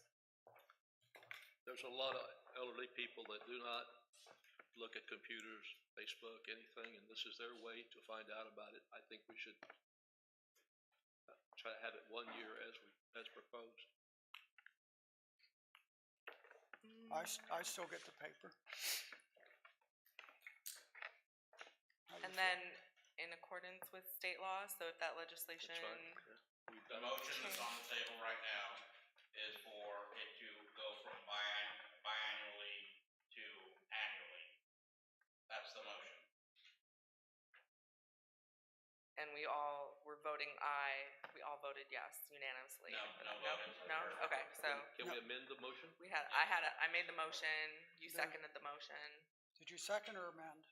S2: There's a lot of elderly people that do not look at computers, Facebook, anything, and this is their way to find out about it. I think we should try to have it 1 year as proposed.
S1: I still get the paper.
S3: And then in accordance with state law, so if that legislation.
S2: That's right. Yeah.
S8: The motion that's on the table right now is for it to go from biannually to annually. That's the motion.
S3: And we all were voting aye. We all voted yes unanimously.
S8: No voted.
S3: No? Okay, so
S2: Can we amend the motion?
S3: I made the motion, you seconded the motion.
S1: Did you second or amend?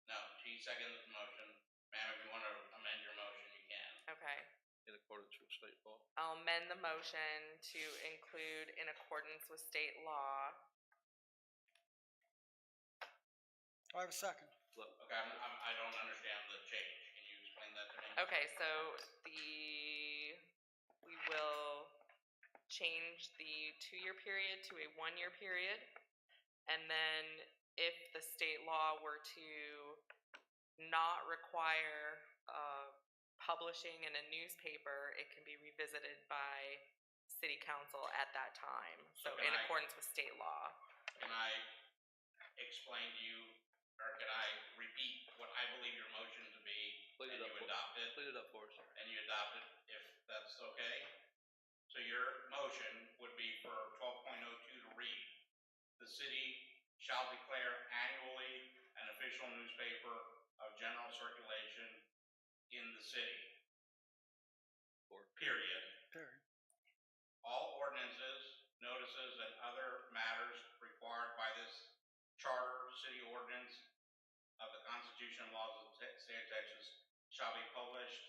S8: No, he seconded the motion. Ma'am, if you want to amend your motion, you can.
S3: Okay.
S2: In accordance with state law.
S3: I'll amend the motion to include in accordance with state law.
S1: Do I have a second?
S8: Okay, I don't understand the change. Can you explain that to me?
S3: Okay, so we will change the 2-year period to a 1-year period. And then if the state law were to not require publishing in a newspaper, it can be revisited by city council at that time. So in accordance with state law.
S8: Can I explain to you, or can I repeat what I believe your motion to be?
S2: Clean it
S8: And
S2: up
S8: you
S2: for us.
S8: adopt it?
S2: Clean it up for us.
S8: And you adopt it, if that's okay? So your motion would be for 12.02 to read, the city shall declare annually an official newspaper of general circulation in the city. Period.
S1: Period.
S8: All ordinances, notices, and other matters required by this charter, city ordinance of the Constitution and laws of the state of Texas shall be published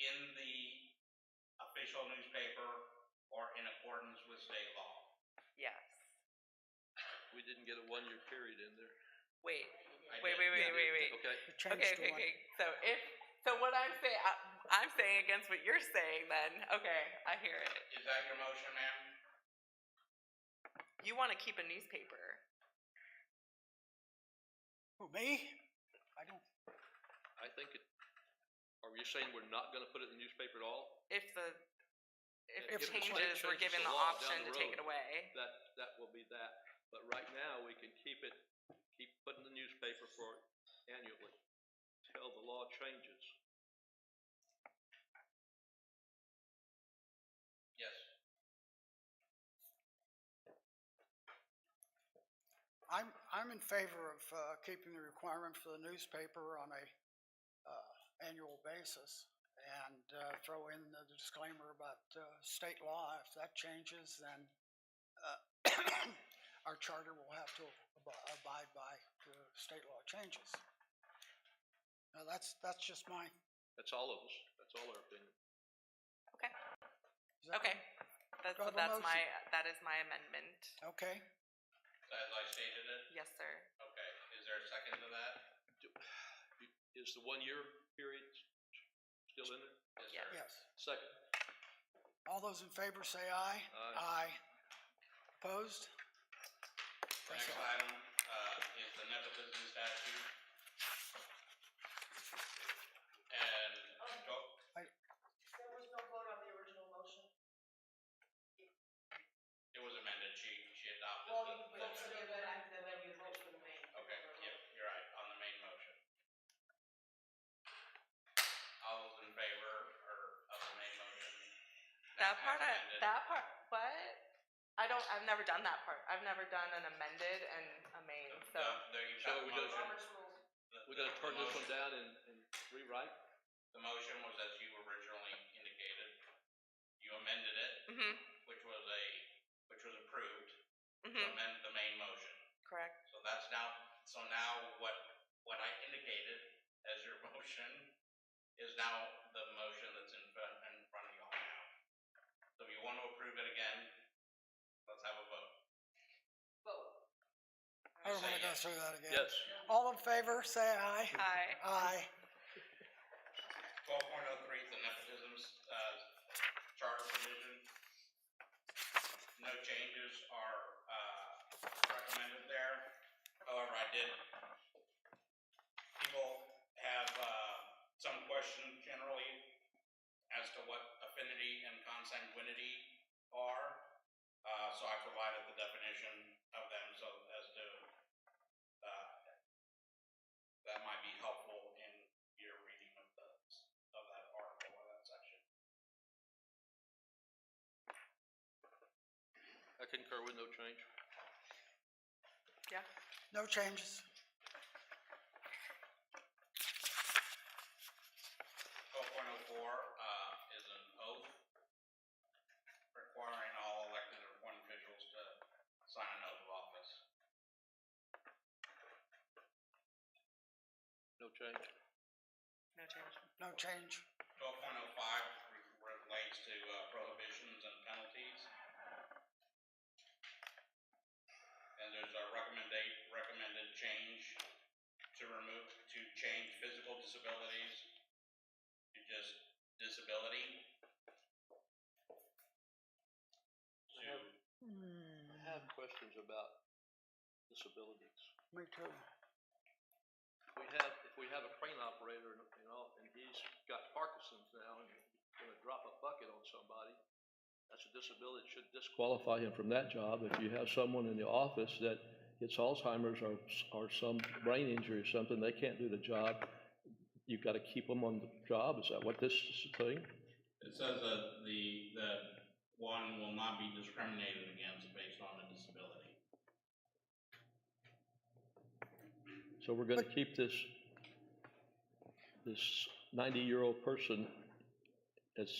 S8: in the official newspaper or in accordance with state law.
S3: Yes.
S2: We didn't get a 1-year period in there.
S3: Wait.
S8: I
S3: Wait.
S8: did.
S2: Okay.
S3: Okay. So what I'm saying, I'm saying against what you're saying then. Okay, I hear it.
S8: Is that your motion, ma'am?
S3: You want to keep a newspaper.
S1: Who, me? I don't,
S2: I think it, are you saying we're not gonna put it in the newspaper at all?
S3: If the
S2: If the state
S3: changes, we're
S2: changes
S3: given
S2: the
S3: the
S2: law
S3: option
S2: down
S3: to
S2: the
S3: take it
S2: road.
S3: away.
S2: That will be that. But right now, we can keep putting the newspaper for annually till the law changes.
S8: Yes.
S1: I'm in favor of keeping the requirement for the newspaper on a annual basis, and throw in the disclaimer about state law. If that changes, then our charter will have to abide by the state law changes. Now, that's just my.
S2: That's all of us. That's all our opinion.
S3: Okay.
S1: Is that
S3: Okay.
S1: Do I have a motion?
S3: That is my amendment.
S1: Okay.
S8: As I stated it?
S3: Yes, sir.
S8: Okay. Is there a second to that?
S2: Is the 1-year period still in there?
S3: Yes.
S8: Sir.
S1: Yes.
S2: Second.
S1: All those in favor say aye.
S2: Aye.
S1: Opposed?
S8: The next item is the nepotism statute. And
S4: There was no vote on the original motion.
S8: it was amended. She adopted
S4: Well,
S8: the.
S4: you vote for the amendment, and then you vote for the main.
S8: Okay, yep, you're right, on the main motion. All those in favor of the main motion?
S3: What? I've never done that part. I've never done an amended and a main, so.
S8: There you've
S2: So
S8: got the
S2: we gotta-
S8: motion.
S4: Robert's rules.
S2: We're gonna turn this one down and rewrite?
S8: The motion was as you originally indicated. You amended it,
S3: Mm-hmm.
S8: which was approved, to
S3: Mm-hmm.
S8: amend the main motion.
S3: Correct.
S8: So now what I indicated as your motion is now the motion that's in front of you all now. So if you want to approve it again, let's have a vote.
S4: Vote.
S1: I don't want to go through that again.
S2: Yes.
S1: All in favor, say aye.
S3: Aye.
S1: Aye.
S8: 12.03 is the nepotism charter provision. No changes are recommended there. However, people have some question generally as to what affinity and consanguinity are. So I provided the definition of them so as to that might be helpful in your reading of that article or that section.
S2: I concur with no change.
S3: Yeah.
S1: No changes.
S8: 12.04 is an oath requiring all elected or appointed officials to sign an oath of office.
S2: No change.
S3: No change.
S1: No change.
S8: 12.05 relates to prohibitions and penalties. And there's a recommended change to change physical disabilities to just disability.
S2: have questions about disabilities.
S1: Me too.
S2: If we have a crane operator and he's got Parkinson's now and he's gonna drop a bucket on somebody, that's a disability, should disqualify him from that job. If you have someone in the office that gets Alzheimer's or some brain injury or something, they can't do the job, you've gotta keep them on the job. Is that what this is saying?
S8: It says that the one will not be discriminated against based on a disability.
S7: So we're gonna keep this 90-year-old person as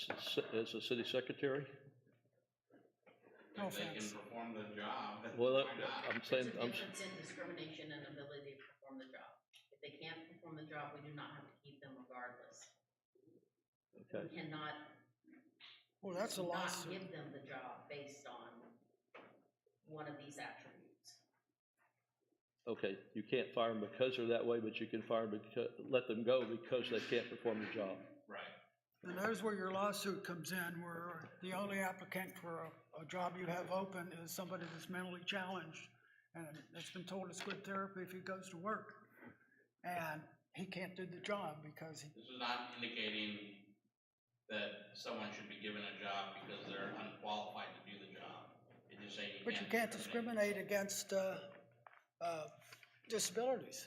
S7: a city secretary?
S1: No
S8: If they can
S1: offense.
S8: perform the job, then
S7: Well,
S8: why not?
S7: I'm saying,
S9: There's a difference in discrimination and ability to perform the job. If they can't perform the job, we do not have to keep them regardless.
S7: okay.
S9: We cannot
S1: Well, that's a
S9: not
S1: lawsuit.
S9: give them the job based on one of these attributes.
S7: Okay, you can't fire them because they're that way, but you can fire them let them go because they can't perform the job.
S8: Right.
S1: And there's where your lawsuit comes in, where the only applicant for a job you have open is somebody that's mentally challenged, and it's been told it's good therapy if he goes to work. And he can't do the job because he,
S8: This is not indicating that someone should be given a job because they're unqualified to do the job. It just saying
S1: but you can't discriminate against, disabilities.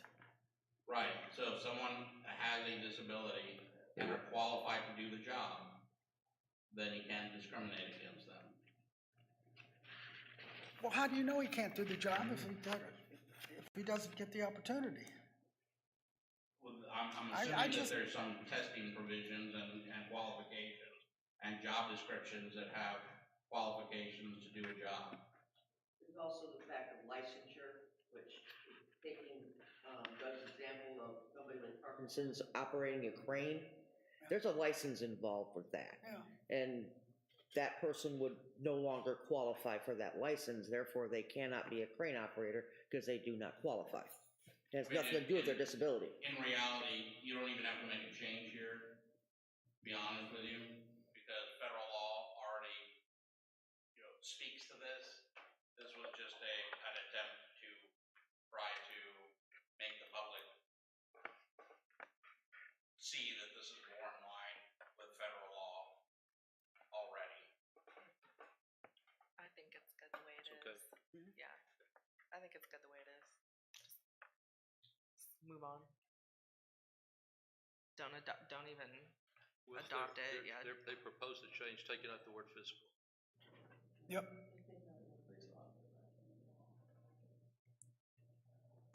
S8: Right, so if someone has a disability and are qualified to do the job, then you can't discriminate against them.
S1: Well, how do you know he can't do the job if he doesn't get the opportunity?
S8: Well, I'm
S1: I
S8: assuming that
S1: just-
S8: there's some testing provisions and qualifications and job descriptions that have qualifications to do a job.
S10: There's also the fact of licensure, which, taking Doug's example of somebody with Parkinson's operating a crane, there's a license involved with that.
S1: Yeah.
S10: And that person would no longer qualify for that license, therefore they cannot be a crane operator because they do not qualify. It has nothing to do with their disability.
S8: In reality, you don't even have to make a change here, to be honest with you, because federal law already, speaks to this. This was just an attempt to try to make the public see that this is more in line with federal law already.
S3: I think it's good the way it
S2: It's okay.
S3: is. Yeah, I think it's good the way it is. Just move on. Don't even
S2: Well,
S3: adopt
S2: they're-
S3: it, yeah.
S2: They proposed a change, taking out the word physical.
S1: Yep.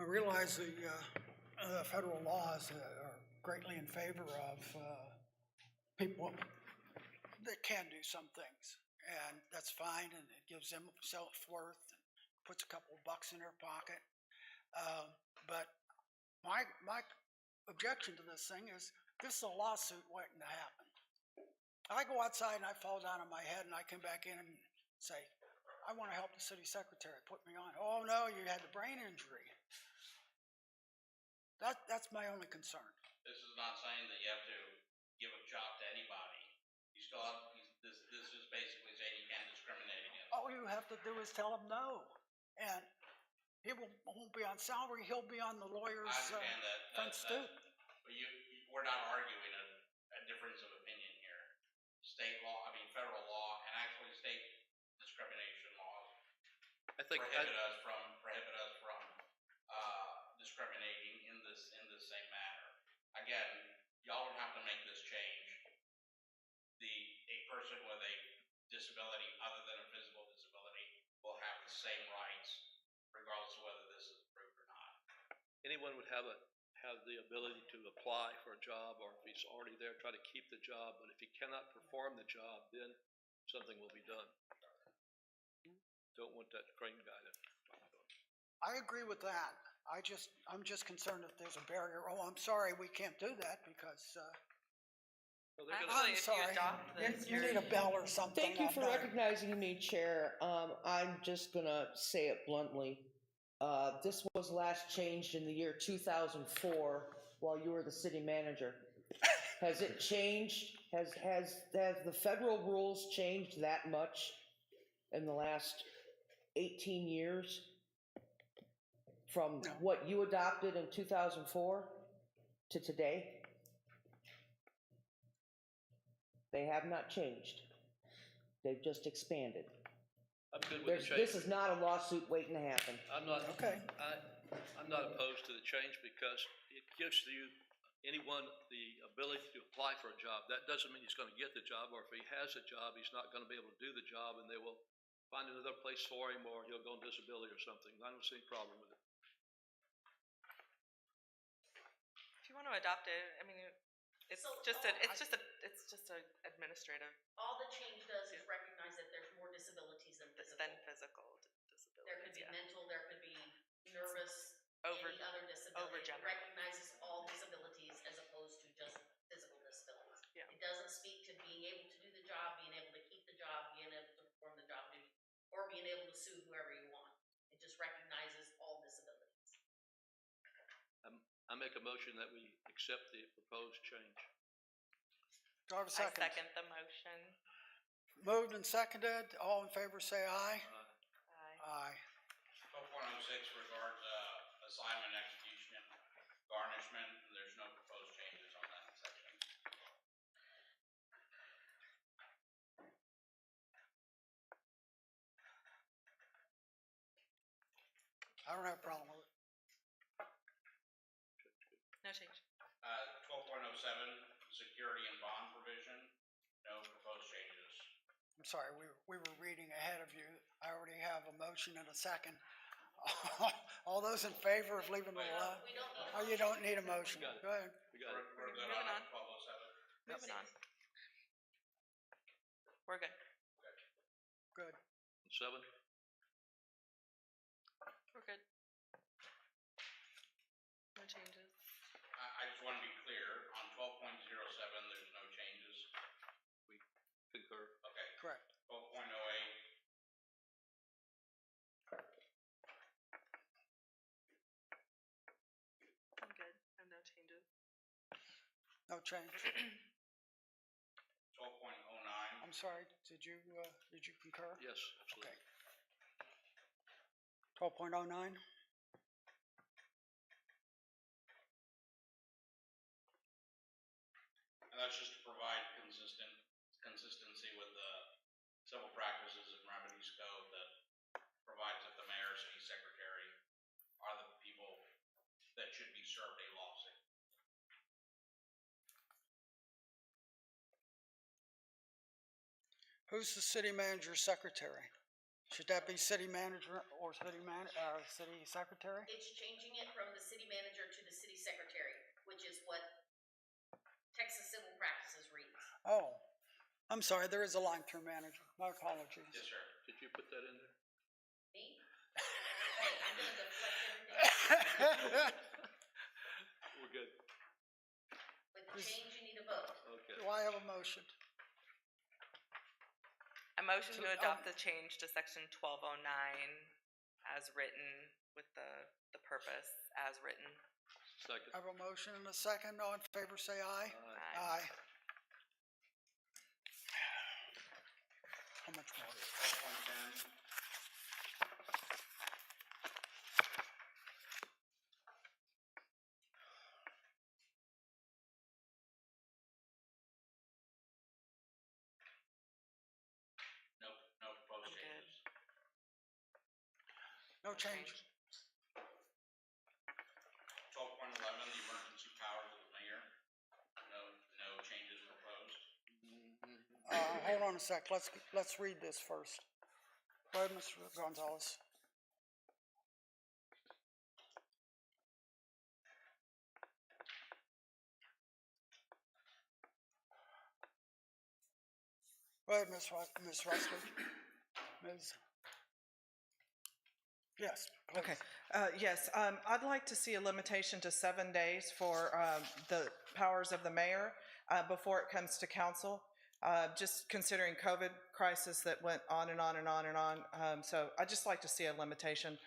S1: I realize the federal laws are greatly in favor of people that can do some things, and that's fine, and it gives them self-worth, puts a couple of bucks in their pocket. But my objection to this thing is this is a lawsuit waiting to happen. I go outside and I fall down on my head and I come back in and say, I want to help the city secretary, put me on. Oh no, you had the brain injury. That's my only concern.
S8: This is not saying that you have to give a job to anybody. You still have, this is basically saying you can't discriminate against.
S1: All you have to do is tell him no. And he won't be on salary, he'll be on the lawyer's
S8: I understand that.
S1: front stoop.
S8: But we're not arguing a difference of opinion here. State law, federal law, and actually state discrimination laws
S2: I think,
S8: prohibit us from discriminating in this same manner. Again, y'all don't have to make this change. A person with a disability other than a physical disability will have the same rights regardless of whether this is approved or not.
S2: anyone would have the ability to apply for a job, or if he's already there, try to keep the job, but if he cannot perform the job, then something will be done. Don't want that crane guy to.
S1: I agree with that. I'm just concerned if there's a barrier. Oh, I'm sorry, we can't do that because,
S2: Well, they're gonna-
S3: Actually,
S1: I'm
S3: if you
S1: sorry.
S3: adopt this,
S1: You need a bell or something.
S10: Thank you
S1: that
S10: for
S1: night.
S10: recognizing me, Chair. I'm just gonna say it bluntly. This was last changed in the year 2004 while you were the city manager. Has it changed? Has the federal rules changed that much in the last 18 years from
S1: No.
S10: what you adopted in 2004 to today? They have not changed. They've just expanded.
S2: I'm good with the change.
S10: This is not a lawsuit waiting to happen.
S2: I'm not,
S1: Okay.
S2: I'm not opposed to the change because it gives anyone the ability to apply for a job. That doesn't mean he's gonna get the job, or if he has a job, he's not gonna be able to do the job, and they will find another place for him, or he'll go on disability or something. I don't see any problem with it.
S3: If you want to adopt it, I mean, it's
S9: So,
S3: just a administrative
S9: All the change does is recognize that there's more disabilities than
S3: than
S9: physical.
S3: physical
S9: There could
S3: disabilities,
S9: be
S3: yeah.
S9: mental, there could be nervous,
S3: Over-
S9: any other disability. It
S3: overgenerous.
S9: recognizes all disabilities as opposed to just physical disabilities.
S3: Yeah.
S9: It doesn't speak to being able to do the job, being able to keep the job, being able to perform the job duty, or being able to sue whoever you want. It just recognizes all disabilities.
S2: I make a motion that we accept the proposed change.
S1: Do I have a
S3: I
S1: second?
S3: second the motion.
S1: Moved and seconded, all in favor say aye.
S3: Aye.
S1: Aye.
S8: 12.06 regards assignment, execution, and garnishment. There's no proposed changes on that section.
S1: I don't have a problem with it.
S3: No change.
S8: 12.07, security and bond provision, no proposed changes.
S1: I'm sorry, we were reading ahead of you. I already have a motion and a second. All those in favor of leaving it alone?
S9: We don't need a
S1: Oh, you don't need a motion.
S2: Got it.
S1: Go ahead.
S2: We got it.
S8: We're good
S3: Moving
S8: on
S3: on.
S8: 12.07.
S3: Moving on. We're good.
S1: Good.
S2: 7?
S3: We're good. No changes.
S8: I just want to be clear, on 12.07, there's no changes.
S2: Concur.
S8: Okay,
S1: Correct.
S8: 12.08,
S3: I'm good. I have no changes.
S1: No change.
S8: 12.09,
S1: I'm sorry, did you concur?
S2: Yes,
S1: Okay.
S2: absolutely.
S1: 12.09?
S8: and that's just to provide consistency with the civil practices and remedies code that provides that the mayor, city secretary are the people that should be served a lawsuit.
S1: Who's the city manager's secretary? Should that be city manager or city secretary?
S9: It's changing it from the city manager to the city secretary, which is what Texas Civil Practices reads.
S1: Oh, I'm sorry, there is a line-term manager. My apologies.
S8: Yes, sir.
S2: Did you put that in there?
S9: Me? Hey, I'm gonna deflect everything.
S2: We're good.
S9: With the change, you need a vote.
S2: Okay.
S1: Do I have a motion?
S3: I motion to
S1: So,
S3: adopt the change to section 1209 as written with the purpose as written.
S2: Second.
S1: I have a motion and a second. All in favor, say aye.
S3: Aye.
S1: Aye. How much more?
S8: 12.10, no proposed
S3: I'm good.
S8: changes.
S1: No change.
S8: 12.11, the emergency powers of the mayor, no changes proposed.
S1: Hold on a sec. Let's read this first. Go ahead, Mr. Gonzalez. Go ahead, Ms. Russell. Ms. Yes, please.
S5: Okay, yes, I'd like to see a limitation to 7 days for the powers of the mayor before it comes to council. Just considering COVID crisis that went on and on and on and on. So I'd just like to see a limitation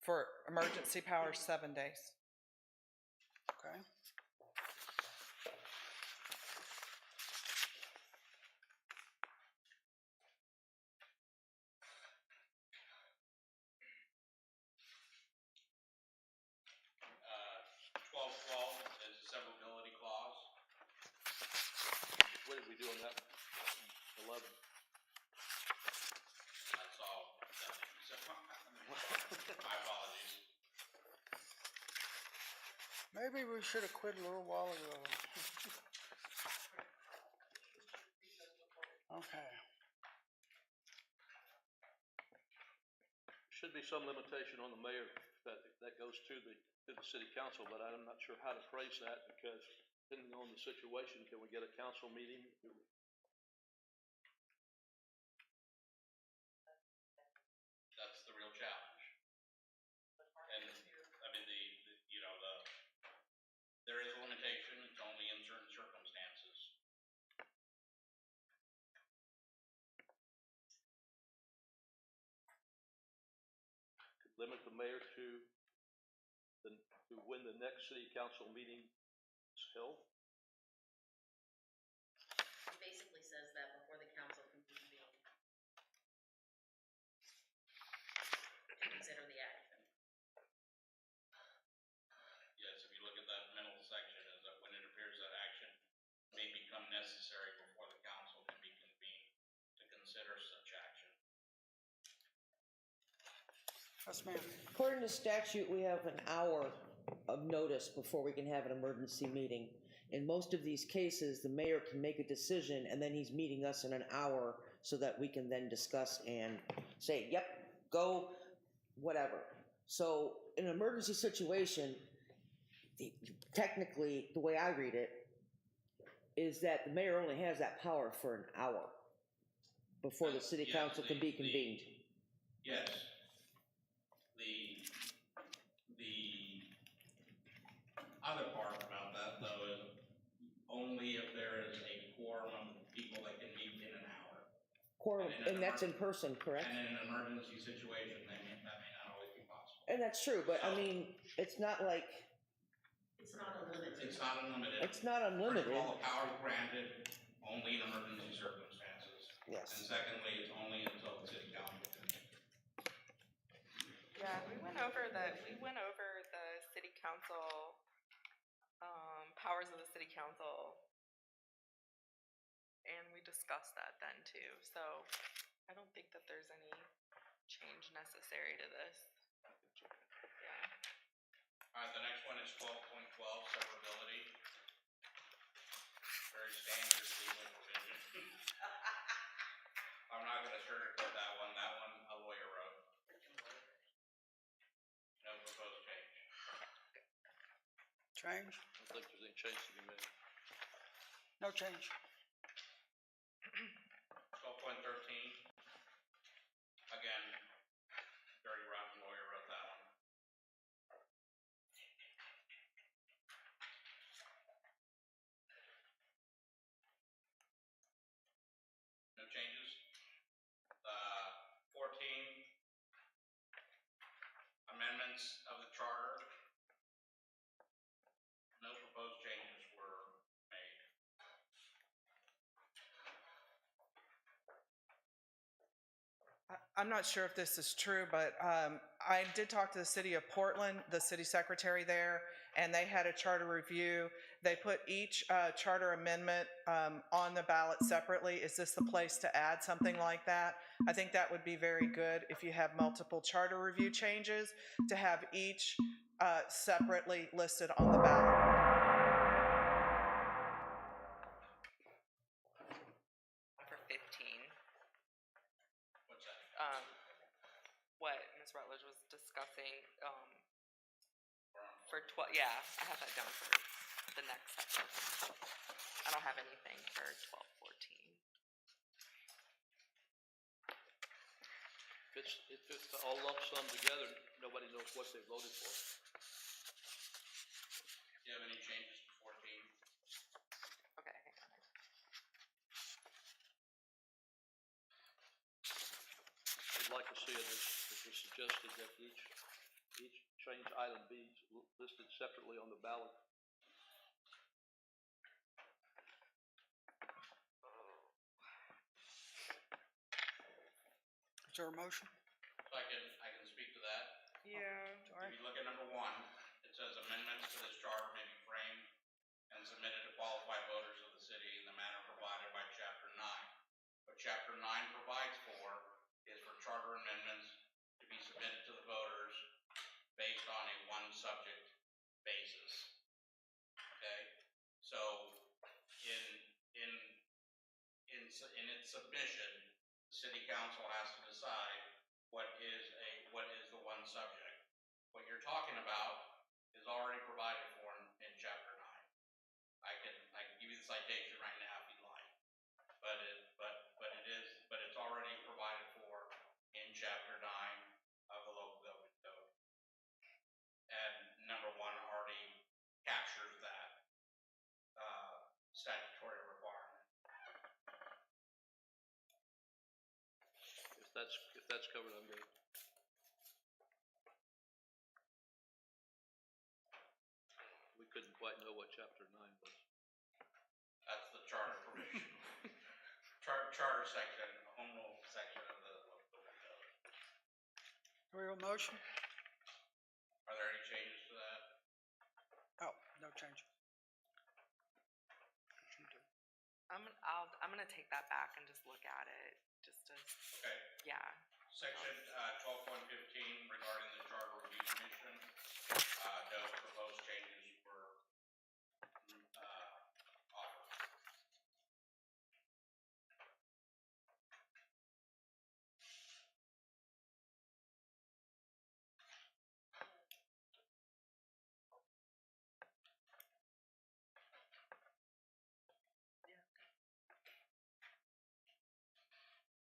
S5: for emergency powers, 7 days.
S1: Okay.
S2: do on that? 11.
S8: That's all. So, my apologies.
S1: Maybe we should have quit a little while ago. Okay.
S2: Should be some limitation on the mayor that goes to the city council, but I'm not sure how to phrase that because depending on the situation, can we get a council meeting?
S8: That's the real challenge. And, I mean, there is a limitation, it's only in certain circumstances.
S2: Limit the mayor to when the next city council meeting is held?
S9: It basically says that before the council can convene to consider the action.
S8: Yes, if you look at that middle section, is that when it appears that action may become necessary before the council can be convened to consider such action.
S1: Yes, ma'am.
S10: According to statute, we have an hour of notice before we can have an emergency meeting. In most of these cases, the mayor can make a decision and then he's meeting us in an hour so that we can then discuss and say, yep, go, whatever. So in an emergency situation, technically, the way I read it, is that the mayor only has that power for an hour before the city
S8: Yes,
S10: council can be convened.
S8: Yes. The other part about that, though, is only if there is a quorum of people that can meet in an hour.
S10: Quorum, and that's in person, correct?
S8: And in an emergency situation, that may not always be possible.
S10: And that's true, but I mean, it's not like,
S9: It's not unlimited.
S8: It's not unlimited.
S10: it's not unlimited.
S8: First of all, the power is granted only in emergency circumstances.
S10: Yes.
S8: And secondly, it's only until the city council can.
S3: Yeah, we went over the city council, powers of the city council. And we discussed that then too, so I don't think that there's any change necessary to this. Yeah.
S8: All right, the next one is 12.12, severability. Very standard legal provision. I'm not gonna sugarcoat that one a lawyer wrote. No proposed change.
S1: Change?
S2: I don't think there's any change to be made.
S1: No change.
S8: 12.13. Again, Dirty Rotten lawyer wrote that one. No changes. 14, amendments of the charter. No proposed changes were made.
S5: I'm not sure if this is true, but I did talk to the city of Portland, the city secretary there, and they had a charter review. They put each charter amendment on the ballot separately. Is this the place to add something like that? I think that would be very good if you have multiple charter review changes, to have each separately listed on the ballot.
S3: For 15.
S8: What's that?
S3: What Ms. Rutledge was discussing, for 12, yeah, I have that down for the next section. I don't have anything for 12-14.
S2: If it's all lump sum together, nobody knows what they voted for.
S8: Do you have any changes to 14?
S3: Okay, hang on.
S2: I'd like to see it as was suggested that each change item be listed separately on the ballot.
S1: Is there a motion?
S8: So I can speak to that.
S3: Yeah.
S8: If you look at number 1, it says amendments to this charter may be framed and submitted to qualified voters of the city in the manner provided by Chapter 9. What Chapter 9 provides for is for charter amendments to be submitted to the voters based on a one-subject basis. Okay? So, in its submission, the city council has to decide what is the one subject. What you're talking about is already provided for in Chapter 9. I can give you the citation right now if you'd like, but it's already provided for in Chapter 9 of the local government code, and number 1 already captures that statutory requirement.
S2: If that's covered, I'm good. We couldn't quite know what Chapter 9 was.
S8: That's the charter provision. Charter section, home rule section of the local government code.
S1: Do we have a motion?
S8: Are there any changes to that?
S1: Oh, no change.
S3: I'm gonna take that back and just look at it, just to,
S8: Okay.
S3: yeah.
S8: Section 12.15 regarding the Charter Review Commission, no proposed changes were offered.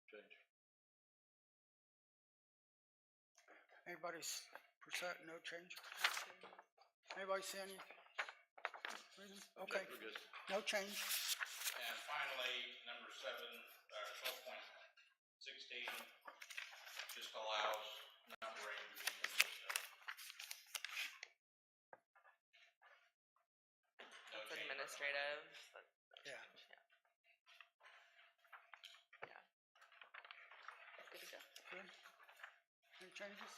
S2: Change.
S1: Anybody's percent, no change? Anybody see any reason? Okay,
S2: We're good.
S1: no change.
S8: And finally, number 12.16 just allows numbering to be consistent. No
S3: That's
S8: change.
S3: administrative.
S1: Yeah.
S3: Yeah. Good to go.
S1: Good. Any changes?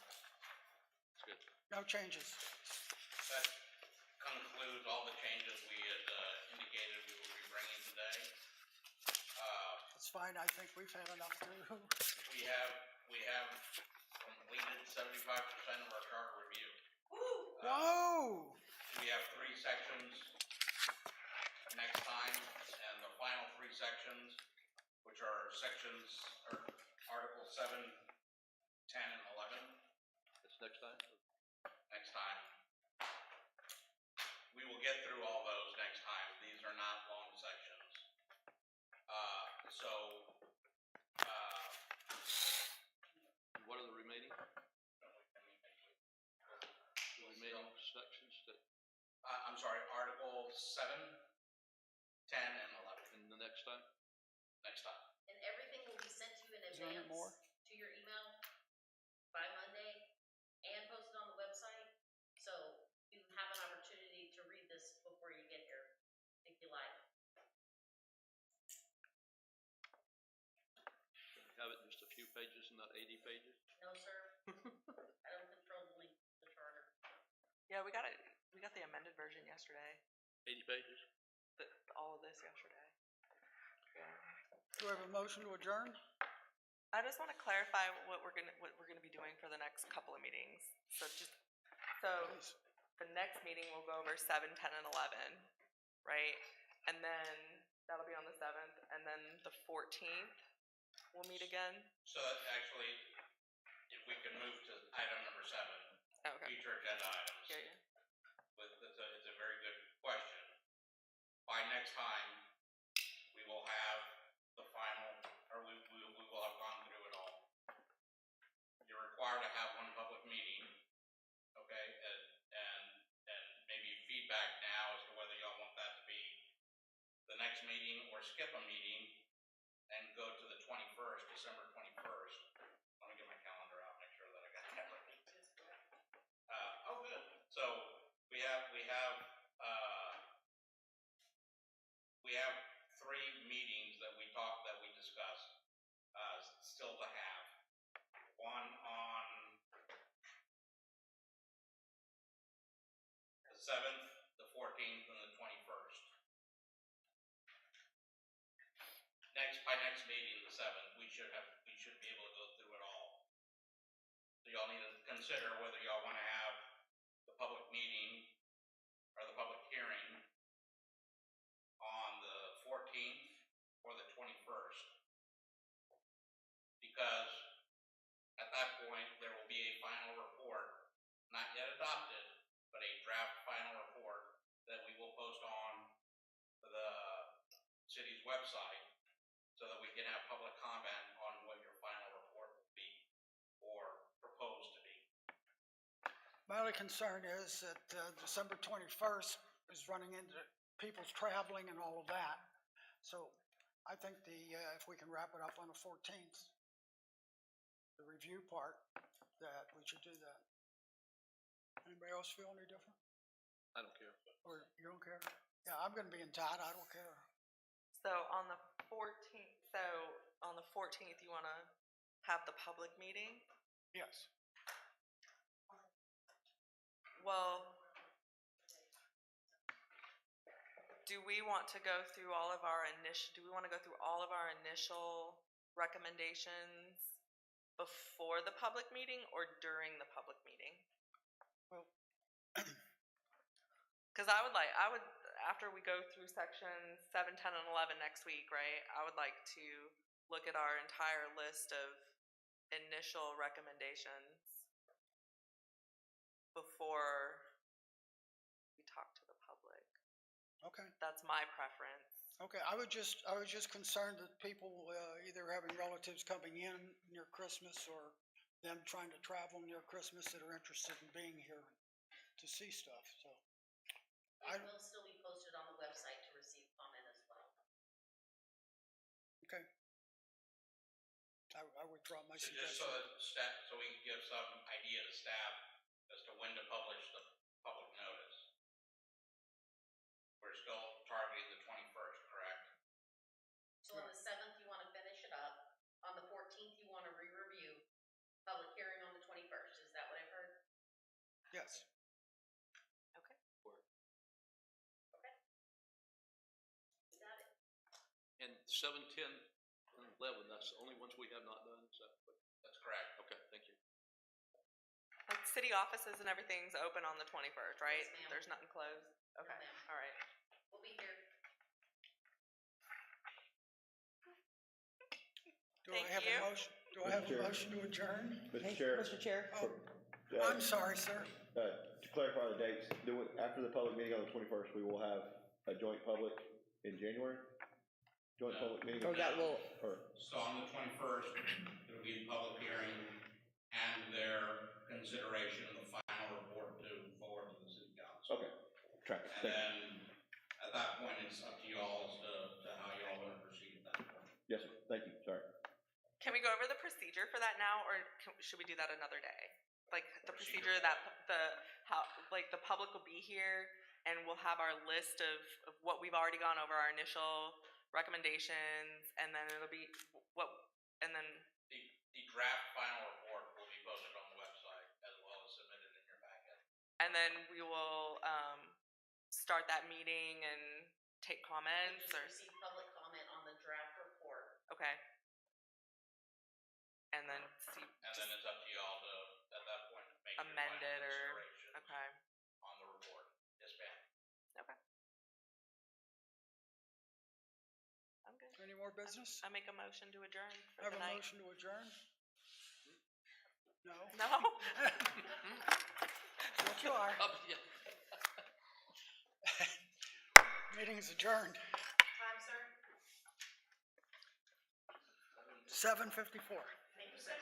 S2: It's good.
S1: No changes.
S8: That concludes all the changes we had indicated we will be bringing today.
S1: It's fine, I think we've had enough to do.
S8: We have completed 75% of our charter review.
S1: Whoa!
S8: We have 3 sections next time, and the final 3 sections, which are Article 7, 10, and 11.
S2: That's next time?
S8: Next time. We will get through all those next time. These are not long sections.
S2: What are the remaining? The remaining sections that,
S8: I'm sorry, Article 7, 10, and 11.
S2: and the next time?
S8: Next time.
S9: And everything will be sent to you in
S1: Is there any more?
S9: advance to your email by Monday and posted on the website. So you have an opportunity to read this before you get here, if you like.
S2: Have it just a few pages and not 80 pages?
S9: No, sir. I don't control the link to the charter.
S3: Yeah, we got it. We got the amended version yesterday.
S2: 80 pages?
S3: All of this yesterday. Yeah.
S1: Do we have a motion to adjourn?
S3: I just want to clarify what we're gonna be doing for the next couple of meetings. So
S1: Please.
S3: the next meeting we'll go over 7, 10, and 11, right? And then that'll be on the 7th, and then the 14th we'll meet again.
S8: So that actually, if we can move to item number 7,
S3: Okay.
S8: future agenda items.
S3: Yeah, yeah.
S8: It's a very good question. By next time, we will have the final, or we will have gone through it all. You're required to have one public meeting, okay, and maybe feedback now as to whether y'all want that to be the next meeting or skip a meeting and go to the 21st, December 21st. Let me get my calendar out, make sure that I got that right. Oh, good. So we have 3 meetings that we discussed still to have. One on the 7th, the 14th, and the 21st. 7th, we should be able to go through it all. So y'all need to consider whether y'all want to have the public meeting or the public hearing on the 14th or the 21st. Because at that point, there will be a final report, not yet adopted, but a draft final report that we will post on the city's website so that we can have public comment on what your final report will be or proposed to be.
S1: My only concern is that December 21st is running into people's traveling and all of that. So I think if we can wrap it up on the 14th, the review part, that we should do that. Anybody else feel any different?
S2: I don't care.
S1: Or you don't care? Yeah, I'm gonna be in town, I don't care.
S3: So on the 14th, you want to have the public meeting?
S1: Yes.
S3: Well, do we want to go through all of our initial recommendations before the public meeting or during the public meeting?
S1: Well,
S3: because I would, after we go through sections 7, 10, and 11 next week, right, I would like to look at our entire list of initial recommendations before we talk to the public.
S1: okay.
S3: That's my preference.
S1: Okay, I was just concerned that people either having relatives coming in near Christmas or them trying to travel near Christmas that are interested in being here to see stuff, so.
S9: It will still be posted on the website to receive comment as well.
S1: Okay. I withdraw my
S8: So just so
S1: suggestion.
S8: that staff, so we can give some idea to staff as to when to publish the public notice. We're still targeting the 21st, correct?
S9: So on the 7th, you want to finish it up. On the 14th, you want to re-review. Public hearing on the 21st. Is that what I've heard?
S1: Yes.
S3: Okay.
S9: Okay. You got it.
S2: And 7, 10, and 11, that's the only ones we have not done, so.
S8: That's correct.
S2: Okay, thank you.
S3: Like city offices and everything's open on the 21st, right?
S9: Yes, ma'am.
S3: There's nothing closed? Okay,
S9: ma'am.
S3: all right.
S9: We'll be here.
S1: Do I have a motion? Do I have a motion to adjourn?
S11: Mr. Chair,
S10: Mr. Chair?
S1: I'm sorry, sir.
S11: to clarify the dates, after the public meeting on the 21st, we will have a joint public in January? Joint public meeting?
S10: Or that will,
S8: So on the 21st, it'll be the public hearing and their consideration of the final report to forward to the city council.
S11: Okay, track it.
S8: And then, at that point, it's up to y'all as to how y'all want to proceed at that point.
S11: Yes, sir, thank you, sorry.
S3: Can we go over the procedure for that now, or should we do that another day? Like the procedure that the public will be here and we'll have our list of what we've already gone over, our initial recommendations, and then it'll be
S8: The draft final report will be posted on the website as well as submitted in your packet.
S3: and then we will start that meeting and take comments
S9: Just
S3: or
S9: receive public comment on the draft report.
S3: okay. And then see
S8: And then it's up to y'all to, at that point, make your
S3: amend
S8: final
S3: it or
S8: considerations
S3: okay.
S8: on the report. Yes, ma'am.
S3: Okay. I'm good.
S1: Any more business?
S3: I make a motion to adjourn for
S1: Have
S3: the
S1: a
S3: night.
S1: motion to adjourn? No?
S3: No.
S1: We'll try.
S2: Yeah.
S1: Meeting is adjourned.
S9: Time, sir?
S1: 7:54.
S9: Thank you, sir.